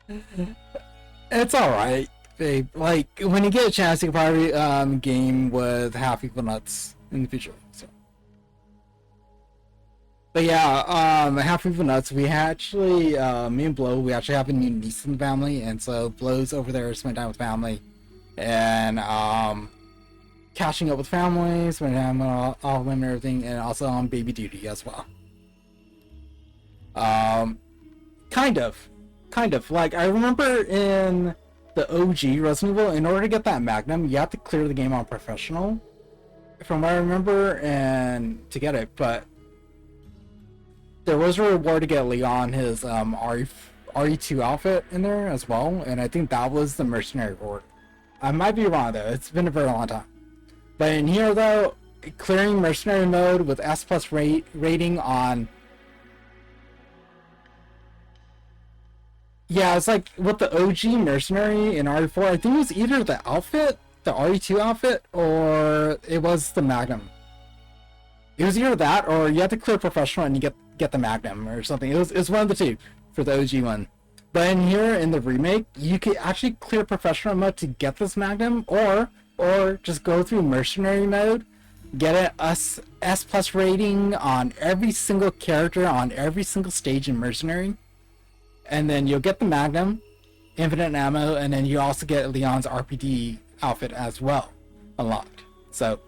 Speaker 1: run. It's alright, babe. Like, when you get a chance, you can probably game with Half Equal Nuts in the future. So. But yeah, Half Equal Nuts, we actually, me and Blow, we actually have a new niece in the family, and so Blow's over there spending time with family, and catching up with family, spending time with all of them and everything, and also on baby duty as well. Kind of. Like, I remember in the OG Resident Evil, in order to get that Magnum, you have to clear the game on Professional, from what I remember, and to get it, but there was a reward to get Leon his RE2 outfit in there as well, and I think that was the mercenary reward. I might be wrong though, it's been a very long time. But in here though, clearing mercenary mode with S+ rating on... Yeah, it's like with the OG mercenary in RE4, I think it was either the outfit, the RE2 outfit, or it was the Magnum. It was either that, or you had to clear professional and you get the Magnum or something. It was one of the two for the OG one. But in here in the remake, you could actually clear professional mode to get this Magnum, or just go through mercenary mode, get an S+ rating on every single character on every single stage in mercenary, and then you'll get the Magnum, infinite ammo, and then you also get Leon's RPD outfit as well unlocked. So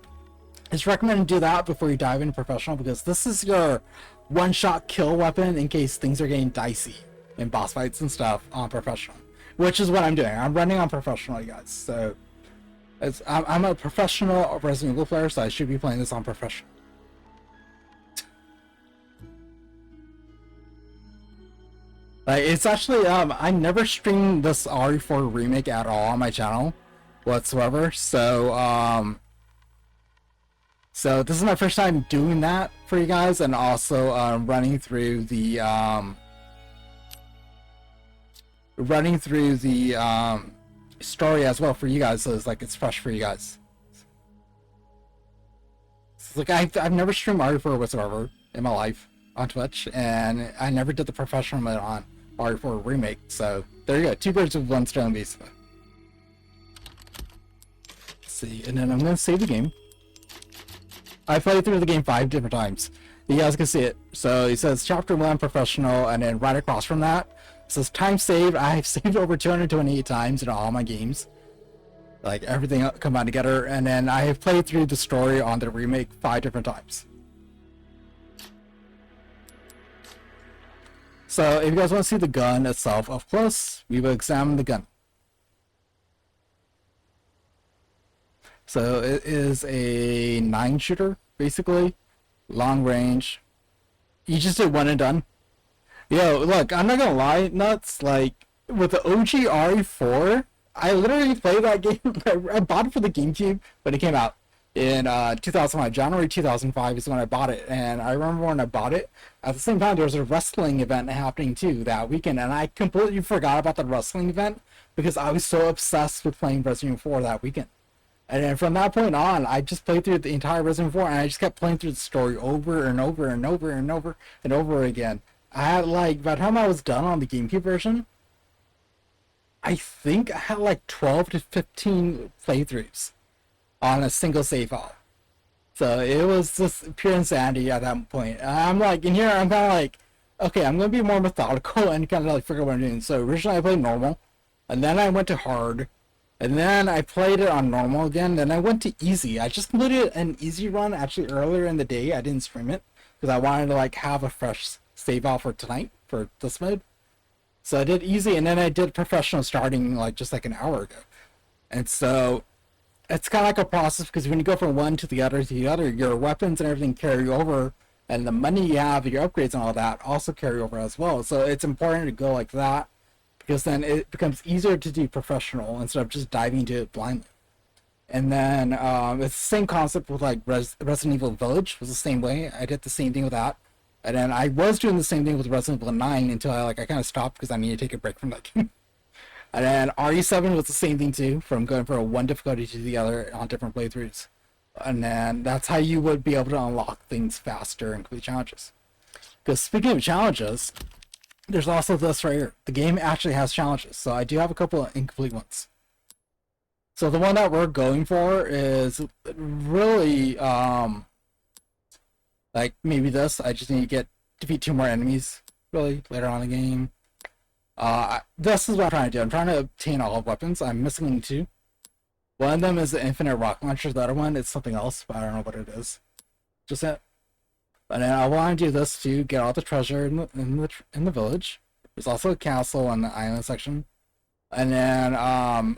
Speaker 1: it's recommended to do that before you dive into professional, because this is your one-shot kill weapon in case things are getting dicey in boss fights and stuff on professional, which is what I'm doing. I'm running on professional, you guys. So I'm a professional Resident Evil player, so I should be playing this on professional. Like, it's actually I never streamed this RE4 remake at all on my channel whatsoever, so so this is my first time doing that for you guys, and also running through the story as well for you guys, so it's like it's fresh for you guys. It's like I've never streamed RE4 whatsoever in my life on Twitch, and I never did the professional mode on RE4 remake, so there you go, 2 birds with 1 stone basically. Let's see, and then I'm gonna save the game. I played through the game 5 different times. You guys can see it. So it says chapter 1 professional, and then right across from that it says time saved. I've saved over 228 times in all my games, like everything combined together, and then I have played through the story on the remake 5 different times. So if you guys want to see the gun itself up close, we will examine the gun. So it is a 9-shooter, basically, long range. You just did 1 and done. Yo, look, I'm not gonna lie, Nuts, like, with the OG RE4, I literally played that game. I bought it for the GameCube when it came out. in 2005. January 2005 is when I bought it, and I remember when I bought it, at the same time there was a wrestling event happening too that weekend, and I completely forgot about the wrestling event because I was so obsessed with playing Resident Evil 4 that weekend. And then from that point on, I just played through the entire Resident Evil 4, and I just kept playing through the story over and over and over and over and over again. I had like, by the time I was done on the GameCube version, I think I had like 12 to 15 playthroughs on a single save file. So it was just pure insanity at that point. I'm like, in here, I'm kind of like, okay, I'm going to be more methodical and kind of like figure out what I'm doing. So originally I played normal, and then I went to hard, and then I played it on normal again, then I went to easy. I just completed an easy run actually earlier in the day. I didn't stream it because I wanted to like have a fresh save file for tonight for this mode. So I did easy, and then I did professional starting like just like an hour ago. And so it's kind of like a process because when you go from one to the other, your weapons and everything carry over, and the money you have, your upgrades and all that also carry over as well. So it's important to go like that because then it becomes easier to do professional instead of just diving into it blindly. And then it's the same concept with like Resident Evil Village was the same way. I did the same thing with that. And then I was doing the same thing with Resident Evil 9 until I kind of stopped because I needed to take a break from that game. And then RE7 was the same thing too, from going from one difficulty to the other on different playthroughs. And then that's how you would be able to unlock things faster and complete challenges. Because speaking of challenges, there's also this right here. The game actually has challenges, so I do have a couple of incomplete ones. So the one that we're going for is really, like maybe this. I just need to defeat 2 more enemies, really, later on in the game. This is what I'm trying to do. I'm trying to obtain all weapons. I'm missing 2. One of them is the infinite rocket launcher. The other one is something else, but I don't know what it is. Just it. And then I want to do this to get all the treasure in the village. There's also a castle on the island section. And then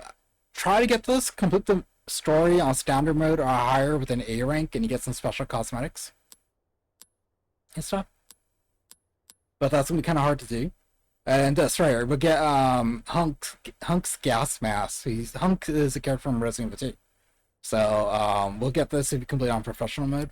Speaker 1: try to get this, complete the story on standard mode or higher with an A rank, and you get some special cosmetics and stuff. But that's gonna be kind of hard to do. And that's right, we'll get Hunk's gas mask. Hunk is a character from Resident Evil 2. So we'll get this if you complete on professional mode.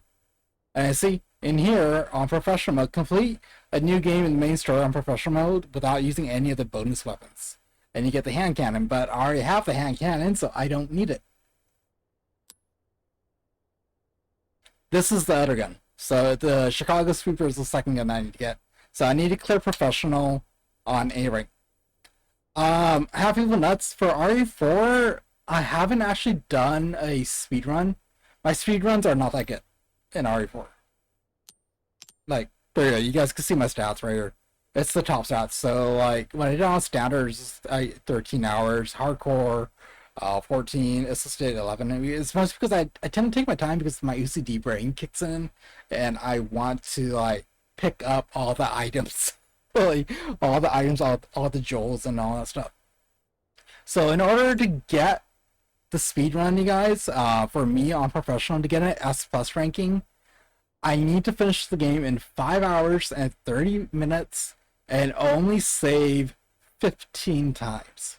Speaker 1: And see, in here on professional mode, complete a new game in the main story on professional mode without using any of the bonus weapons. And you get the hand cannon, but I already have the hand cannon, so I don't need it. This is the other gun. So the Chicago Sweeper is the second gun I need to get. So I need to clear professional on A rank. Half Evil Nuts for RE4. I haven't actually done a speed run. My speed runs are not that good in RE4. Like, there you go. You guys can see my stats right here. It's the top stats. So like when I did on standards, 13 hours, hardcore, 14, assisted 11. It's mostly because I tend to take my time because my OCD brain kicks in, and I want to like pick up all the items. Really, all the items, all the jewels and all that stuff. So in order to get the speed run, you guys, for me on professional to get an S+ ranking, I need to finish the game in 5 hours and 30 minutes and only save 15 times.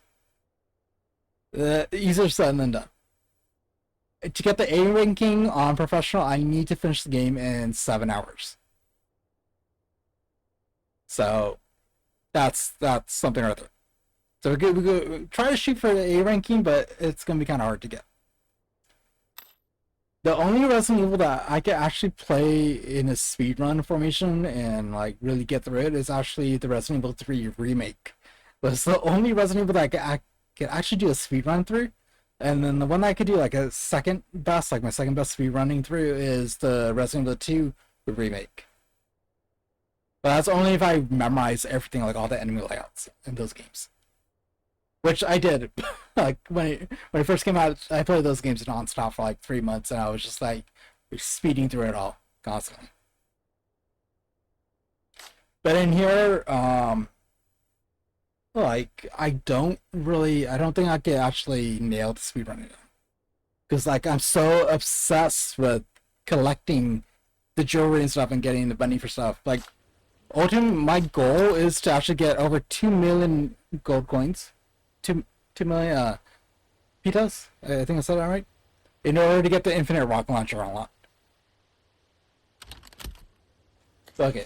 Speaker 1: Easier said than done. To get the A ranking on professional, I need to finish the game in 7 hours. So that's something right there. So we go try to shoot for the A ranking, but it's gonna be kind of hard to get. The only Resident Evil that I can actually play in a speedrun formation and like really get through it is actually the Resident Evil 3 remake. But it's the only Resident Evil that I can actually do a speedrun through. And then the one that I could do like a second best, like my second best speedrunning through is the Resident Evil 2 remake. But that's only if I memorize everything, like all the enemy layouts in those games. Which I did. Like when it first came out, I played those games nonstop for like 3 months, and I was just like speeding through it all constantly. But in here, like I don't think I could actually nail the speedrunning, because like I'm so obsessed with collecting the jewelry and stuff and getting the money for stuff. Like ultimately, my goal is to actually get over 2 million gold coins. 2 million pitas. I think I said that right. in order to get the infinite rocket launcher unlocked. Okay.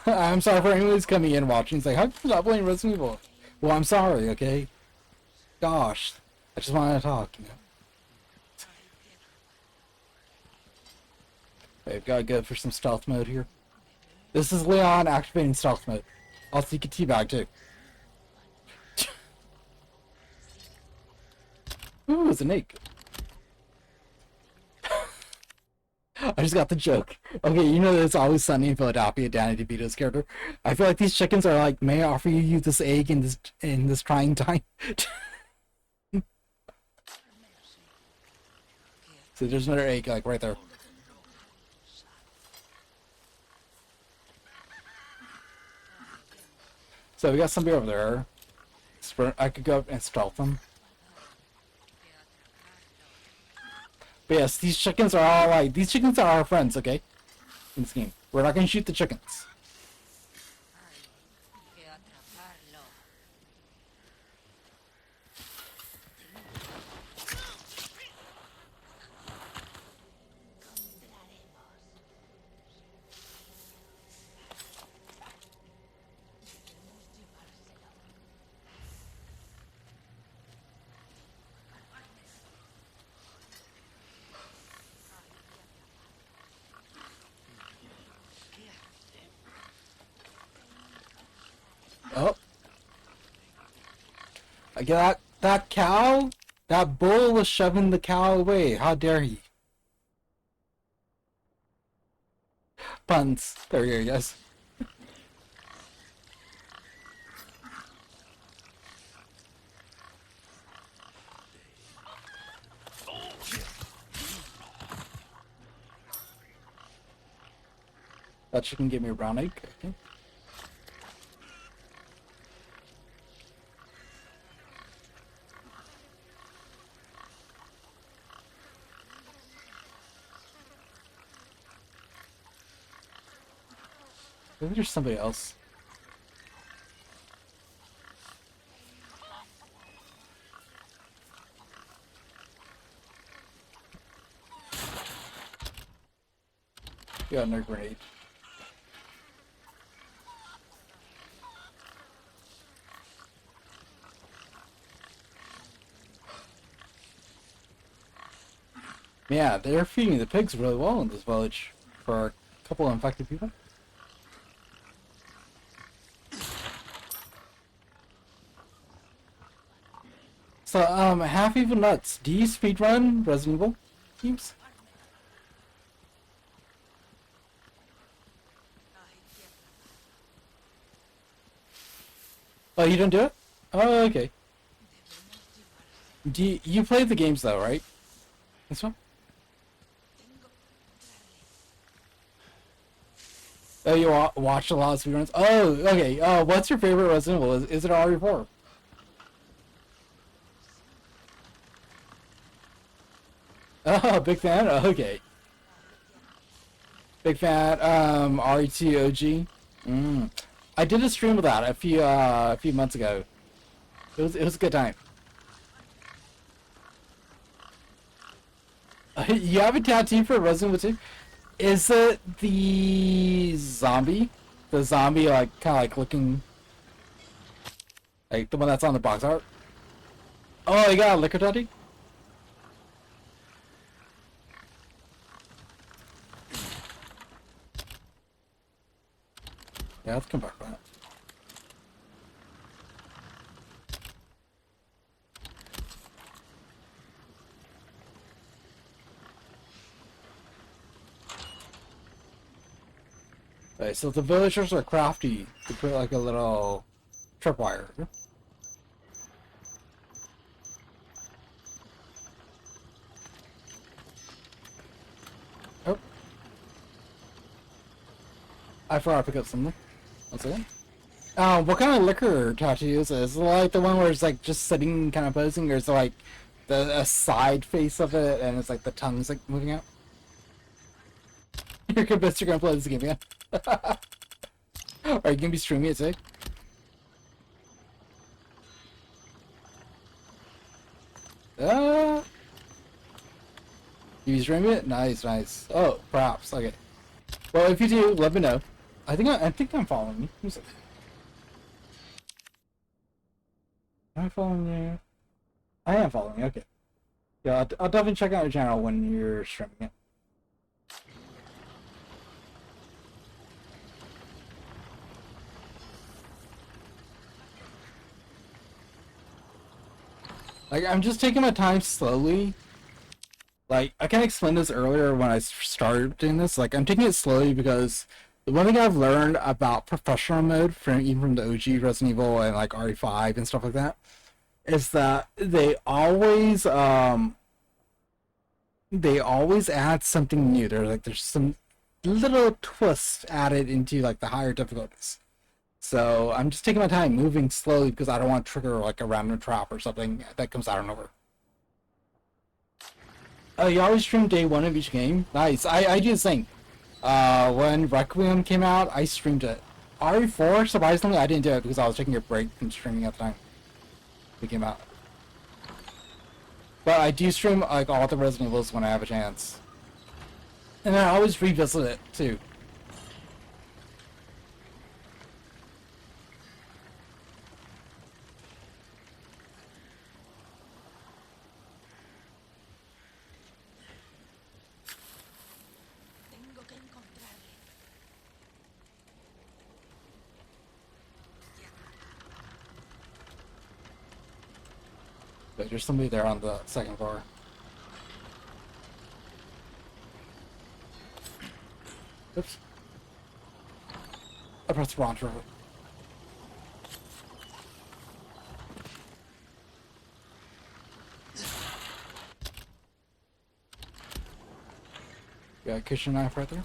Speaker 1: I'm sorry for anyone who's coming in watching. It's like, how can you not playing Resident Evil? Well, I'm sorry, okay? Gosh. I just wanted to talk, you know? Okay, I've got to go for some stealth mode here. This is Leon activating stealth mode. Also, you can teabag too. Ooh, it's an egg. I just got the joke. Okay, you know there's always Sunny in Philadelphia, Danny DeVito's character. I feel like these chickens are like, may I offer you this egg in this trying time? So there's another egg like right there. So we got somebody over there. I could go up and stealth them. But yes, these chickens are all like, these chickens are our friends, okay? In this game. We're not gonna shoot the chickens. Oh. I get that cow? That bull was shoving the cow away. How dare he? Puns. There you go, guys. That chicken gave me a brown egg. Okay. Maybe there's somebody else. Got no grenade. Yeah, they're feeding the pigs really well in this village for a couple of infected people. So, Half Evil Nuts, do you speedrun Resident Evil games? Oh, you don't do it? Oh, okay. Do you play the games though, right? This one? Oh, you watch a lot of speedruns? Oh, okay. What's your favorite Resident Evil? Is it RE4? Oh, big fan? Oh, okay. Big fan. RE2 OG. I did a stream of that a few months ago. It was a good time. You have a tattoo for Resident Evil 2? Is it the zombie? The zombie, like, kind of like looking... Like, the one that's on the box art? Oh, you got a liquor tattoo? Yeah, let's come back for that. Okay, so the villagers are crafty to put like a little tripwire. Oh. I forgot to pick up something. One second. What kind of liquor tattoo is it? Is it like the one where it's like just sitting kind of posing, or is it like a side face of it and it's like the tongue's like moving out? You're convinced you're gonna play this game, yeah? Are you gonna be streaming it today? You stream it? Nice, nice. Oh, perhaps. Okay. Well, if you do, let me know. I think I'm following you. Who's it? Am I following you? I am following you. Okay. Yeah, I'll definitely check out your channel when you're streaming it. Like, I'm just taking my time slowly. Like, I kind of explained this earlier when I started doing this. Like, I'm taking it slowly because the one thing I've learned about professional mode, from even from the OG Resident Evil and like RE5 and stuff like that, is that they always add something new. There's some little twist added into like the higher difficulties. So I'm just taking my time, moving slowly because I don't want to trigger like a random trap or something that comes out of nowhere. You always stream day 1 of each game? Nice. I do the same. When Requiem came out, I streamed it. RE4, surprisingly, I didn't do it because I was taking a break from streaming at the time it came out. But I do stream like all the Resident Evils when I have a chance. And I always revisit it, too. But there's somebody there on the second floor. Oops. I pressed the wrong trigger. Got a kitchen knife right there.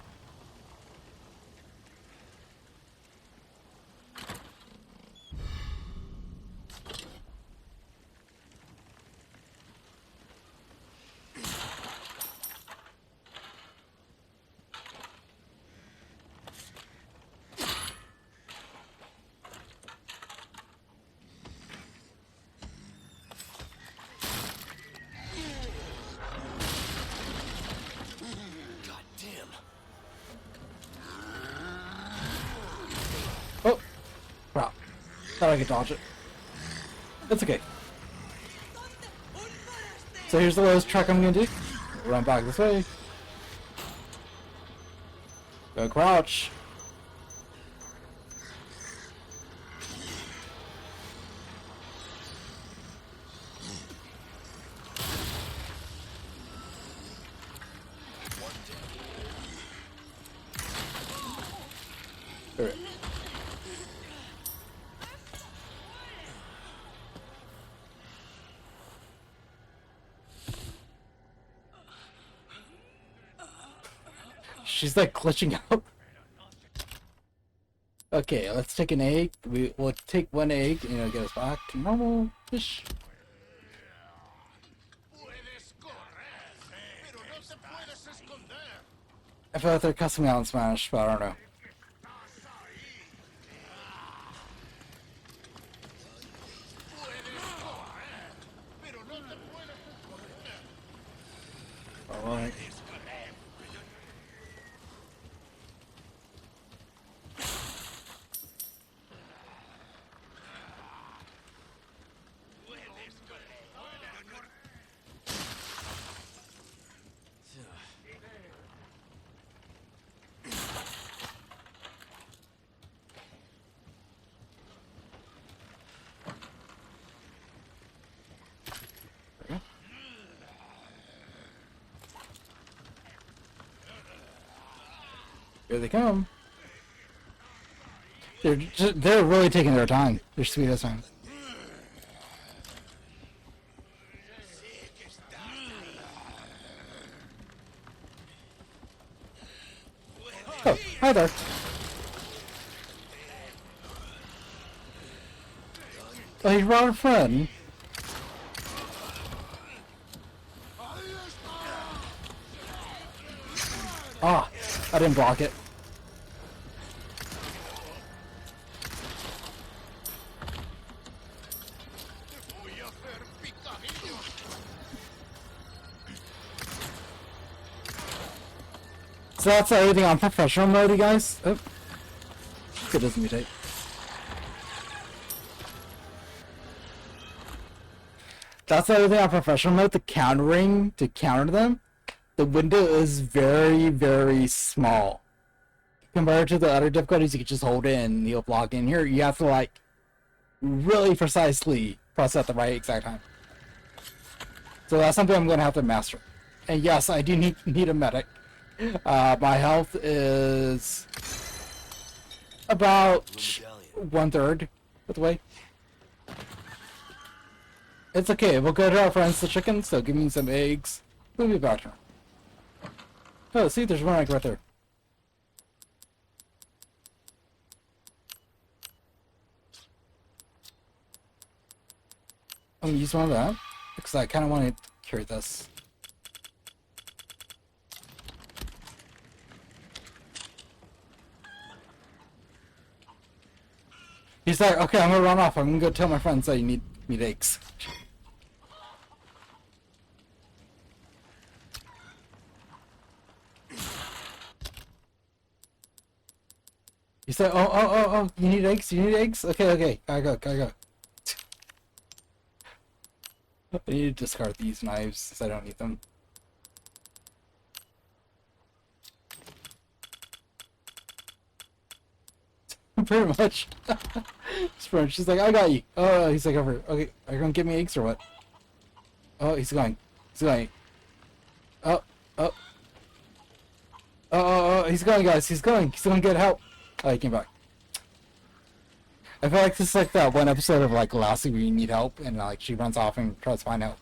Speaker 1: Oh! Crap. Thought I could dodge it. It's okay. So here's the lowest track I'm gonna do. Run back this way. Go crouch. Alright. She's like glitching out. Okay, let's take an egg. We'll take one egg and it'll get us back to normal fish. I feel like they're cussing me out in Spanish, but I don't know. Alright. Here they come. They're really taking their time. They're sweet this time. Oh, hi there. Oh, you brought a friend. Ah, I didn't block it. So that's everything on professional mode, you guys. Oh, it doesn't mutate. That's everything on professional mode. The countering to counter them, the window is very, very small compared to the other difficulties. You can just hold it and he'll block in. Here, you have to like really precisely press at the right exact time. So that's something I'm going to have to master. And yes, I do need a medic. My health is about 1/3 of the way. It's okay. We'll go to our friends, the chickens. So give me some eggs. We'll be back here. Oh, see, there's one egg right there. I'm gonna use one of that because I kind of want to carry this. He's like, okay, I'm gonna run off. I'm gonna go tell my friends that you need eggs. He said, oh, you need eggs? You need eggs? Okay, gotta go. I need to discard these knives since I don't need them. Pretty much. She's like, I got you. Oh, he's like, over. Okay, are you gonna give me eggs or what? Oh, he's going. He's going. Oh. He's going, guys. He's going. He's gonna get help. Oh, he came back. I feel like this is like that one episode of like Lassie where you need help and like she runs off and tries to find help.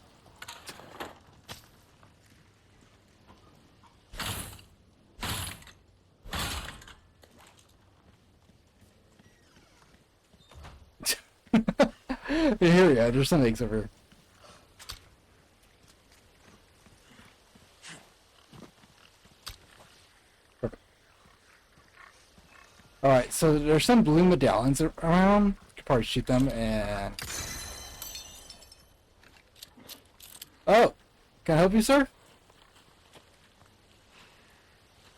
Speaker 1: Here we go. There's some eggs over here. Perfect. Alright, so there's some blue medallions around. You could probably shoot them and... Oh! Can I help you, sir?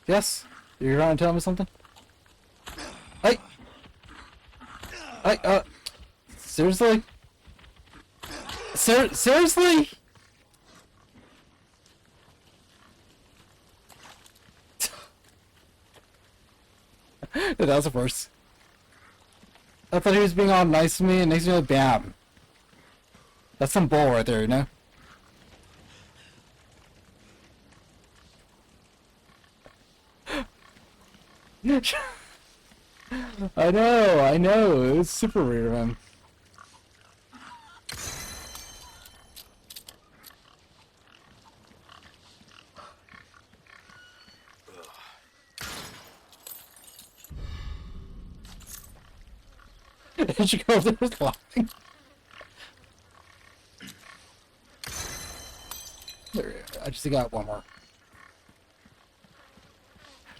Speaker 1: Yes? You're trying to tell me something? Hey! Hey, seriously? Seriously? That was the first. I thought he was being all nice to me, and next thing you know, bam. That's some bull right there, you know? I know. It was super weird of him. Did you go over there laughing? There, I just got one more.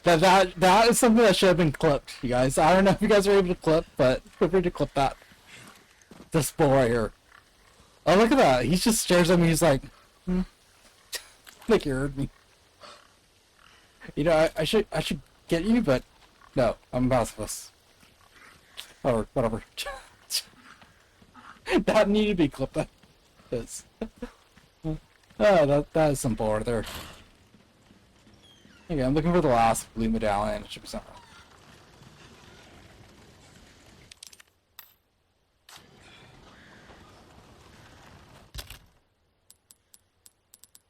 Speaker 1: That is something that should have been clipped, you guys. I don't know if you guys are able to clip, but feel free to clip that. This bull right here. Oh, look at that. He just stares at me. He's like, like you heard me. You know, I should get you, but no, I'm pacifist. Or whatever. That needed to be clipped. That is. Oh, that is some bull right there. Okay, I'm looking for the last blue medallion. It should be somewhere.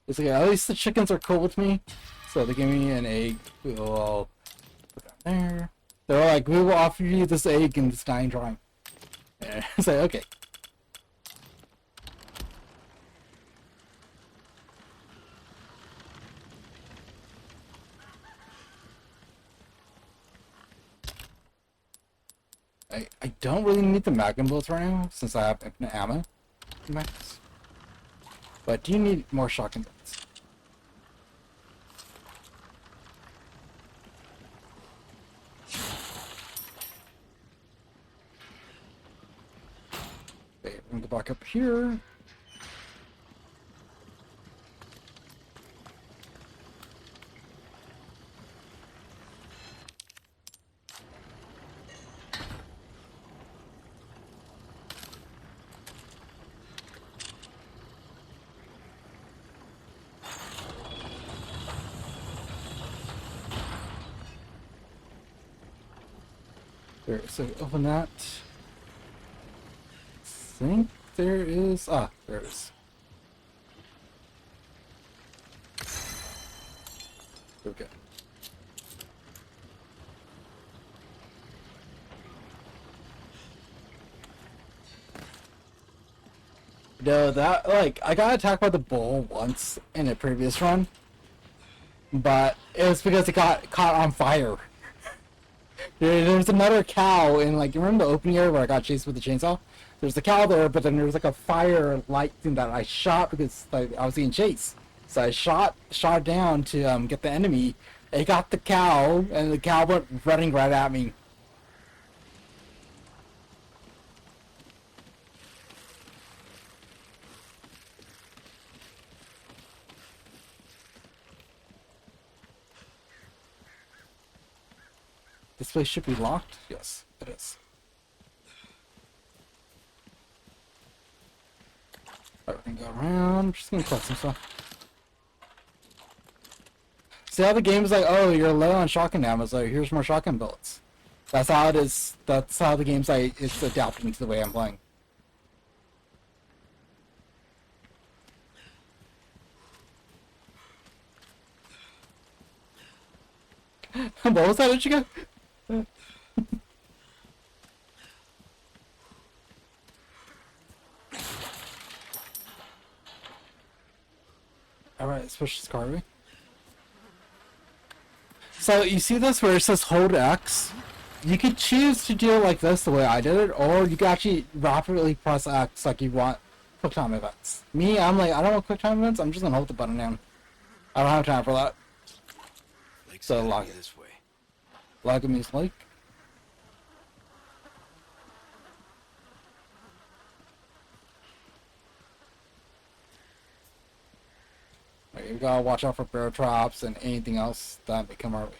Speaker 1: It's okay, at least the chickens are cool with me. So they give me an egg. We will all put that there. They're like, we will offer you this egg in this dying drawing. And it's like, okay. I don't really need the magnum bullets right now, since I have infinite ammo in my house. But do you need more shotgun bullets? Okay, we're gonna go back up here. There, so open that. Think there is. Ah, there it is. Okay. No, that, like, I got attacked by the bull once in a previous run, but it was because it got caught on fire. There's another cow in, like, you remember the opening area where I got chased with the chainsaw? There's the cow there, but then there was like a fire light thing that I shot because, like, I was being chased. So I shot down to get the enemy. It got the cow, and the cow went running right at me. This place should be locked? Yes, it is. Alright, we can go around. Just gonna collect some stuff. See how the game's like, oh, you're low on shotgun ammo, so here's more shotgun bullets. That's how it is. That's how the game's like, it's adapting to the way I'm playing. What was that, Ichigo? Alright, let's push this car away. So, you see this where it says hold X? You could choose to do it like this, the way I did it, or you could actually rapidly press X like you want quick time events. Me, I'm like, I don't want quick time events, I'm just gonna hold the button down. I don't have time for that. So, lock it this way. Lock it means like. You gotta watch out for bear traps and anything else that may come our way.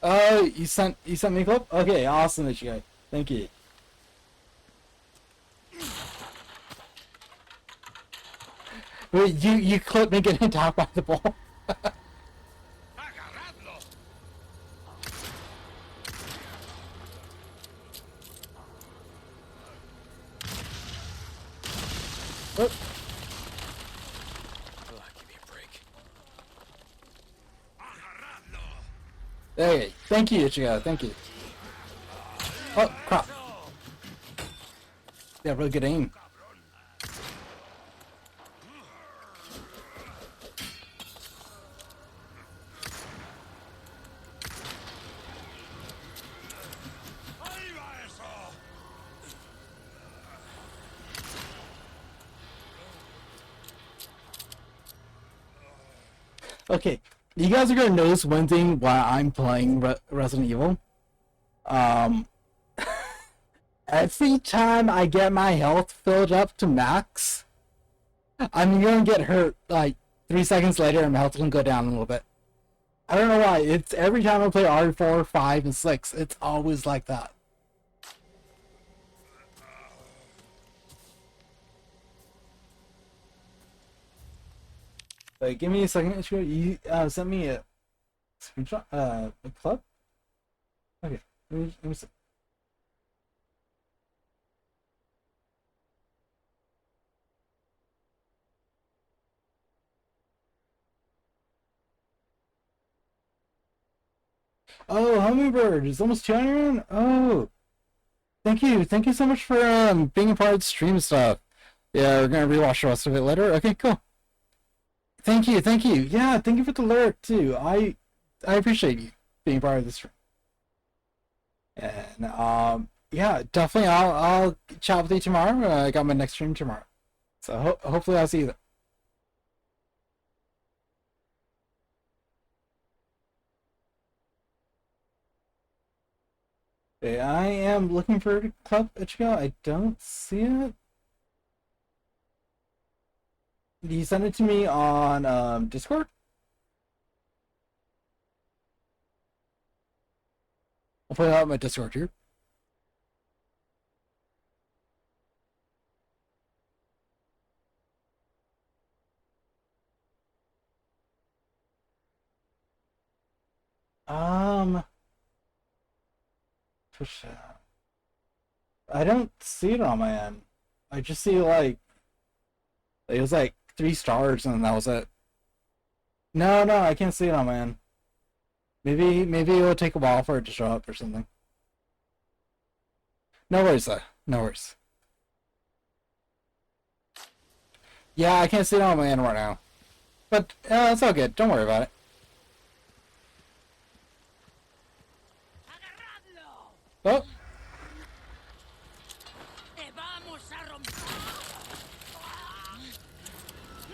Speaker 1: Oh, you sent me a clip? Okay, awesome, that you guys. Thank you. Wait, you clipped me getting attacked by the ball. Oh. Give me a break. Hey, thank you, Ichigo. Thank you. Oh, crap. Yeah, really good aim. Okay, you guys are gonna notice one thing while I'm playing Resident Evil. Every time I get my health filled up to max, I'm gonna get hurt like 3 seconds later and my health can go down a little bit. I don't know why. It's every time I play RE4, 5, and 6, it's always like that. Wait, give me a second. You sent me a screenshot, a clip. Okay, let me see. Oh, Hummingbird is almost 200. Oh, thank you so much for being a part of the stream stuff. Yeah, we're gonna rewatch the rest of it later. Okay, cool. Thank you, thank you. Yeah, thank you for the lyric too. I appreciate you being part of this stream. And yeah, definitely I'll chat with you tomorrow. I got my next stream tomorrow, so hopefully I'll see you then. Okay, I am looking for Club Ichigo. I don't see it. Did you send it to me on Discord? I'll put it out my Discord here. Um, push out. I don't see it on my end. I just see like it was like 3 stars and that was it. No, no, I can't see it on my end. Maybe it will take a while for it to show up or something. No worries, though. No worries. Yeah, I can't see it on my end right now. But it's all good. Don't worry about it. Oh.
Speaker 2: ¡Te vamos a romper!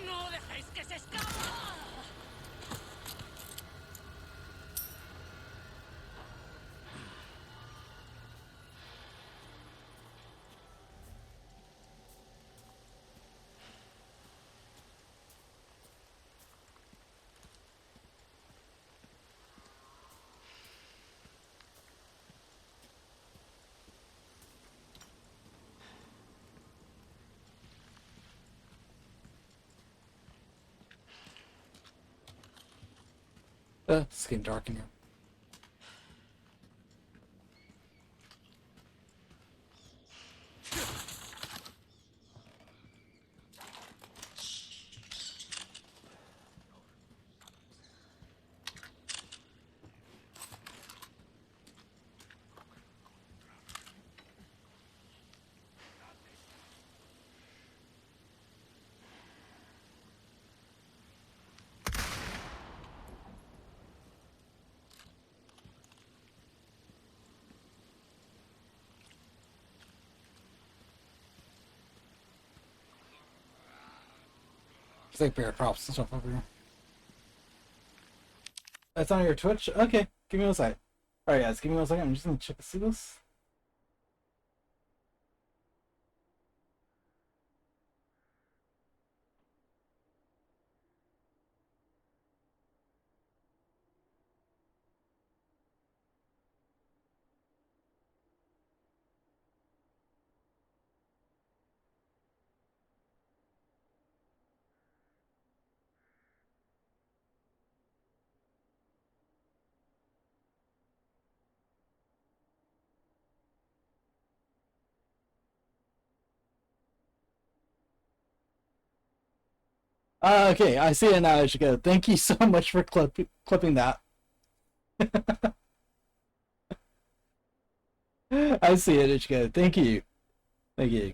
Speaker 2: ¡No dejéis que se escape!
Speaker 1: It's getting dark in here. It's like bear props and stuff over here. That's on your Twitch? Okay, give me 1 second. Alright guys, give me 1 second. I'm just gonna check to see this. Okay, I see it now, Ichigo. Thank you so much for clipping that. I see it, Ichigo. Thank you. Thank you.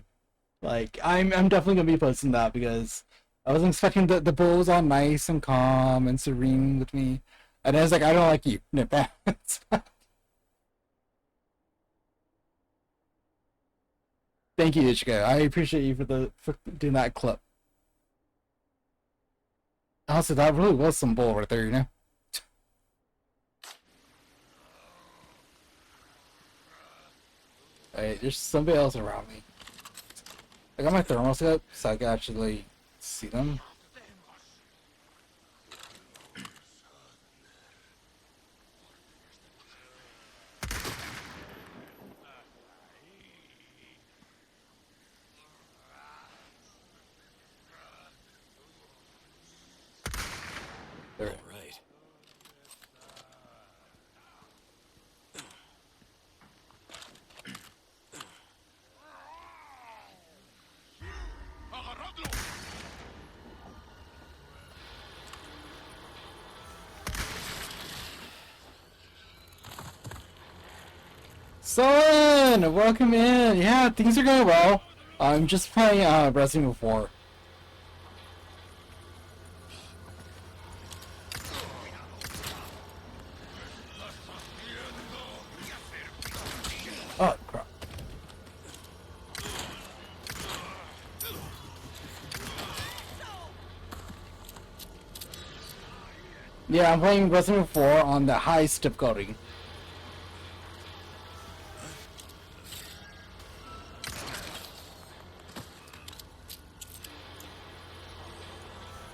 Speaker 1: Like, I'm definitely gonna be posting that because I wasn't expecting the bull was all nice and calm and serene with me. And I was like, I don't like you. No, Thank you, Ichigo. I appreciate you for doing that clip. Also, that really was some bull right there, you know? Hey, there's somebody else around me. I got my thermals up so I can actually see them. There.
Speaker 7: All right.
Speaker 1: Son, welcome in. Yeah, things are going well. I'm just playing Resident Evil 4. Oh, crap. Yeah, I'm playing Resident Evil 4 on the highest difficulty.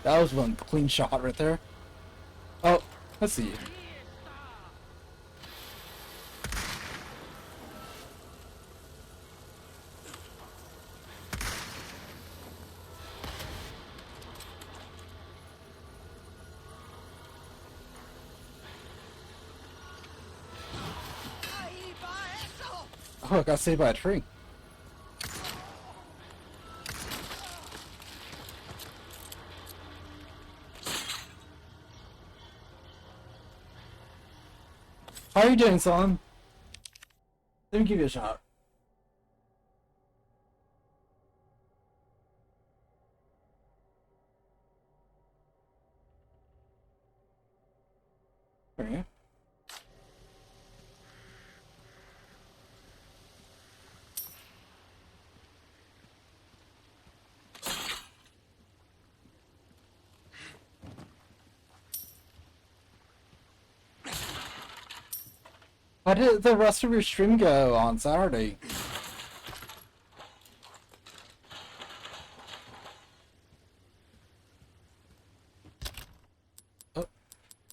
Speaker 1: That was one clean shot right there. Oh, let's see. Oh, I got saved by a tree. How are you doing, son? Let me give you a shot. Okay. How did the rest of your stream go on Saturday? Oh,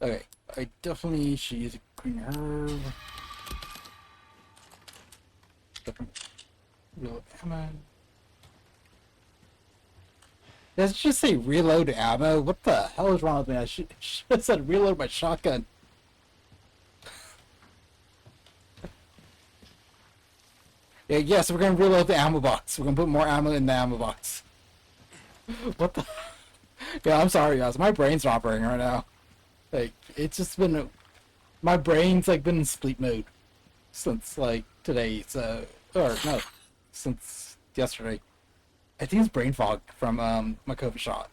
Speaker 1: okay. I definitely should use a green herb. Different. Reload ammo. Does it just say reload ammo? What the hell is wrong with me? I should have said reload my shotgun. Yeah, yes, we're gonna reload the ammo box. We're gonna put more ammo in the ammo box. What the? Yeah, I'm sorry, guys. My brain's not operating right now. Like, it's just been... My brain's, like, been in sleep mode since, like, today, so... Or, no, since yesterday. I think it's brain fog from, my COVID shot.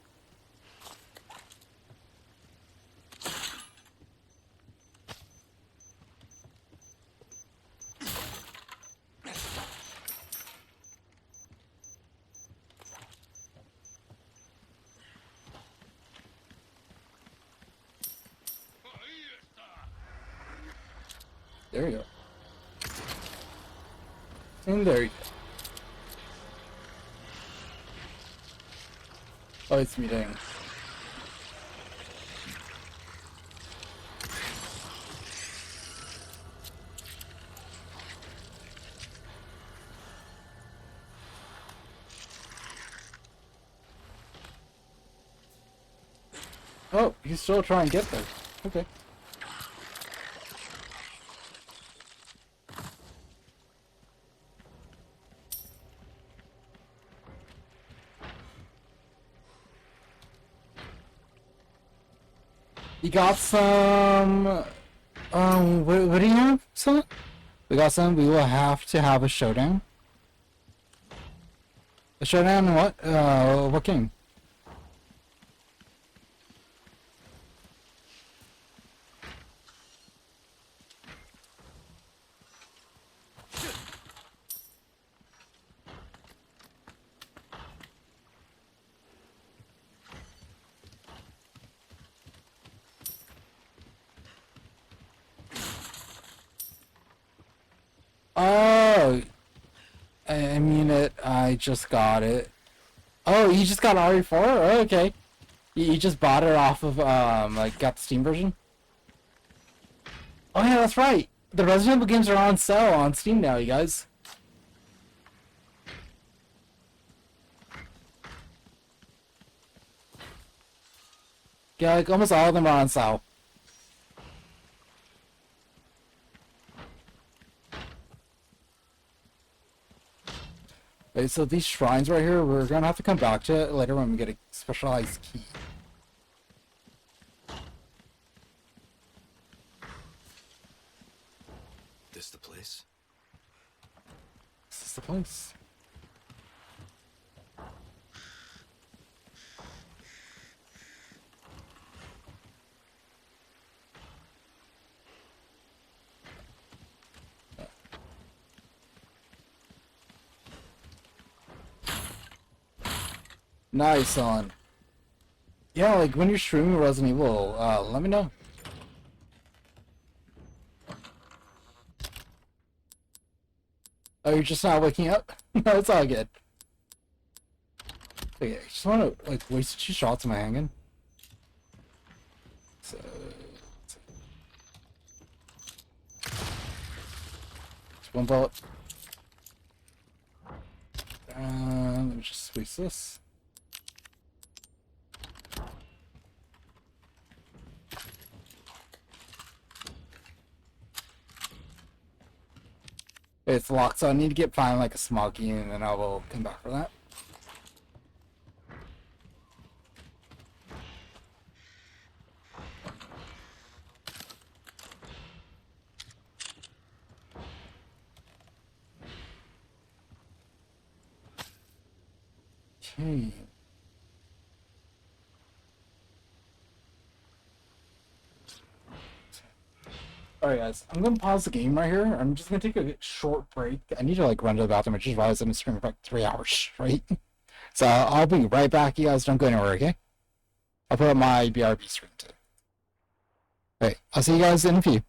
Speaker 1: There you go. And there you go. Oh, it's me, dang. Oh, he's still trying to get there. Okay. You got some... what do you have, son? We got some. We will have to have a showdown. A showdown in what? What game? Oh, I mean it. I just got it. Oh, you just got RE4? Oh, okay. You just bought it off of like got the Steam version. Oh yeah, that's right. The Resident Evil games are on sale on Steam now, you guys. Yeah, like almost all of them are on sale. Wait, so these shrines right here, we're gonna have to come back to it later when we get a specialized key.
Speaker 7: This the place?
Speaker 1: This is the place. Nice on. Yeah, like when you're streaming Resident Evil, let me know. Oh, you're just not waking up? No, it's all good. Okay, I just want to like waste 2 shots of my handgun. So, just 1 bullet. Let me just waste this. It's locked, so I need to find like a small key, and then I will come back for that. Okay. Alright guys, I'm gonna pause the game right here. I'm just gonna take a short break. I need to like run to the bathroom. I just realized I've been streaming for like 3 hours straight. So I'll be right back. You guys don't go anywhere, okay? I'll put up my BRB stream too. Alright, I'll see you guys in a few.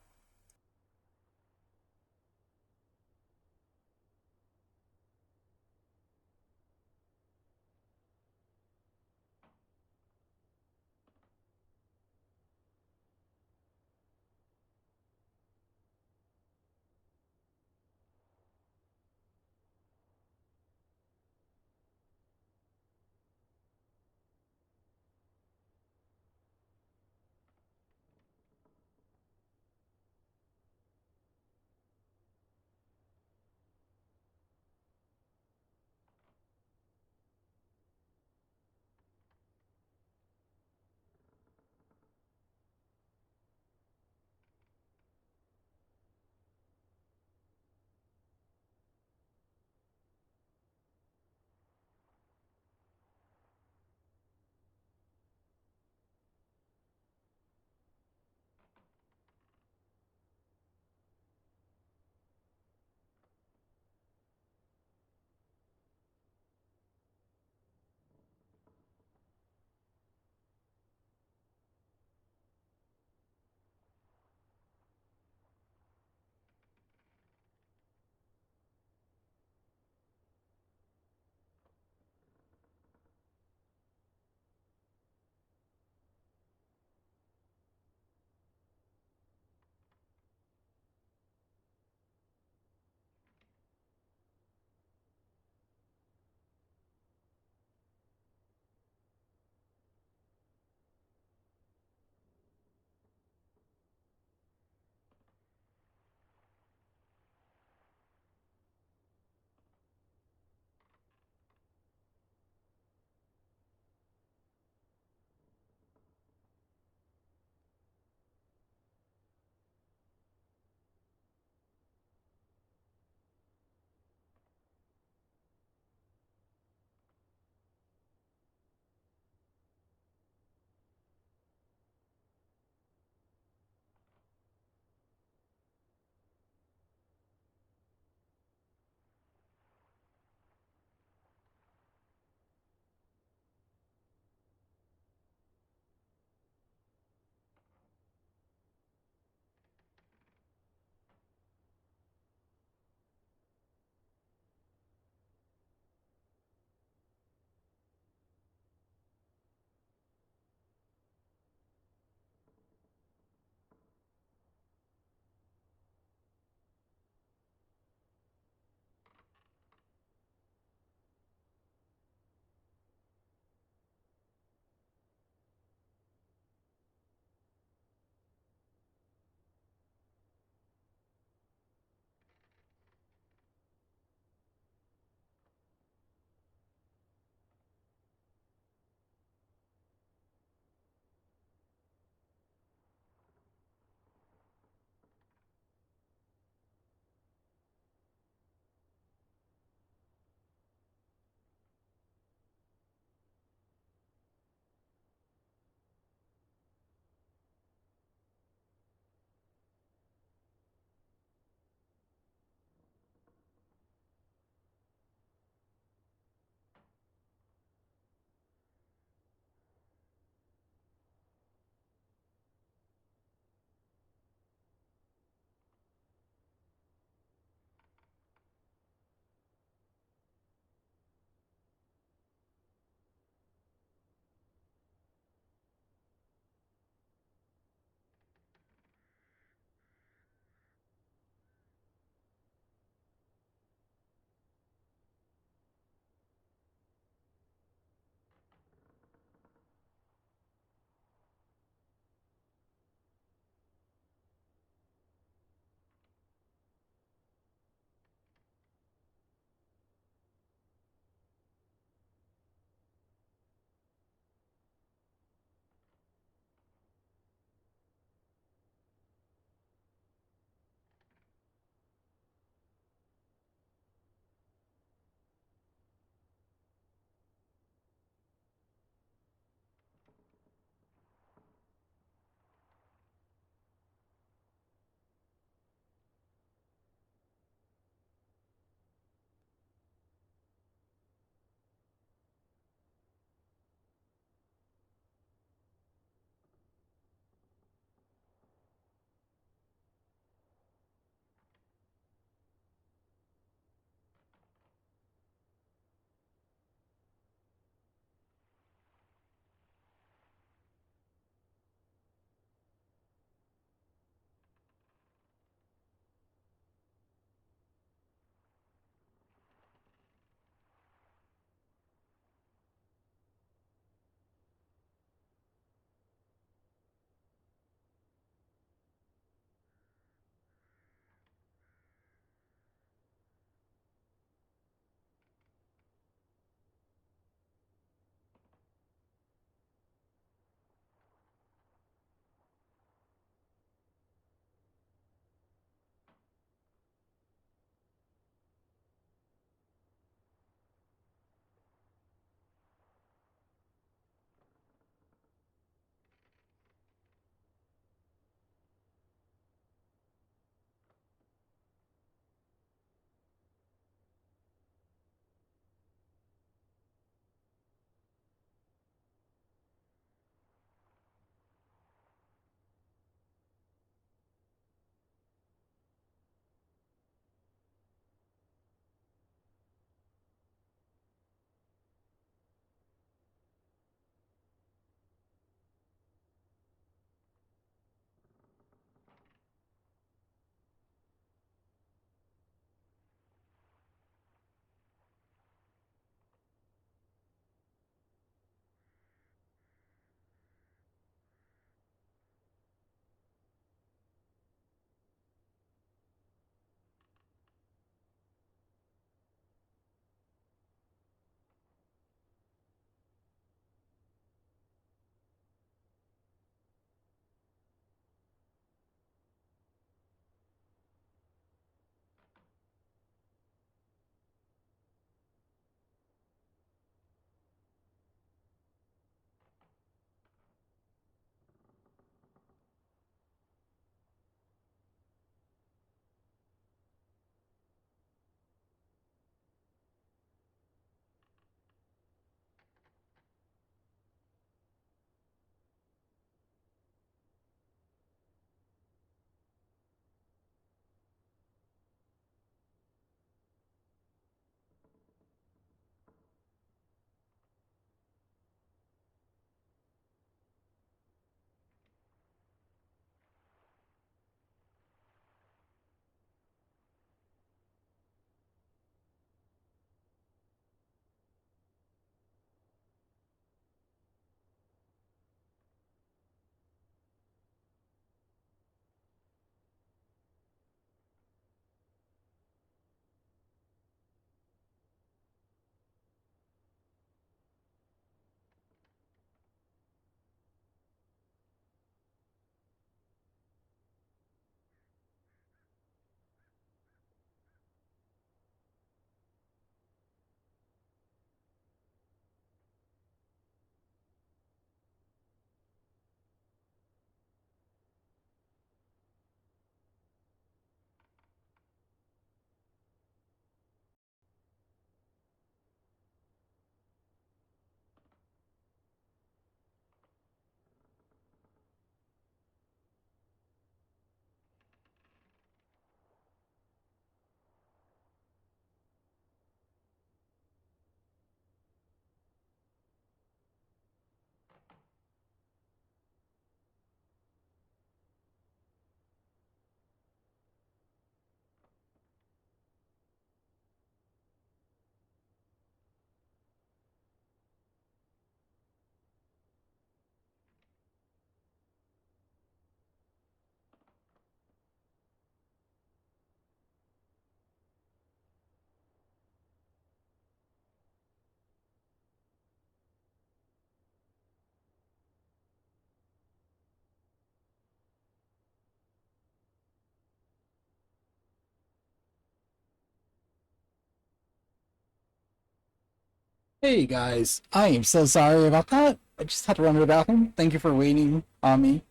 Speaker 1: Hey guys, I am so sorry about that. I just had to run to the bathroom. Thank you for waiting on me.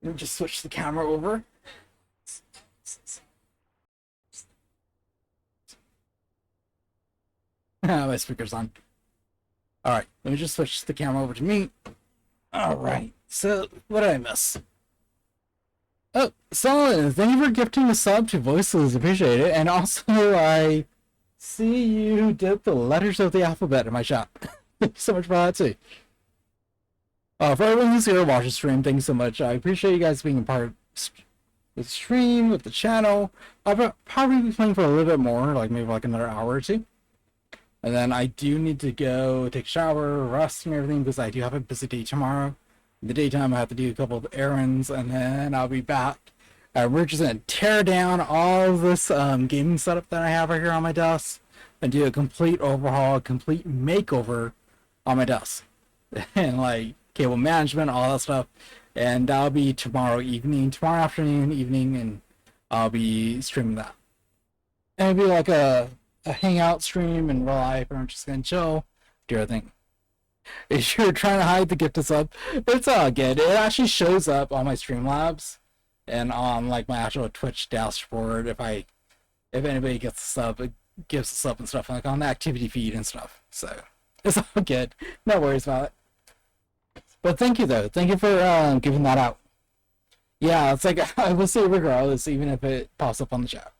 Speaker 1: Let me just switch the camera over. My speaker's on. Alright, let me just switch the camera over to me. Alright, so what did I miss? Oh, Solid, thank you for gifting the sub to Voices, appreciate it. And also, I see you did the letters of the alphabet in my chat. Thank you so much for that too. For everyone who's here to watch the stream, thank you so much. I appreciate you guys being a part of the stream, with the channel. I'll probably be playing for a little bit more, like maybe like another hour or two. And then I do need to go take a shower, rest, and everything because I do have a busy day tomorrow. In the daytime, I have to do a couple of errands, and then I'll be back. We're just gonna tear down all this gaming setup that I have right here on my desk, and do a complete overhaul, a complete makeover on my desk, and like cable management, all that stuff. And that'll be tomorrow afternoon, evening, and I'll be streaming that. And it'll be like a hangout stream in real life, and I'm just gonna chill, do everything. If you're trying to hide the gift of sub, it's all good. It actually shows up on my Streamlabs and on like my actual Twitch dashboard if anybody gets a sub, it gives a sub and stuff, like on the activity feed and stuff. So it's all good. No worries about it. But thank you though. Thank you for giving that out. Yeah, it's like I will say regardless, even if it pops up on the chat.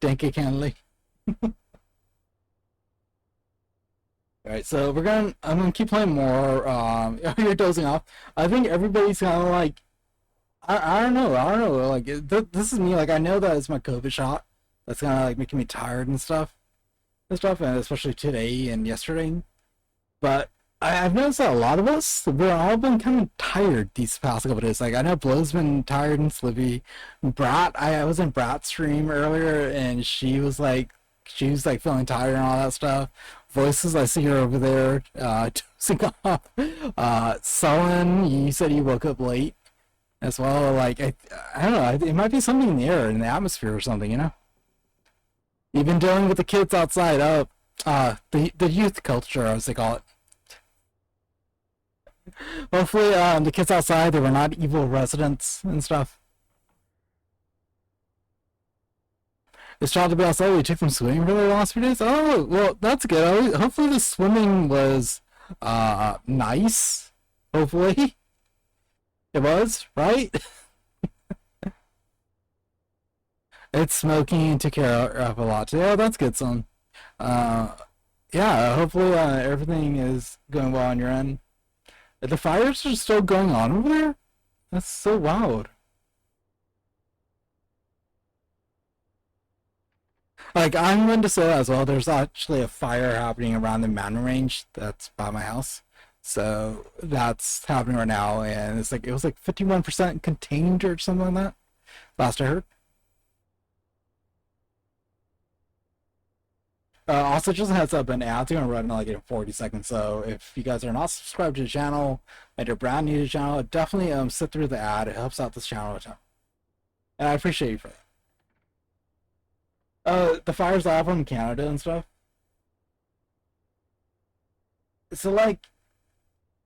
Speaker 1: Thank you, Kenley. Alright, so I'm gonna keep playing more. You're dozing off. I think everybody's kind of like, I don't know, like, this is me, like, I know that it's my COVID shot that's kind of like making me tired and stuff, and especially today and yesterday, but I've noticed that a lot of us, we're all been kind of tired these past couple days. Like, I know Blow's been tired and sleepy. Brat, I was in Brat's stream earlier, and she was like feeling tired and all that stuff. Voices, I see her over there, dozing off. Sullen, you said you woke up late as well. Like, I don't know, it might be something in the air, in the atmosphere or something, you know? You've been dealing with the kids outside, the youth culture, as they call it. Hopefully, the kids outside, they were not evil residents and stuff. It's trying to be outside. We took them swimming for the last few days. Oh, well, that's good. Hopefully the swimming was, nice. Hopefully. It was, right? It's smoking and took care of a lot too. Oh, that's good, son. Yeah, hopefully, everything is going well on your end. The fires are still going on over there? That's so wild. Like, I'm going to say as well, there's actually a fire happening around the mountain range that's by my house. So that's happening right now, and it was like 51% contained or something like that. Last I heard. Also, just a heads up, an ad's gonna run like in 40 seconds. So if you guys are not subscribed to the channel and you're brand new to the channel, definitely sit through the ad. It helps out this channel a ton, and I appreciate you for that. The fires out from Canada and stuff. So like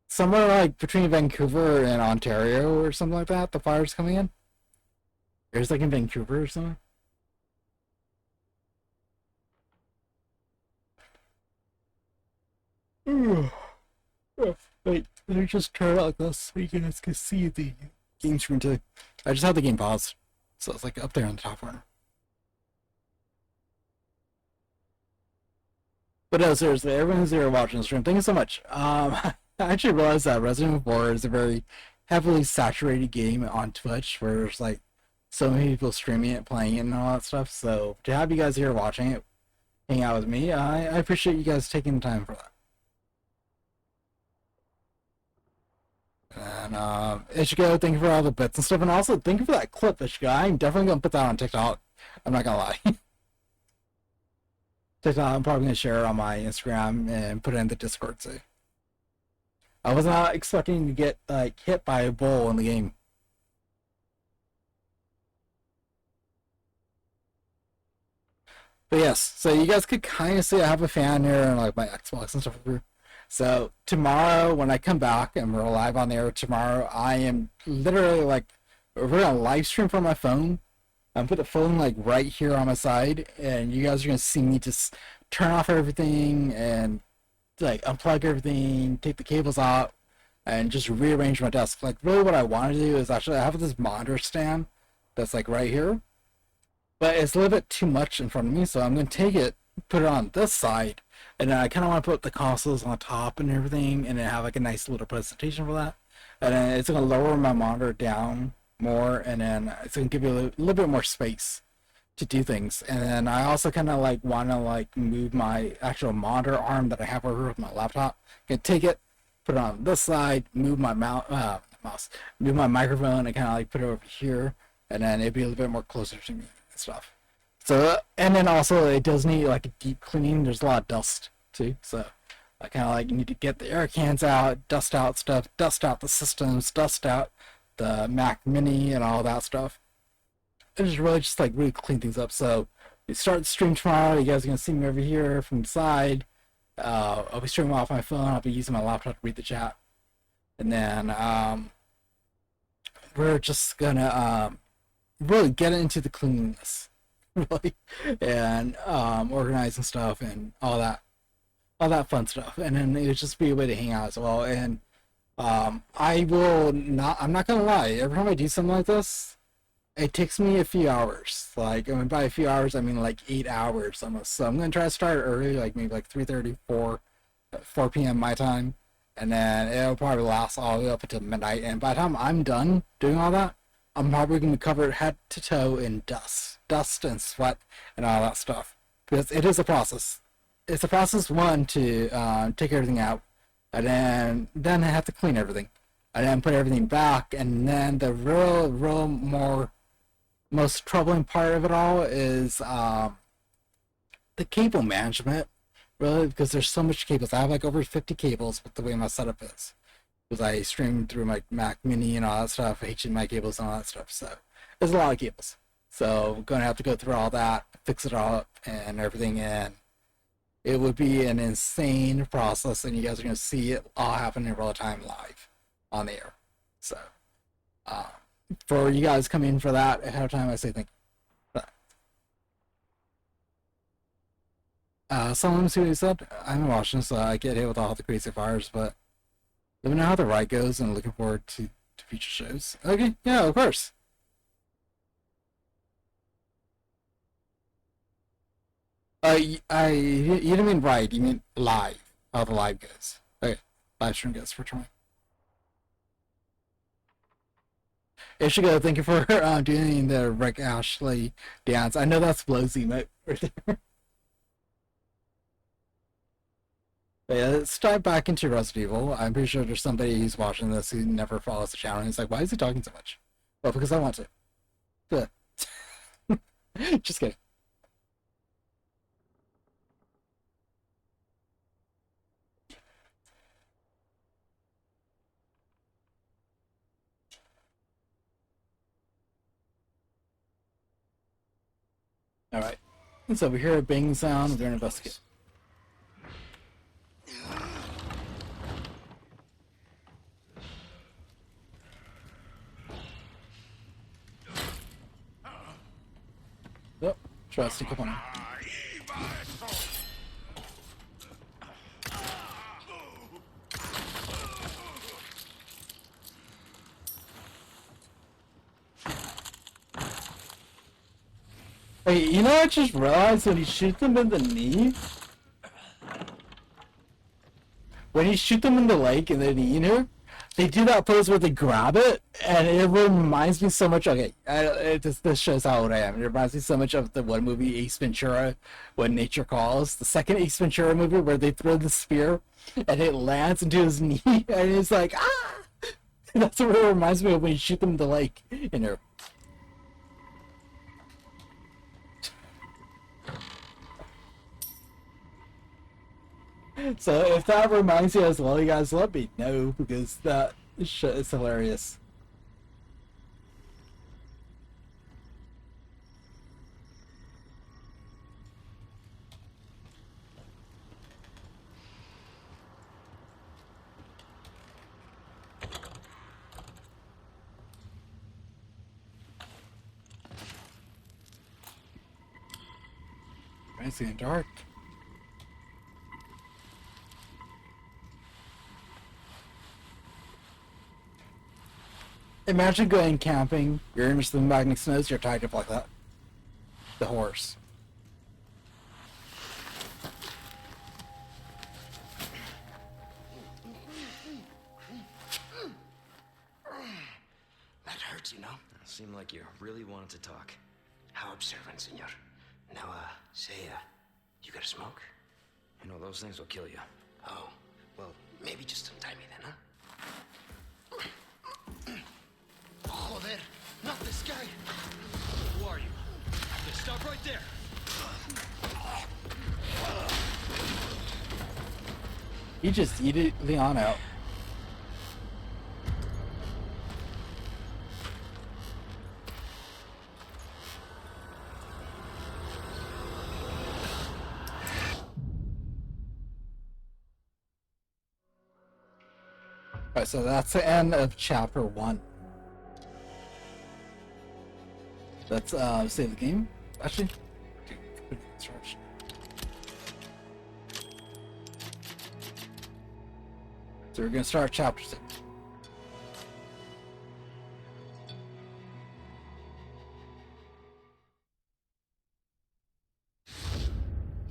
Speaker 1: somewhere like between Vancouver and Ontario or something like that, the fire's coming in. There's like in Vancouver or something. Wait, let me just turn it like this so you guys can see the game screen too. I just had the game paused, so it's like up there on the top corner. But no, seriously, everyone who's here watching the stream, thank you so much. I actually realized that Resident Evil 4 is a very heavily saturated game on Twitch, where there's like so many people streaming it, playing it, and all that stuff. So to have you guys here watching it, hang out with me, I appreciate you guys taking the time for that. And Ichigo, thank you for all the bits and stuff, and also thank you for that clip, Ichigo. I'm definitely gonna put that on TikTok. I'm not gonna lie. TikTok, I'm probably gonna share it on my Instagram and put it in the Discord too. I was not expecting to get like hit by a bull in the game. But yes, so you guys could kind of see I have a fan here and like my Xbox and stuff. So tomorrow when I come back and we're live on the air tomorrow, I am literally like we're gonna live stream from my phone. I'm put the phone like right here on my side, and you guys are gonna see me just turn off everything and like unplug everything, take the cables out, and just rearrange my desk. Like really, what I want to do is actually I have this monitor stand that's like right here, but it's a little bit too much in front of me, so I'm gonna take it, put it on this side, and then I kind of want to put the consoles on top and everything, and then have like a nice little presentation for that. And then it's gonna lower my monitor down more, and then it's gonna give you a little bit more space to do things. And then I also kind of like want to like move my actual monitor arm that I have over with my laptop. Can take it, put it on this side, move my mouse, move my microphone, and kind of like put it over here, and then it'd be a little bit more closer to me and stuff. So, and then also it does need like a deep cleaning. There's a lot of dust too, so I kind of like need to get the air cans out, dust out stuff, dust out the systems, dust out the Mac Mini and all that stuff. And just really just like really clean things up. So we start the stream tomorrow. You guys are gonna see me over here from the side. I'll be streaming off my phone. I'll be using my laptop to read the chat, and then we're just gonna really get into the cleanliness, really, and organizing stuff and all that fun stuff. And then it'll just be a way to hang out as well. And I'm not gonna lie, every time I do something like this, it takes me a few hours. Like, I mean, by a few hours, I mean like 8 hours almost. So I'm gonna try to start early, like maybe like 3:30, 4 p.m. my time, and then it'll probably last all the way up until midnight. And by the time I'm done doing all that, I'm probably gonna be covered head to toe in dust and sweat and all that stuff, because it is a process. It's a process, one, to take everything out, and then I have to clean everything, and then put everything back, and then the real most troubling part of it all is the cable management, really, because there's so much cables. I have like over 50 cables with the way my setup is, because I stream through my Mac Mini and all that stuff, HDMI cables and all that stuff. So there's a lot of cables. So I'm going to have to go through all that, fix it all up and everything, and it would be an insane process, and you guys are going to see it all happen in real time live on the air. So for you guys coming in for that ahead of time, I say thank you. Someone see what he said. I haven't watched this, so I get hit with all the crazy fires, but let me know how the ride goes, and looking forward to future shows. Okay, yeah, of course. You didn't mean ride, you mean live. How the live goes. Okay, live stream goes for trying. It should go. Thank you for doing the Rick Ashley dance. I know that's Flow's emote right there. But yeah, let's dive back into Resident Evil. I'm pretty sure there's somebody who's watching this who never follows the channel, and he's like, why is he talking so much? Well, because I want to. Good. Just kidding. Alright. So we hear a bang sound, we're going to investigate. Yep, trust, come on. Hey, you know what I just realized when he shoots them in the knee? When he shoots them in the leg and the knee, you know? They do that pose where they grab it, and it reminds me so much. Okay, this shows how old I am. It reminds me so much of the one movie, Ace Ventura, When Nature Calls. The second Ace Ventura movie where they throw the spear and it lands into his knee, and it's like, ah! That's what it reminds me of when you shoot them in the leg, you know. So if that reminds you as well, you guys let me know, because that shit is hilarious. It's getting dark. Imagine going camping, you're in the magnetic snows, you're tied up like that. The horse.
Speaker 8: That hurts, you know.
Speaker 7: Seemed like you really wanted to talk.
Speaker 8: How observant, senor. Now, say, you got a smoke?
Speaker 7: You know, those things will kill you.
Speaker 8: Oh, well, maybe just untie me then, huh? Joder, not this guy.
Speaker 4: Who are you? Okay, stop right there.
Speaker 1: You just yeeted Leon out. Alright, so that's the end of chapter 1. Let's save the game. Actually, so we're gonna start chapter 6.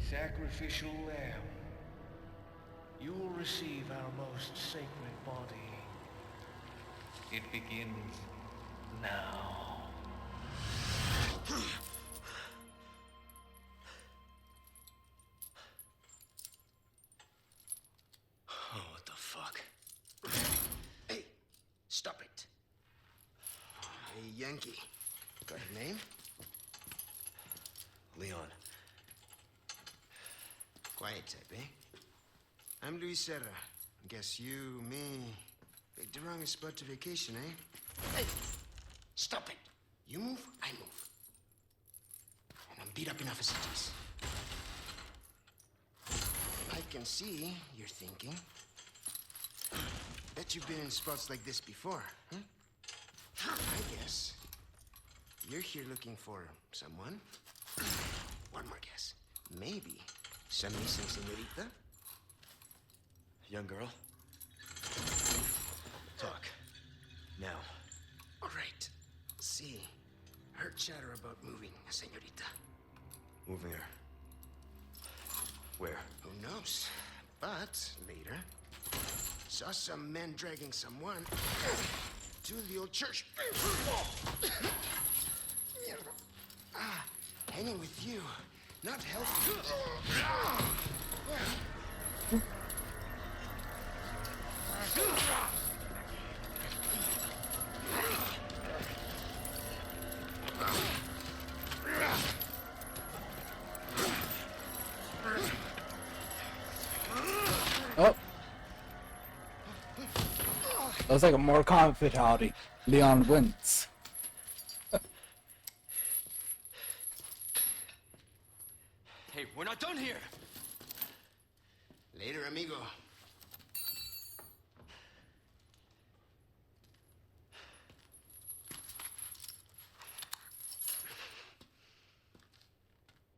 Speaker 11: Sacrificial lamb, you will receive our most sacred body. It begins now.
Speaker 8: Oh, what the fuck? Hey, stop it. Hey, Yankee. Got a name?
Speaker 7: Leon.
Speaker 8: Quiet type, eh? I'm Luis Serra. Guess you, me, picked the wrong spot to vacation, eh? Hey, stop it. You move, I move. And I'm beat up enough as it is. I can see you're thinking. Bet you've been in spots like this before, huh? I guess you're here looking for someone. One more guess. Maybe some missing señorita?
Speaker 7: Young girl? Talk. Now.
Speaker 8: All right. See, heard chatter about moving a señorita.
Speaker 7: Moving her. Where?
Speaker 8: Who knows? But later, saw some men dragging someone to the old church. Hanging with you, not healthy.
Speaker 1: Oh. That was like a more common fatality. Leon wins.
Speaker 7: Hey, we're not done here!
Speaker 8: Later, amigo.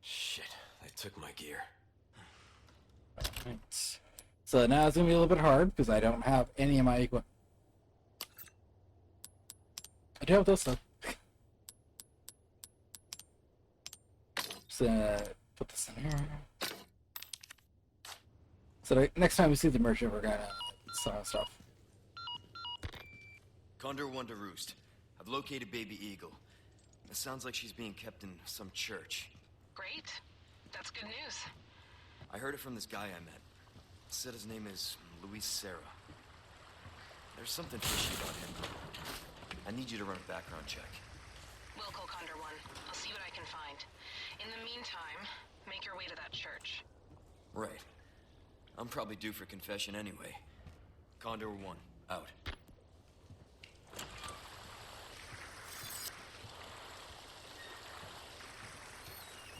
Speaker 7: Shit, they took my gear.
Speaker 1: Right. So now it's gonna be a little bit hard because I don't have any of my equipment. I do have this stuff. So put this in here. So next time we see the merchant, we're gonna sell stuff.
Speaker 7: Condor 1 to Roost. I've located Baby Eagle. It sounds like she's being kept in some church.
Speaker 10: Great. That's good news.
Speaker 7: I heard it from this guy I met. Said his name is Luis Serra. There's something fishy about him. I need you to run a background check.
Speaker 10: Wilco Condor 1. I'll see what I can find. In the meantime, make your way to that church.
Speaker 7: Right. I'm probably due for confession anyway. Condor 1, out.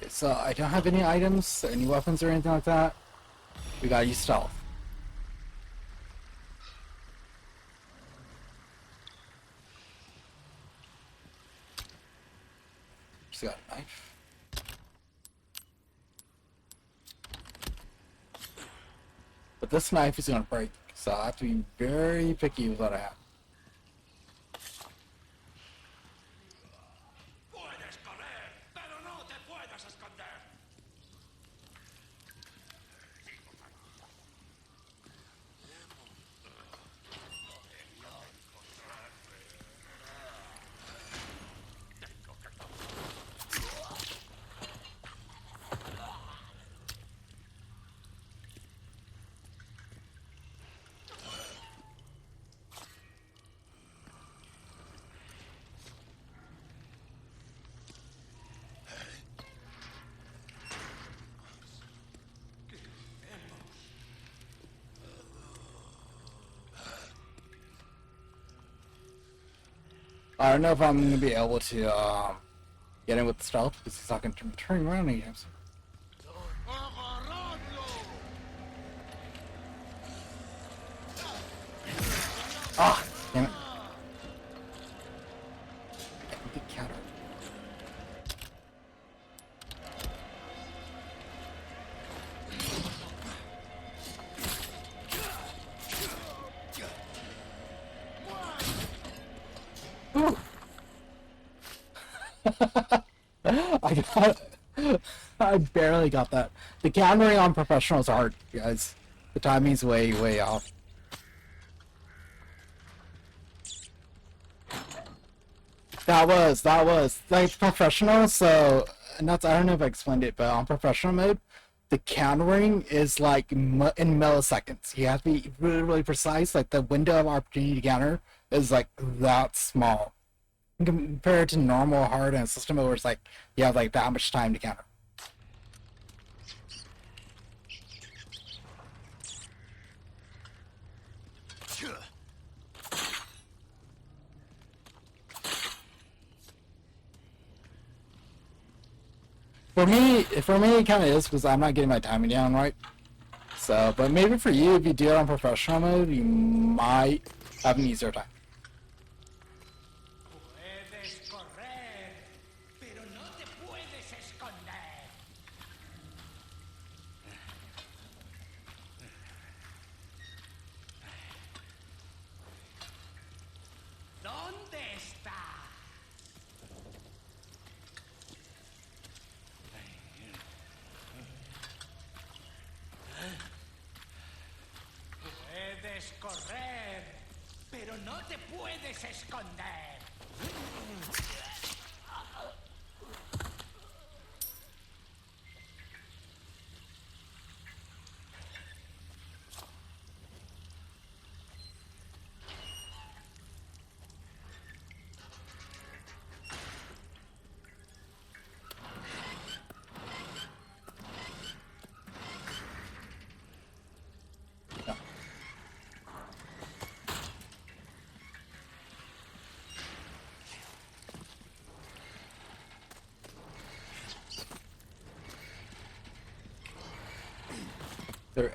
Speaker 1: So I don't have any items, any weapons or anything like that. We gotta use stealth. Just got a knife. But this knife is gonna break, so I have to be very picky with what I have.
Speaker 12: Puedes correr, pero no te puedes esconder.
Speaker 1: I don't know if I'm gonna be able to get in with the stealth because he's not gonna turn around anytime soon. Ah, damn it! The counter. Ooh. I got. I barely got that. The countering on professionals are hard, guys. The timing's way off. That was like professional. So, and that's, I don't know if I explained it, but on professional mode, the countering is like in milliseconds. You have to be really precise. Like the window of opportunity to counter is like that small compared to normal hard and system mode where it's like you have like that much time to counter. For me, it kind of is because I'm not getting my timing down right. So, but maybe for you, if you do it on professional mode, you might have an easier time.
Speaker 12: Puedes correr, pero no te puedes esconder. ¿Dónde está? Puedes correr, pero no te puedes esconder.
Speaker 1: There.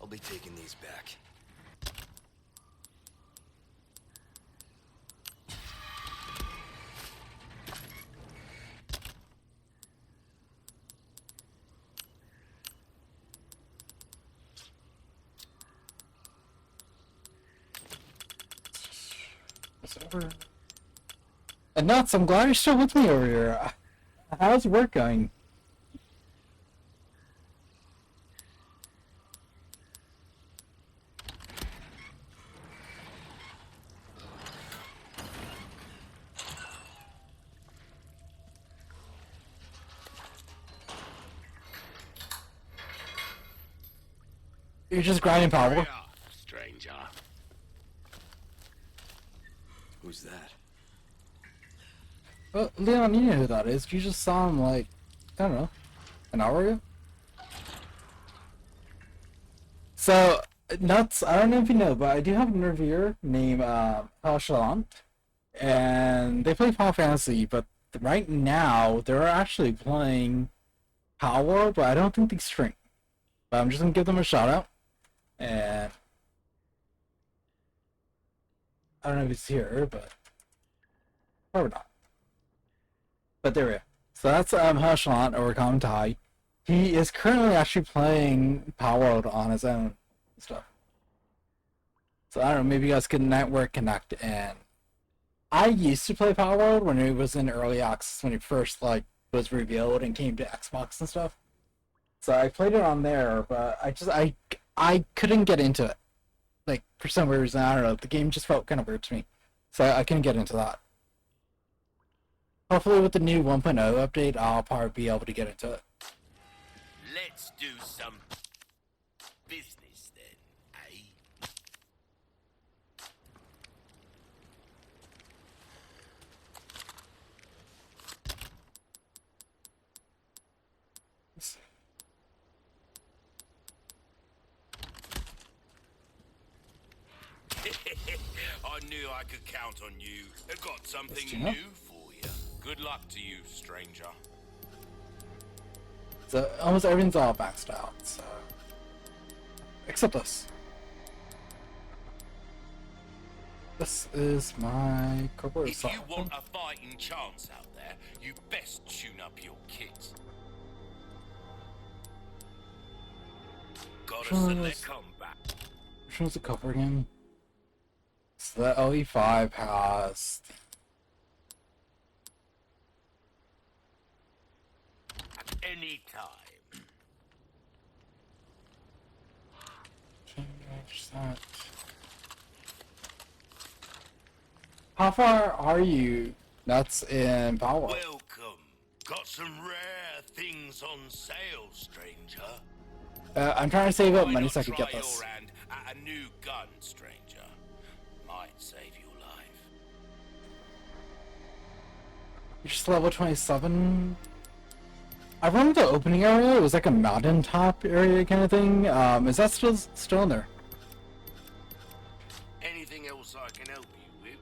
Speaker 7: I'll be taking these back.
Speaker 1: It's over. And Nuts, I'm glad you're still with me over here. How's work going? You're just grinding power.
Speaker 8: Stranger.
Speaker 7: Who's that?
Speaker 1: Well, Leon, you know who that is. You just saw him like, I don't know, an hour ago? So, Nuts, I don't know if you know, but I do have an interviewer named Shalant, and they play Final Fantasy, but right now they're actually playing Power, but I don't think they stream. But I'm just gonna give them a shout out, and I don't know if he's here, but probably not. But there we go. So that's Herschelon or Common Tai. He is currently actually playing Power World on his own stuff. So I don't know, maybe you guys could network connect. And I used to play Power World when it was in early access, when it first like was revealed and came to Xbox and stuff. So I played it on there, but I couldn't get into it. Like for some reason, I don't know, the game just felt kind of weird to me. So I couldn't get into that. Hopefully with the new 1.0 update, I'll probably be able to get into it.
Speaker 12: Let's do some business then, eh?
Speaker 9: I knew I could count on you. I got something
Speaker 1: Gina?
Speaker 9: new for you. Good luck to you, stranger.
Speaker 1: So almost everything's all maxed out, so except this. This is my corporate
Speaker 9: If you want a fighting chance out there, you best tune up your kit. Gotta select combat.
Speaker 1: Which one's the cover again? So the LE5 has
Speaker 12: Any time.
Speaker 1: change that. How far are you? That's in Power.
Speaker 12: Welcome. Got some rare things on sale, stranger.
Speaker 1: I'm trying to save up
Speaker 12: Why
Speaker 1: money
Speaker 12: not
Speaker 1: so I can
Speaker 12: try
Speaker 1: get this.
Speaker 12: your hand at a new gun, stranger? Might save your life.
Speaker 1: You're just level 27. I remember the opening area. It was like a mountain top area kind of thing. Is that still in there?
Speaker 12: Anything else I can help you with?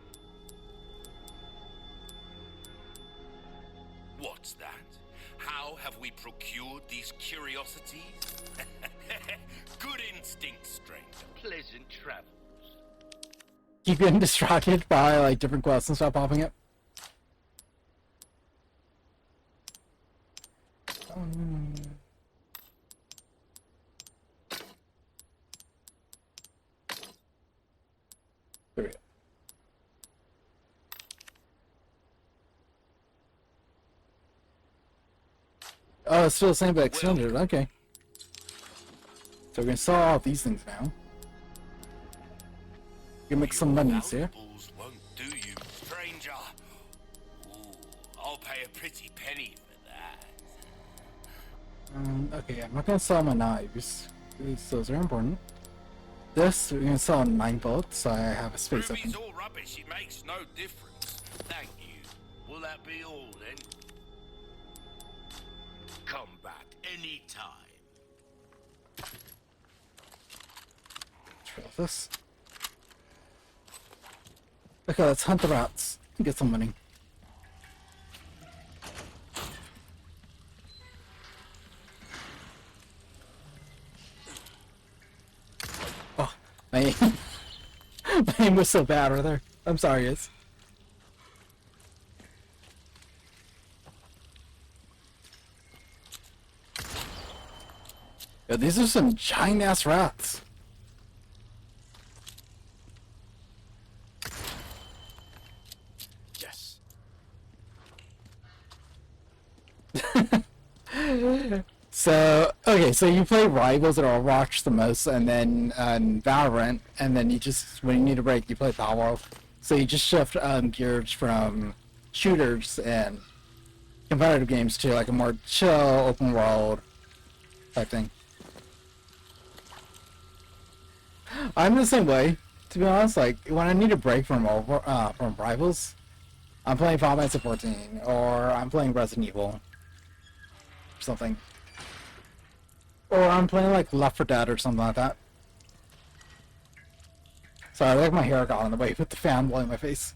Speaker 9: What's that? How have we procured these curiosities? Good instinct, stranger.
Speaker 12: Pleasant travels.
Speaker 1: Keep getting distracted by like different quests and stuff popping up. There we go. Oh, it's still the same but extended. Okay. So we're gonna sell all these things now. We can make some monies here.
Speaker 9: Won't do you, stranger. Ooh, I'll pay a pretty penny for that.
Speaker 1: Okay, I'm not gonna sell my knives, because those are important. This, we're gonna sell 9 bullets, so I have a space open.
Speaker 9: Ruby's all rubbish, it makes no difference.
Speaker 12: Thank you. Will that be all then? Come back any time.
Speaker 1: Trail this. Okay, let's hunt the rats and get some money. Oh, my aim. My aim was so bad right there. I'm sorry, guys. Yo, these are some giant ass rats.
Speaker 12: Yes.
Speaker 1: So, okay, so you play Rivals or Overwatch the most, and then Valorant, and then you just, when you need a break, you play Power World. So you just shift gears from shooters and competitive games to like a more chill, open world type thing. I'm the same way, to be honest. Like when I need a break from Rivals, I'm playing Final Fantasy 14, or I'm playing Resident Evil, or something. Or I'm playing like Left 4 Dead or something like that. Sorry, I like my hair got in the way with the fan blowing my face.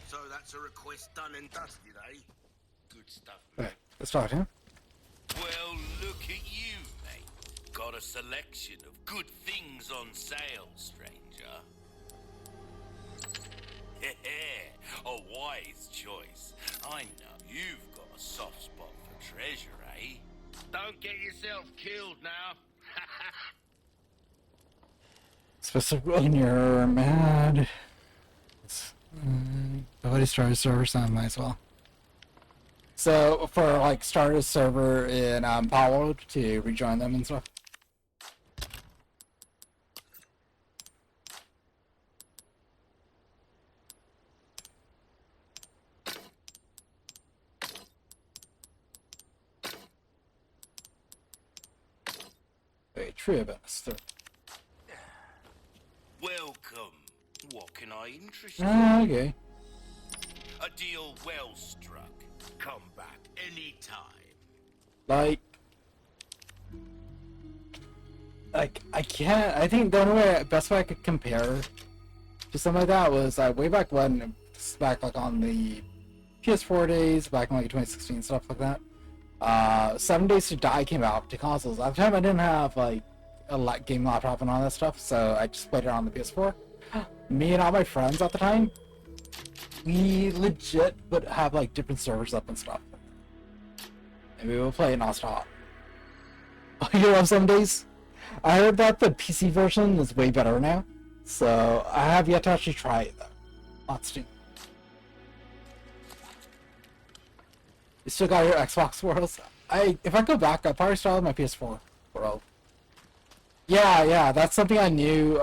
Speaker 12: So that's a request done and dusted, eh? Good stuff.
Speaker 1: Okay, let's talk to him.
Speaker 12: Well, look at you, mate. Got a selection of good things on sale, stranger.
Speaker 9: A wise choice. I know you've got a soft spot for treasure, eh? Don't get yourself killed now.
Speaker 1: Specifically when you're mad. Nobody started server, so I might as well. So for like start a server in Palo to rejoin them and stuff. Wait, true events.
Speaker 9: Welcome. What can I interest you in?
Speaker 1: Okay.
Speaker 9: A deal well struck. Come back anytime.
Speaker 1: Like I can't. I think the only way, best way I could compare to something like that was way back when, back like on the PS4 days, back in like 2016, stuff like that. 7 Days to Die came out to consoles. At the time, I didn't have like a game laptop and all that stuff, so I just played it on the PS4. Me and all my friends at the time, we legit would have like different servers up and stuff, and we would play non-stop. You love 7 Days? I heard that the PC version is way better now, so I have yet to actually try it though. On Steam. You still got your Xbox Worlds? If I go back, I'll probably start with my PS4 World. Yeah, that's something I knew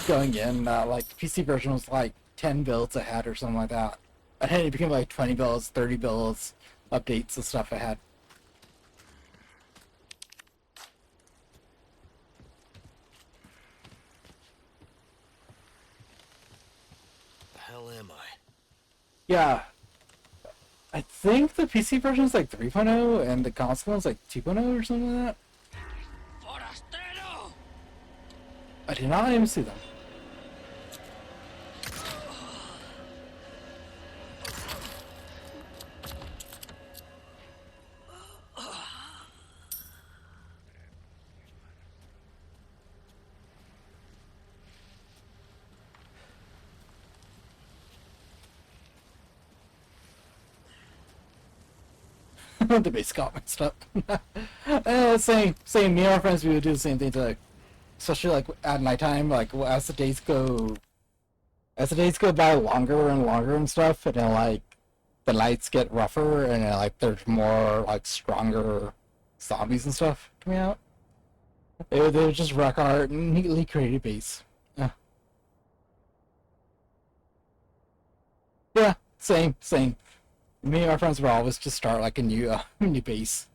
Speaker 1: going in. Like PC version was like 10 builds ahead or something like that. And then it became like 20 builds, 30 builds, updates and stuff ahead.
Speaker 7: The hell am I?
Speaker 1: Yeah. I think the PC version is like 3.0 and the console is like 2.0 or something like that. I did not even see them. The base got messed up. Same. Me and our friends, we would do the same thing too. Especially like at nighttime, like as the days go by longer and longer and stuff, and then like the lights get rougher, and then, like there's more like stronger zombies and stuff coming out. They would just wreck our neatly created base. Yeah, same. Me and our friends would always just start like a new new base.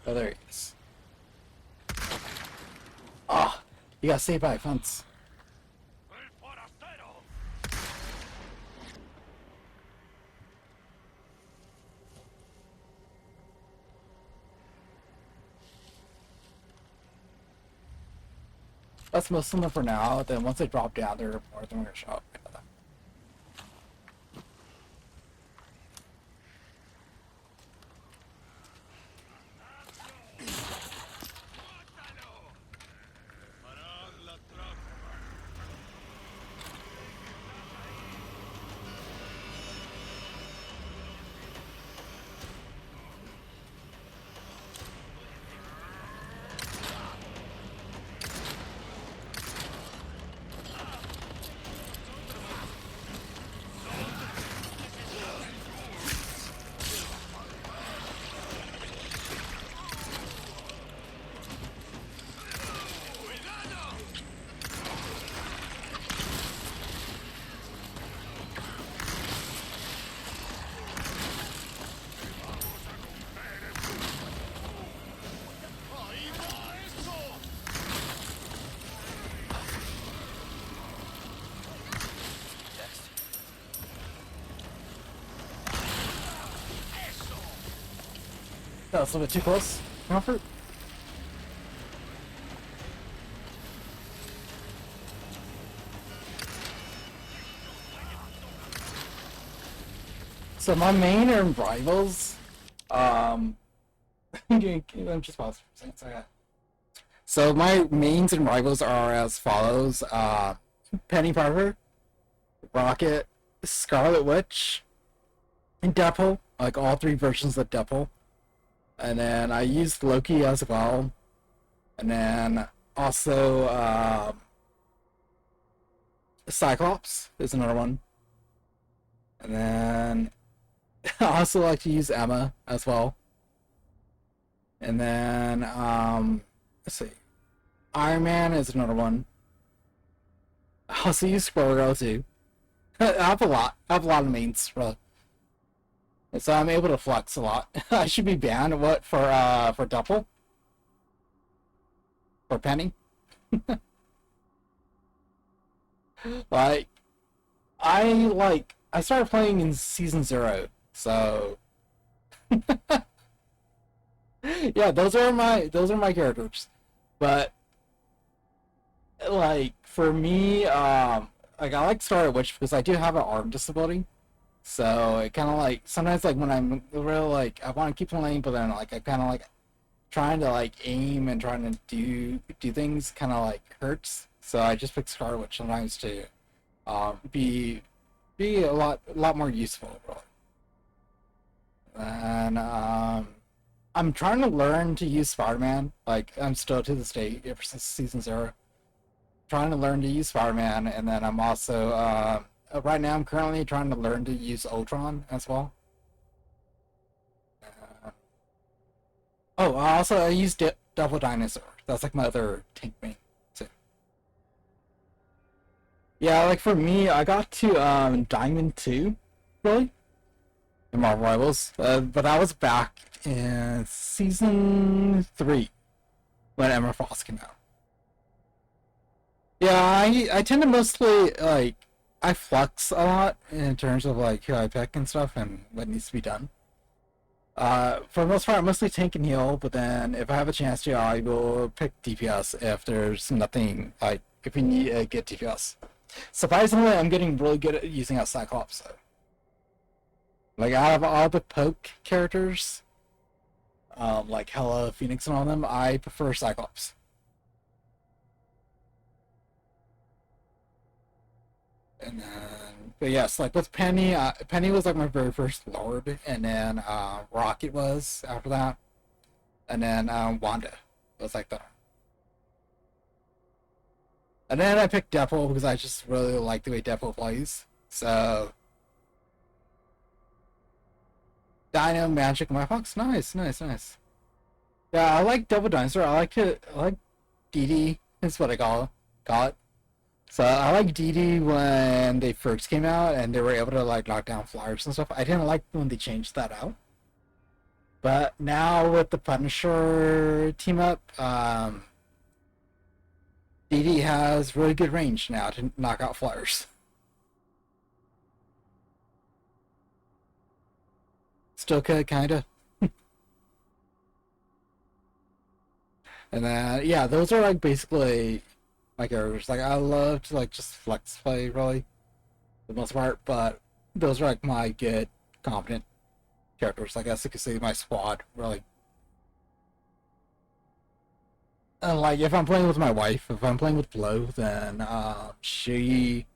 Speaker 1: Oh, there he is. Ah, you got saved by a fence. That's most of them for now. Then once they drop down, they're more than gonna show up. That was a bit too close. Comfort. So my main and rivals, I'm just pause for a second. So my mains and rivals are as follows: Penny Parker, Rocket, Scarlet Witch, and Deadpool. Like all three versions of Deadpool. And then I used Loki as well. And then also Cyclops is another one. And then I also like to use Emma as well. And then let's see. Iron Man is another one. I also use Squirrel Girl too. I have a lot. I have a lot of mains, really. So I'm able to flex a lot. I should be banned for Double? For Penny? like I started playing in season 0, so yeah, those are my characters. But like for me, like I like Scarlet Witch because I do have an arm disability. So it kind of like sometimes like when I'm real like I want to keep playing, but then like I kind of like trying to like aim and trying to do things kind of like hurts. So I just pick Scarlet Witch sometimes to be a lot more useful. Really. And I'm trying to learn to use Spider-Man. Like I'm still to this day ever since season 0. Trying to learn to use Spider-Man, and then I'm also right now I'm currently trying to learn to use Ultron as well. I use Double Dinosaur. That's like my other tank main too. Yeah, like for me, I got to Diamond 2, really, in Marvel Rivals, but I was back in season 3 when Emma Frost came out. Yeah, I tend to mostly like I flex a lot in terms of like who I pick and stuff and what needs to be done. For the most part, mostly tank and heal, but then if I have a chance to, I will pick DPS if there's nothing like if we need a good DPS. Surprisingly, I'm getting really good at using a Cyclops though. Like out of all the poke characters, like Hela, Phoenix, and all them, I prefer Cyclops. And then, but yes, like with Penny, Penny was like my very first Lord, and then Rocket was after that, and then Wanda was like that. And then I picked Deadpool because I just really like the way Deadpool plays. So, Dino, Magic, My Fox, nice. Yeah, I like Double Dinosaur. I like DD is what I call it. So I like DD when they first came out and they were able to like knock down flyers and stuff. I didn't like when they changed that out. But now with the Punisher team up, DD has really good range now to knock out flyers. Still could, kinda. And then yeah, those are like basically my characters. Like I love to like just flex play really, for the most part, but those are like my good, competent characters. I guess you could say my squad really. And like if I'm playing with my wife, if I'm playing with Blow, then she,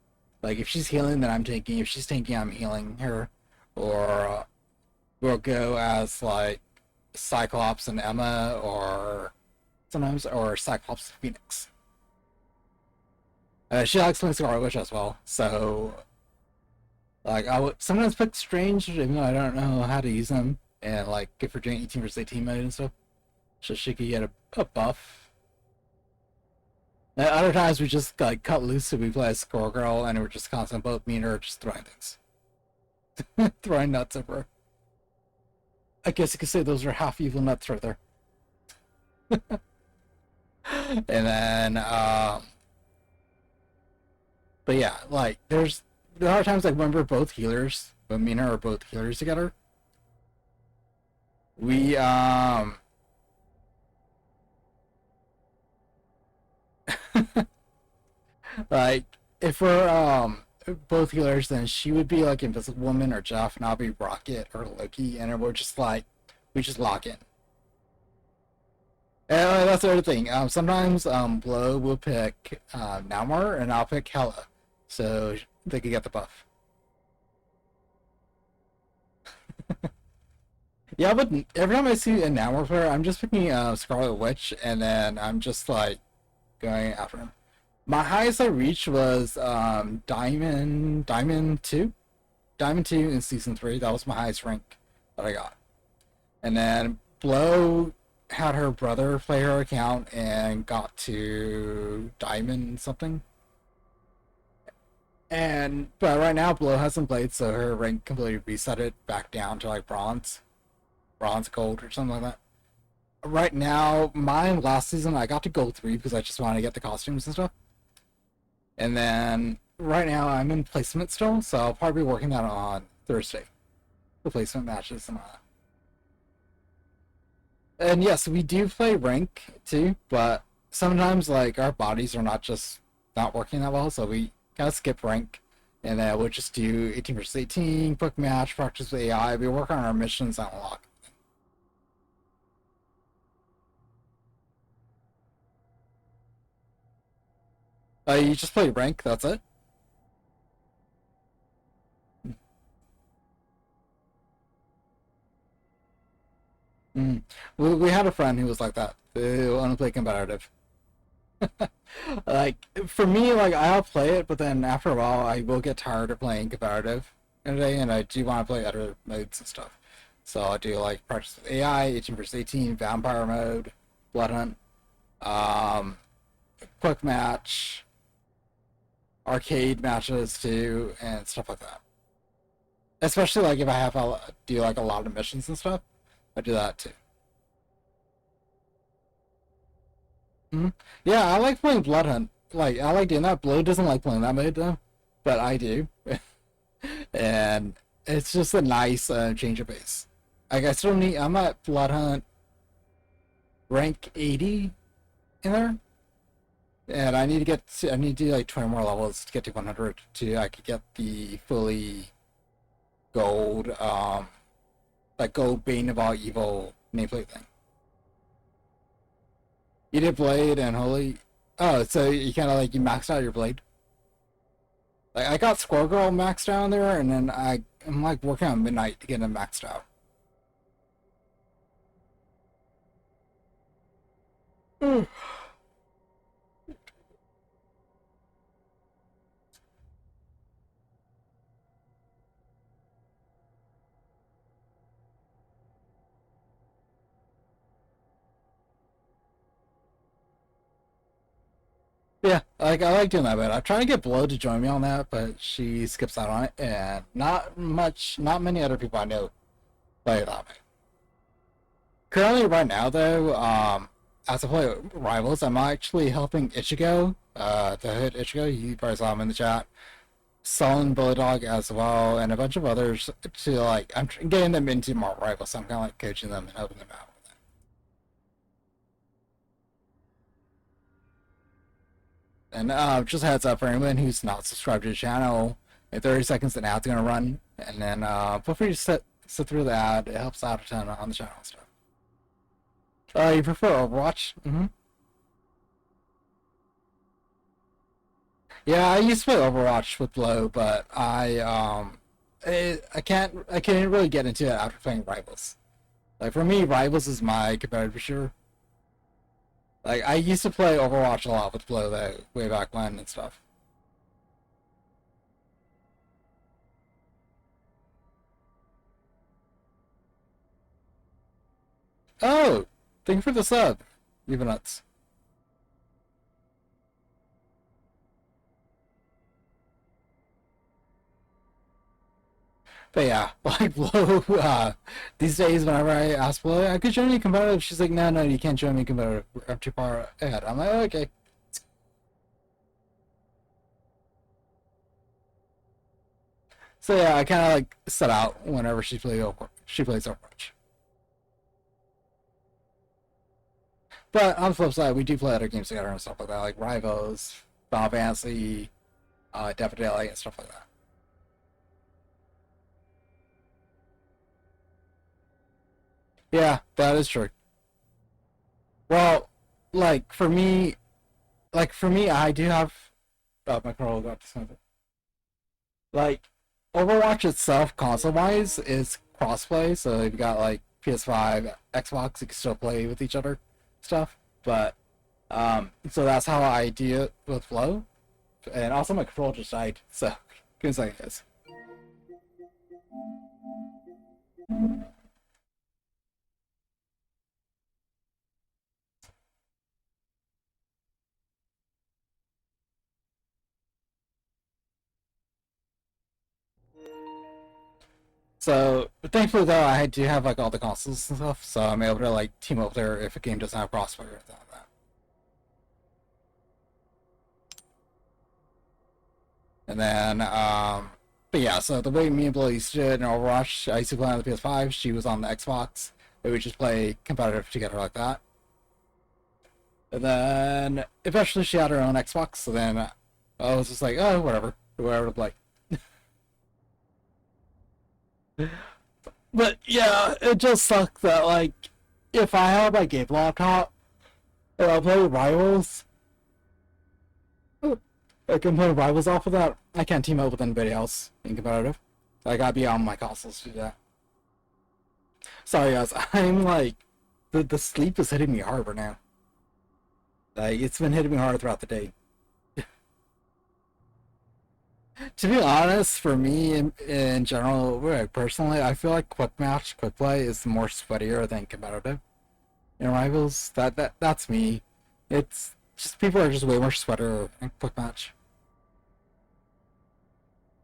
Speaker 1: like if she's healing, then I'm tanking. If she's tanking, I'm healing her, or we'll go as like Cyclops and Emma, or sometimes or Cyclops and Phoenix. She likes playing Scarlet Witch as well, so like I would sometimes pick Strange, even though I don't know how to use them, and like if we're doing 18 versus 18 mode and stuff, so she could get a buff. And other times we just like cut loose, so we play as Squirrel Girl, and we're just constantly both me and her just throwing things, throwing nuts over her. I guess you could say those are half evil nuts right there. And then but yeah, like there are times like when we're both healers, when me and her are both healers together. We like if we're both healers, then she would be like Invisible Woman or Jeff, and I'll be Rocket or Loki, and we're just like we just lock in. And that's the other thing. Sometimes Blow will pick Namor, and I'll pick Hela, so they could get the buff. Yeah, but every time I see a Namor player, I'm just picking Scarlet Witch, and then I'm just like going after him. My highest I reached was Diamond 2 in season 3. That was my highest rank that I got. And then Blow had her brother play her account and got to Diamond something. But right now Blow hasn't played, so her rank completely reset it back down to like bronze, gold, or something like that. Right now, mine last season I got to gold 3 because I just wanted to get the costumes and stuff. And then right now I'm in placement still, so I'll probably be working that on Thursday. The placement matches and all that. And yes, we do play rank too, but sometimes like our bodies are not working that well, so we kind of skip rank, and then we'll just do 18 versus 18, quick match, practice with AI. We work on our missions and unlock. You just play rank. That's it. Mm. We had a friend who was like that. Who only play competitive. Like for me, like I'll play it, but then after a while, I will get tired of playing competitive in a day, and I do want to play other modes and stuff. So I do like practice with AI, 18 vs 18, vampire mode, blood hunt, um, quick match, arcade matches too, and stuff like that. Especially like if I have to do like a lot of missions and stuff, I do that too. Hmm. Yeah, I like playing blood hunt. Like I like doing that. Blow doesn't like playing that mode though, but I do. And it's just a nice change of pace. Like I still need. I'm at Blood Hunt rank 80 in there, and I need to get. I need to do like 20 more levels to get to 100 to I could get the fully gold, like gold Bane of all evil nameplate thing. You did Blade and Holy. Oh, so you kind of like you maxed out your Blade. Like I got Squirrel Girl maxed down there, and then I'm like working on Midnight to get them maxed out. Yeah, like I like doing that, but I'm trying to get Blow to join me on that, but she skips out on it, and not many other people I know play it that way. Currently, right now though, as I play Rivals, I'm actually helping Ichigo, the hood Ichigo. You probably saw him in the chat. Sullen Bully Dog as well, and a bunch of others to like. I'm getting them into more Rivals, so I'm kind of like coaching them and helping them out. And just a heads up for anyone who's not subscribed to the channel, in 30 seconds an ad's gonna run, and then feel free to sit through the ad. It helps out a ton on the channel and stuff. You prefer Overwatch? Mm-hmm. Yeah, I used to play Overwatch with Blow, but I can't really get into it after playing Rivals. Like for me, Rivals is my competitive shooter. Like I used to play Overwatch a lot with Blow though, way back when and stuff. Oh, thank you for the sub, even nuts. But yeah, like Blow, these days whenever I ask Blow, I could join you competitive, she's like, no, you can't join me competitive. I'm too far ahead. I'm like, oh, okay. So yeah, I kind of like set out whenever she plays Overwatch. But on the flip side, we do play other games together and stuff like that, like Rivals, Final Fantasy, Death of Daylight, and stuff like that. Yeah, that is true. Well, like for me, I do have. Oh, my controller got disconnected. Like, Overwatch itself, console-wise, is crossplay, so you've got like PS5, Xbox, you can still play with each other, stuff. But so that's how I do it with Flow. And also my controller just died, so give me a second, guys. So thankfully though, I do have like all the consoles and stuff, so I'm able to like team up there if a game doesn't have crossplay or anything like that. And then but yeah, so the way me and Billy used to do it in Overwatch, I used to play on the PS5, she was on the Xbox, and we just play competitive together like that. And then eventually she had her own Xbox, so then I was just like, oh, whatever to play. But yeah, it just sucked that like if I have my game laptop and I play Rivals, I can play Rivals off of that. I can't team up with anybody else in competitive. I gotta be on my consoles to do that. Sorry guys, I'm like the sleep is hitting me hard right now. Like it's been hitting me hard throughout the day. To be honest, for me in general, like, personally, I feel like quick match, quick play is more sweatier than competitive. In Rivals, that's me. It's just people are just way more sweater in quick match.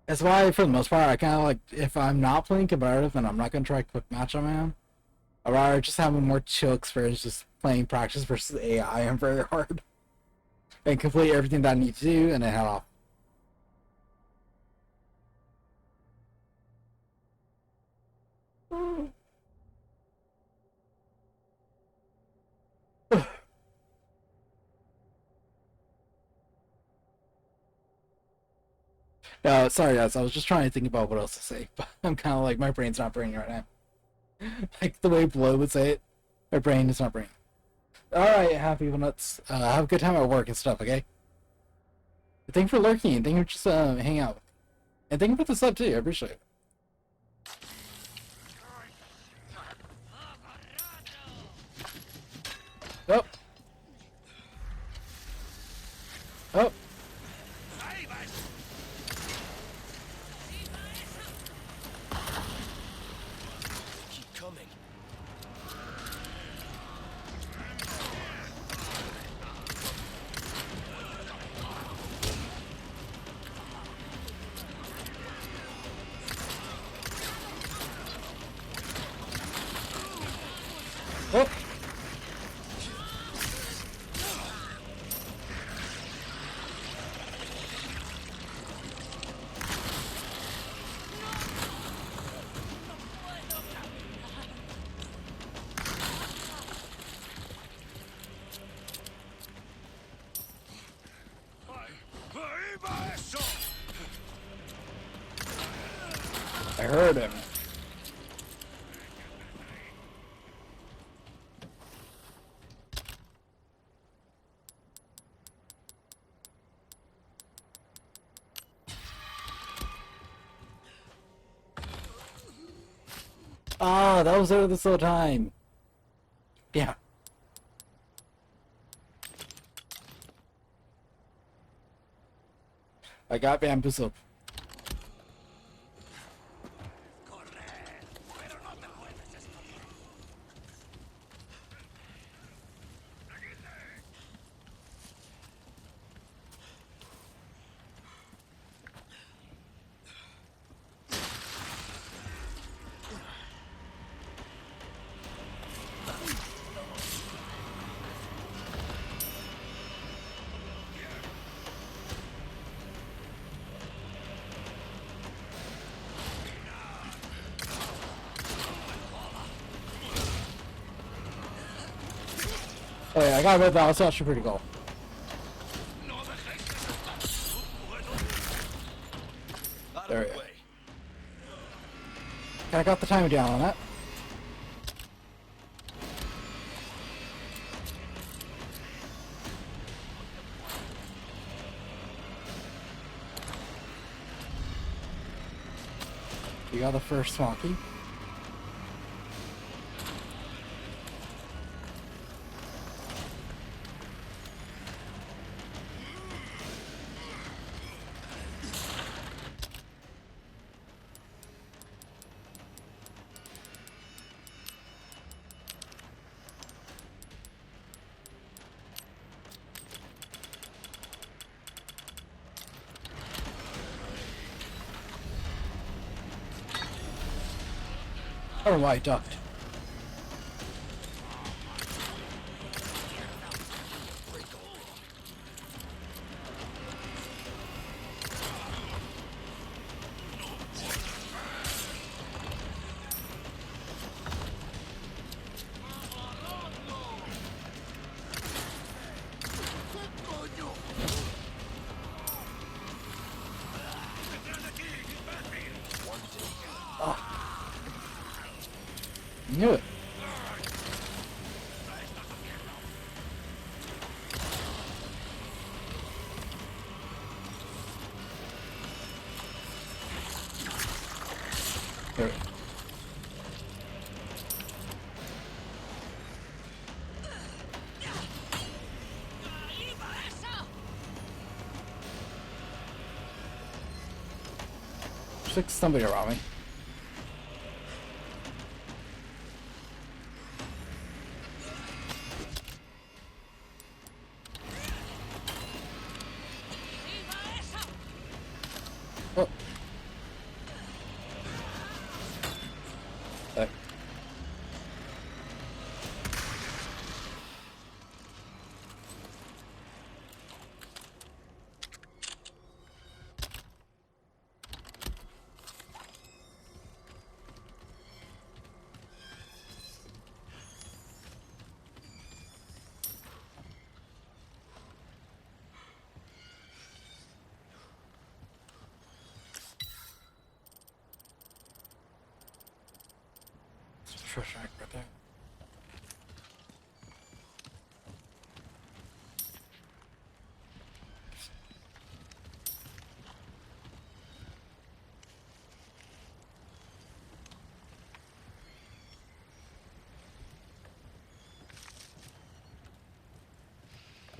Speaker 1: That's why, for the most part, I kind of like if I'm not playing competitive and I'm not gonna try quick match on my own, I'd rather just have a more chill experience, just playing practice versus AI and very hard, and complete everything that I need to do, and then head off. Sorry guys, I was just trying to think about what else to say, but I'm kind of like, my brain's not braining right now. Like the way Blow would say it, my brain is not braining. Alright, happy nuts. Have a good time at work and stuff, okay? Thank you for lurking, and thank you for just hanging out. And thank you for the sub too, I appreciate it. Oh. Oh.
Speaker 8: Keep coming.
Speaker 1: Oh. I heard him. Ah, that was there this whole time. Yeah. I got bamboozled. Oh yeah, I got rid of that. That's actually pretty cool. There we go. I got the timer down on that. You got the first smoky. Oh, I ducked. Knew it. There. There's like somebody around me. Oh. There. Treasure right there.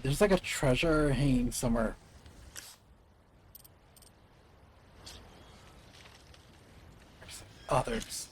Speaker 1: There's like a treasure hanging somewhere. Others.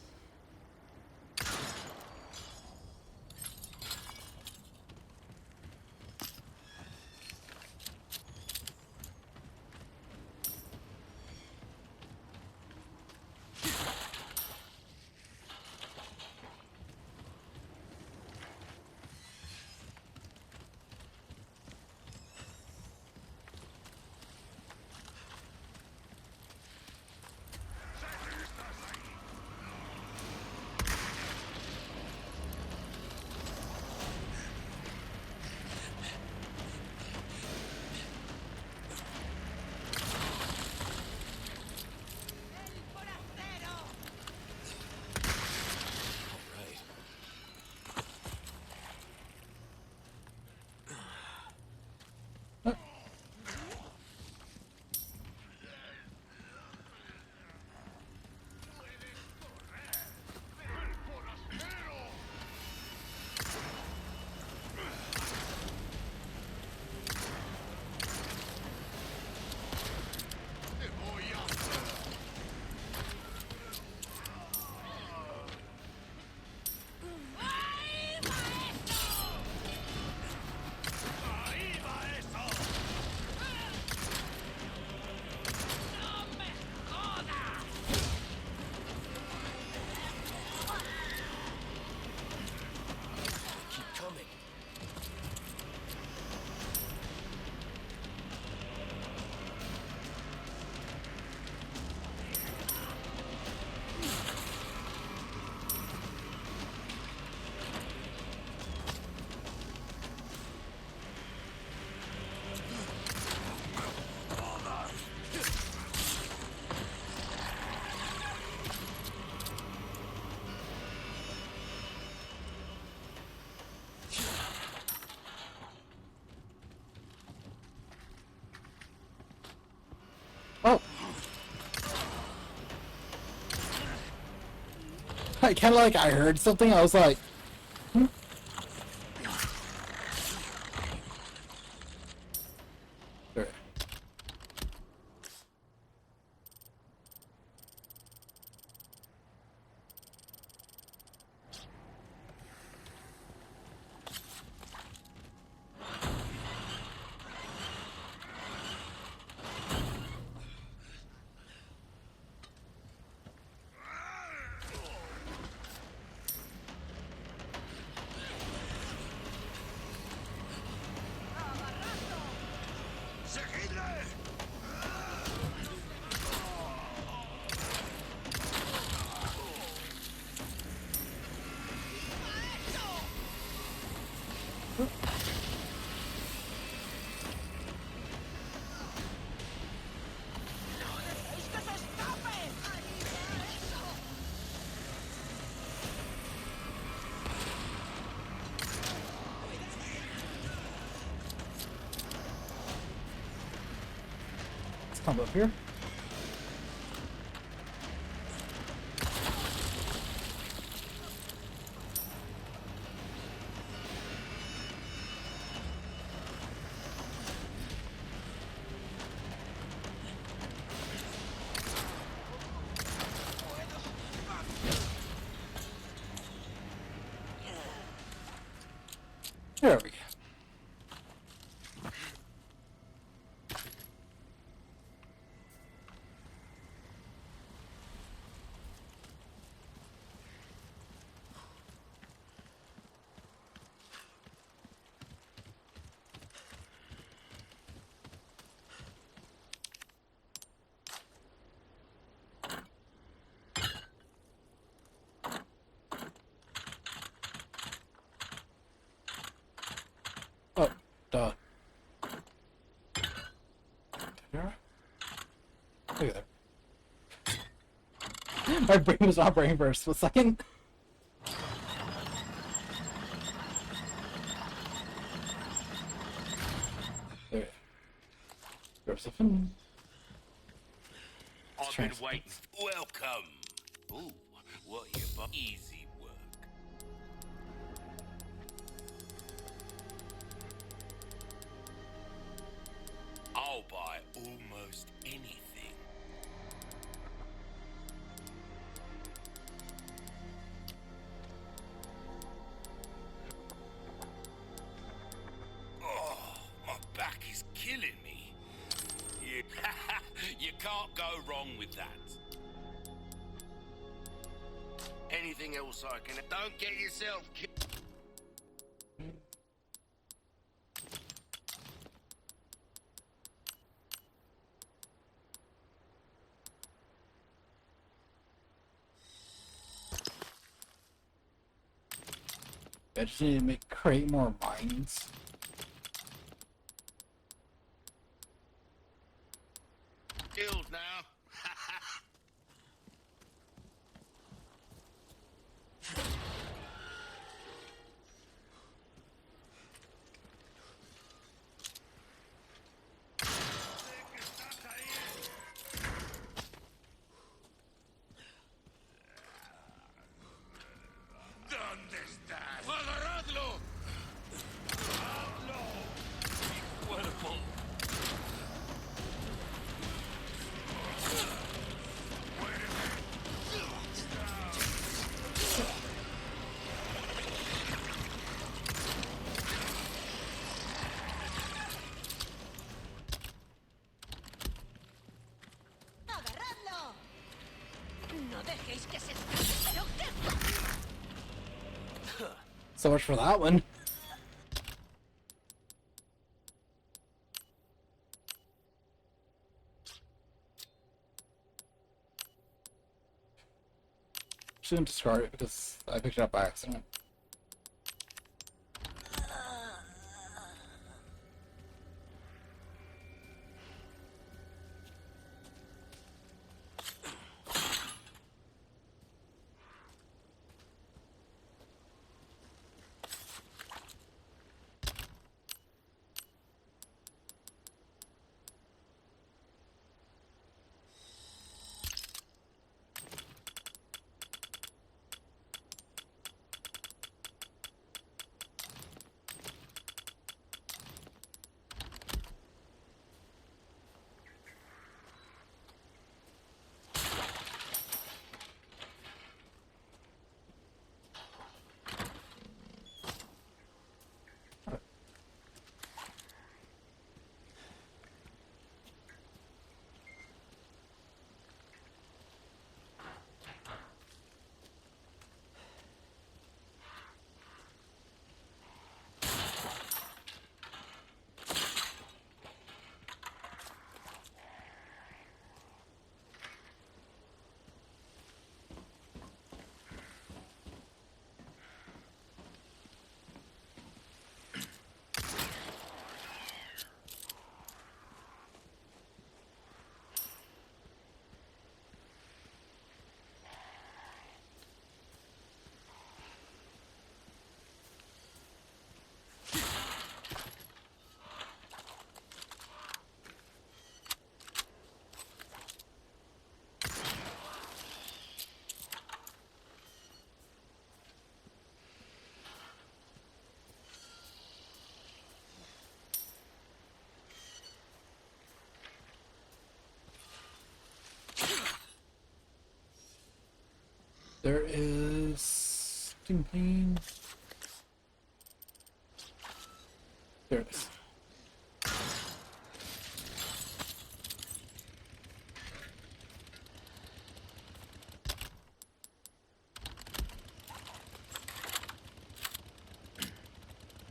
Speaker 1: I kind of like I heard something. I was like, hmm? Sure. Let's come up here. There we go. Oh, duh. There. Look at that. My brain was not brain burst for a second. There. Grab something.
Speaker 9: I've been waiting. Welcome. Ooh, what you buy? Easy work. I'll buy almost anything. Oh, my back is killing me. You, you can't go wrong with that. Anything else I can... Don't get yourself killed.
Speaker 1: I just need to create more mines.
Speaker 9: Killed now.
Speaker 12: ¿Dónde estás? ¡Agarradlo! ¡Hazlo! ¡Mi cuerpo!
Speaker 2: ¡Agarradlo! No dejéis que se escape. ¿Pero qué?
Speaker 1: So much for that one. Shouldn't discard it because I picked it up by accident. There is steam plane. There it is.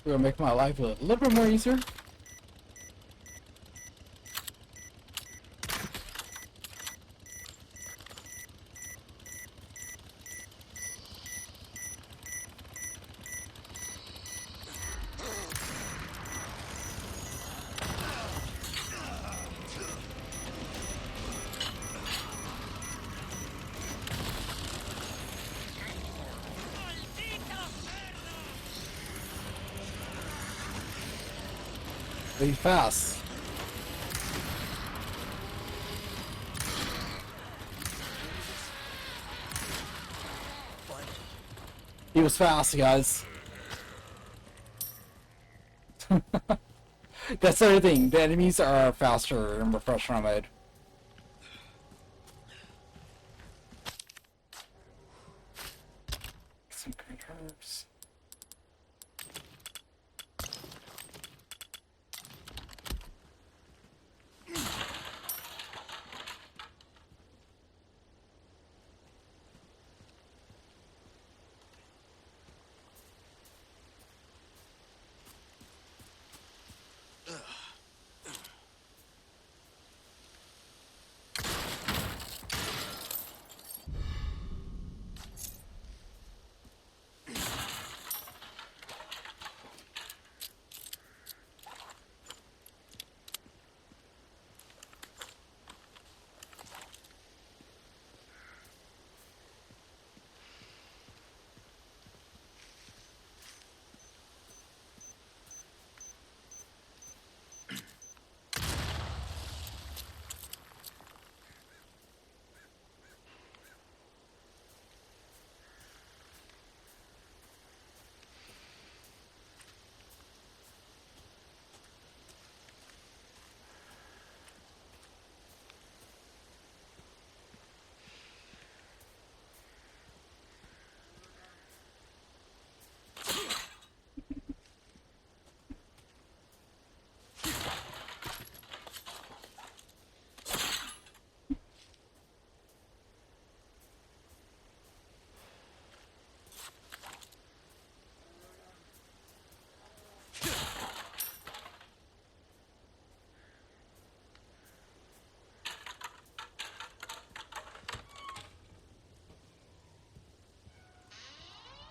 Speaker 1: We're gonna make my life a little bit more easier. Be fast. He was fast, guys. That's the other thing. The enemies are faster in professional mode. Some green herbs.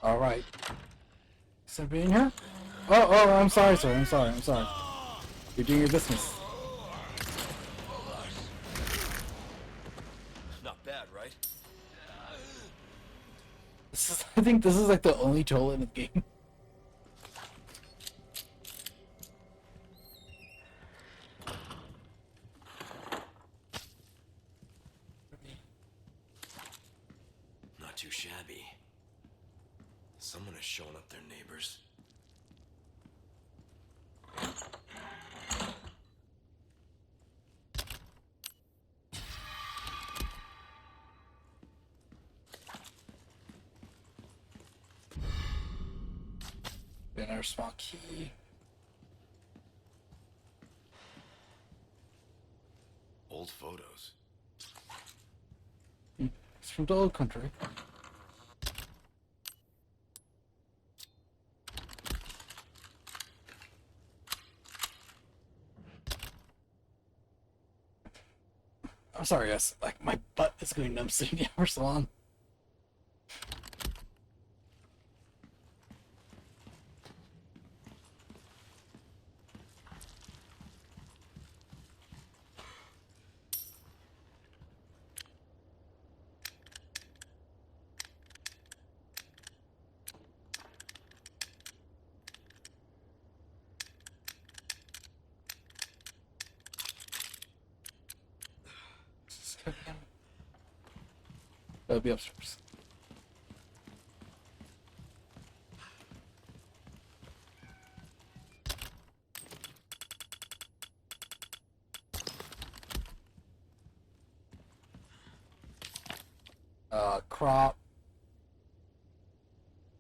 Speaker 1: All right. Is everybody in here? Oh, I'm sorry, sir. I'm sorry. You're doing your business.
Speaker 7: Not bad, right?
Speaker 1: I think this is like the only toilet in the game.
Speaker 7: Not too shabby. Someone has shown up their neighbors.
Speaker 1: Another small key.
Speaker 7: Old photos.
Speaker 1: It's from the old country. I'm sorry, guys. Like, my butt is going numb sitting down for so long. That'll be upstairs. Crop.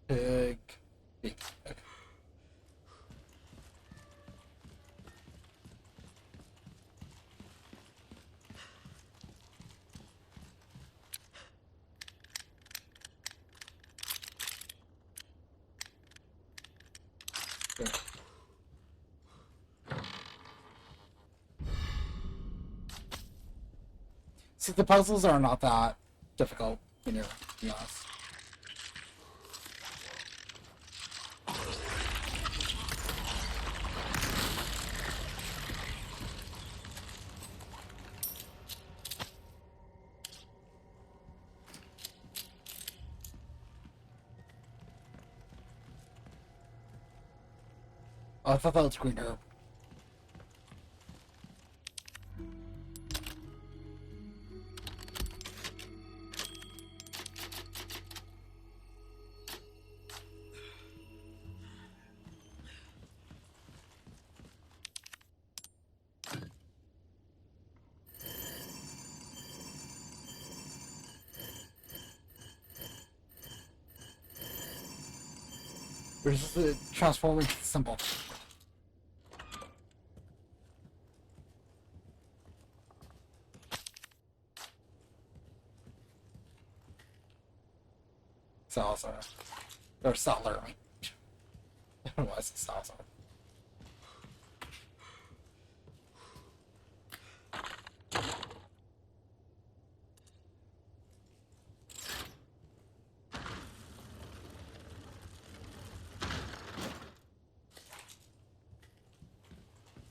Speaker 1: Pig. Pig. Okay. Good. See, the puzzles are not that difficult, you know, to be honest. Oh, I thought that was green herb. Where's the transforming symbol? Salazar. Or Sattler. I don't know why it's Salazar.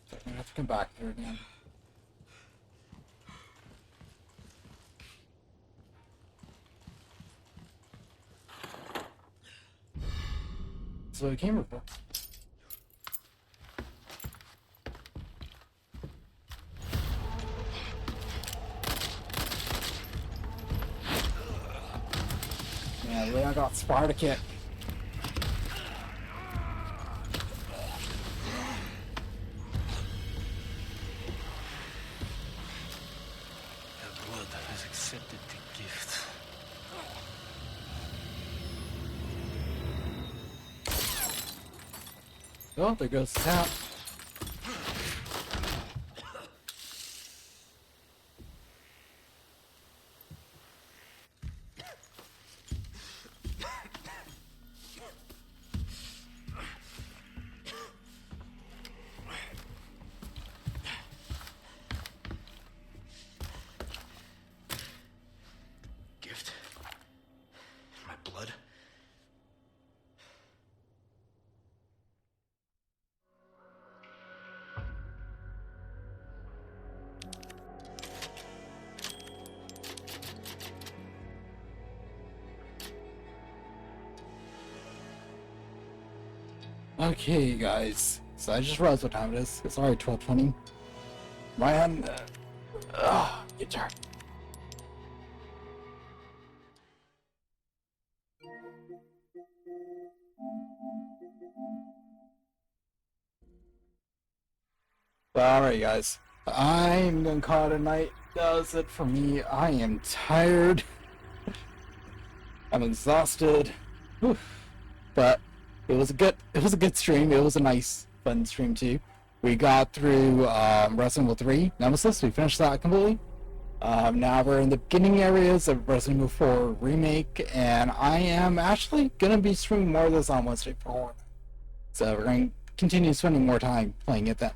Speaker 1: So I'm gonna have to come back here again. So it came before. Yeah, Leon got Sparta kick.
Speaker 8: The blood has accepted the gift.
Speaker 1: Oh, there goes the tap.
Speaker 8: Gift? My blood?
Speaker 1: Okay, guys. So I just realized what time it is. It's already 12:20. Man, get tired. Alright, guys. I'm gonna call it a night. That's it for me. I am tired. I'm exhausted. Whew. But it was a good stream. It was a nice, fun stream too. We got through Resident Evil 3 Nemesis. We finished that completely. Now we're in the beginning areas of Resident Evil 4 Remake, and I am actually gonna be streaming more of this on Wednesday for. So we're going to continue spending more time playing it then.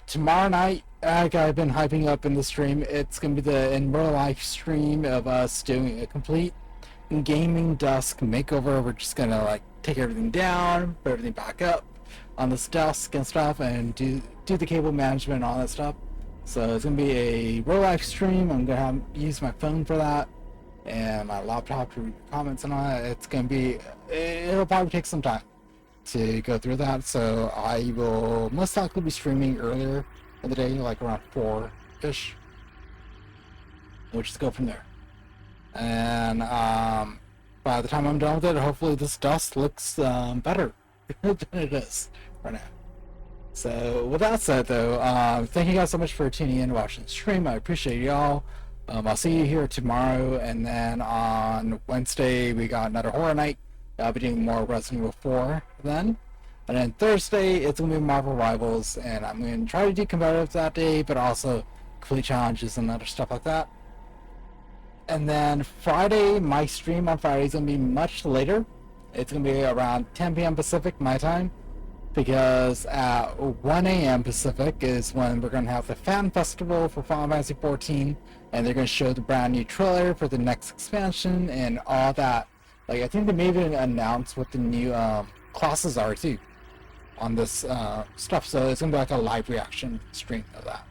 Speaker 1: Tomorrow night, like I've been hyping up in the stream, it's going to be the in real life stream of us doing a complete gaming desk makeover. We're just going to like take everything down, put everything back up on this desk and stuff, and do the cable management and all that stuff. So it's going to be a real life stream. I'm going to use my phone for that and my laptop to read comments and all that. It's going to be, it'll probably take some time to go through that, so I will most likely be streaming earlier in the day, like around 4-ish. We'll just go from there. And by the time I'm done with it, hopefully this dust looks better than it is right now. So with that said though, thank you guys so much for tuning in and watching the stream. I appreciate y'all. I'll see you here tomorrow, and then on Wednesday we got another horror night. I'll be doing more Resident Evil 4 then. And then Thursday, it's going to be Marvel Rivals, and I'm going to try to do competitive that day, but also complete challenges and other stuff like that. And then Friday, my stream on Friday is going to be much later. It's going to be around 10 p.m. Pacific, my time, because at 1 a.m. Pacific is when we're going to have the fan festival for Final Fantasy XIV, and they're going to show the brand new trailer for the next expansion and all that. Like, I think they may even announce what the new classes are too on this stuff, so it's going to be like a live reaction stream of that.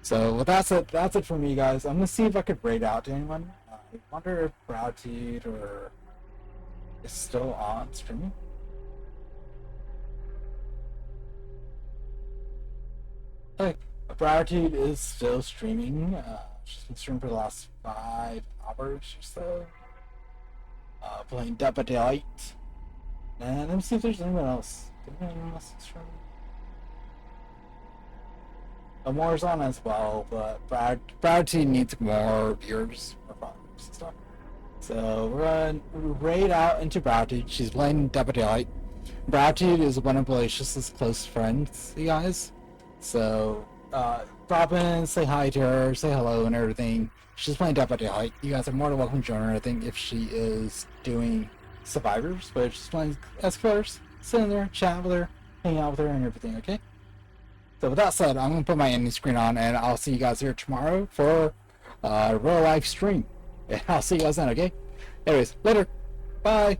Speaker 1: So with that's it for me, guys. I'm going to see if I could raid out to anyone. I wonder if Browtude or is still on streaming. Hey, Browtude is still streaming. She's been streaming for the last 5 hours or so. Playing Dead by Daylight. And let me see if there's anyone else. Anyone else streaming? More's on as well, but Browtude needs more viewers, more followers and stuff. So we're going to raid out into Browtude. She's playing Dead by Daylight. Browtude is one of Malicious' close friends, you guys. So drop in, say hi to her, say hello and everything. She's playing Dead by Daylight. You guys are more than welcome to join her, I think, if she is doing Survivors, but she's playing SQLers. Sit in there, chat with her, hang out with her and everything, okay? So with that said, I'm going to put my ending screen on, and I'll see you guys here tomorrow for a real life stream. And I'll see you guys then, okay? Anyways, later. Bye.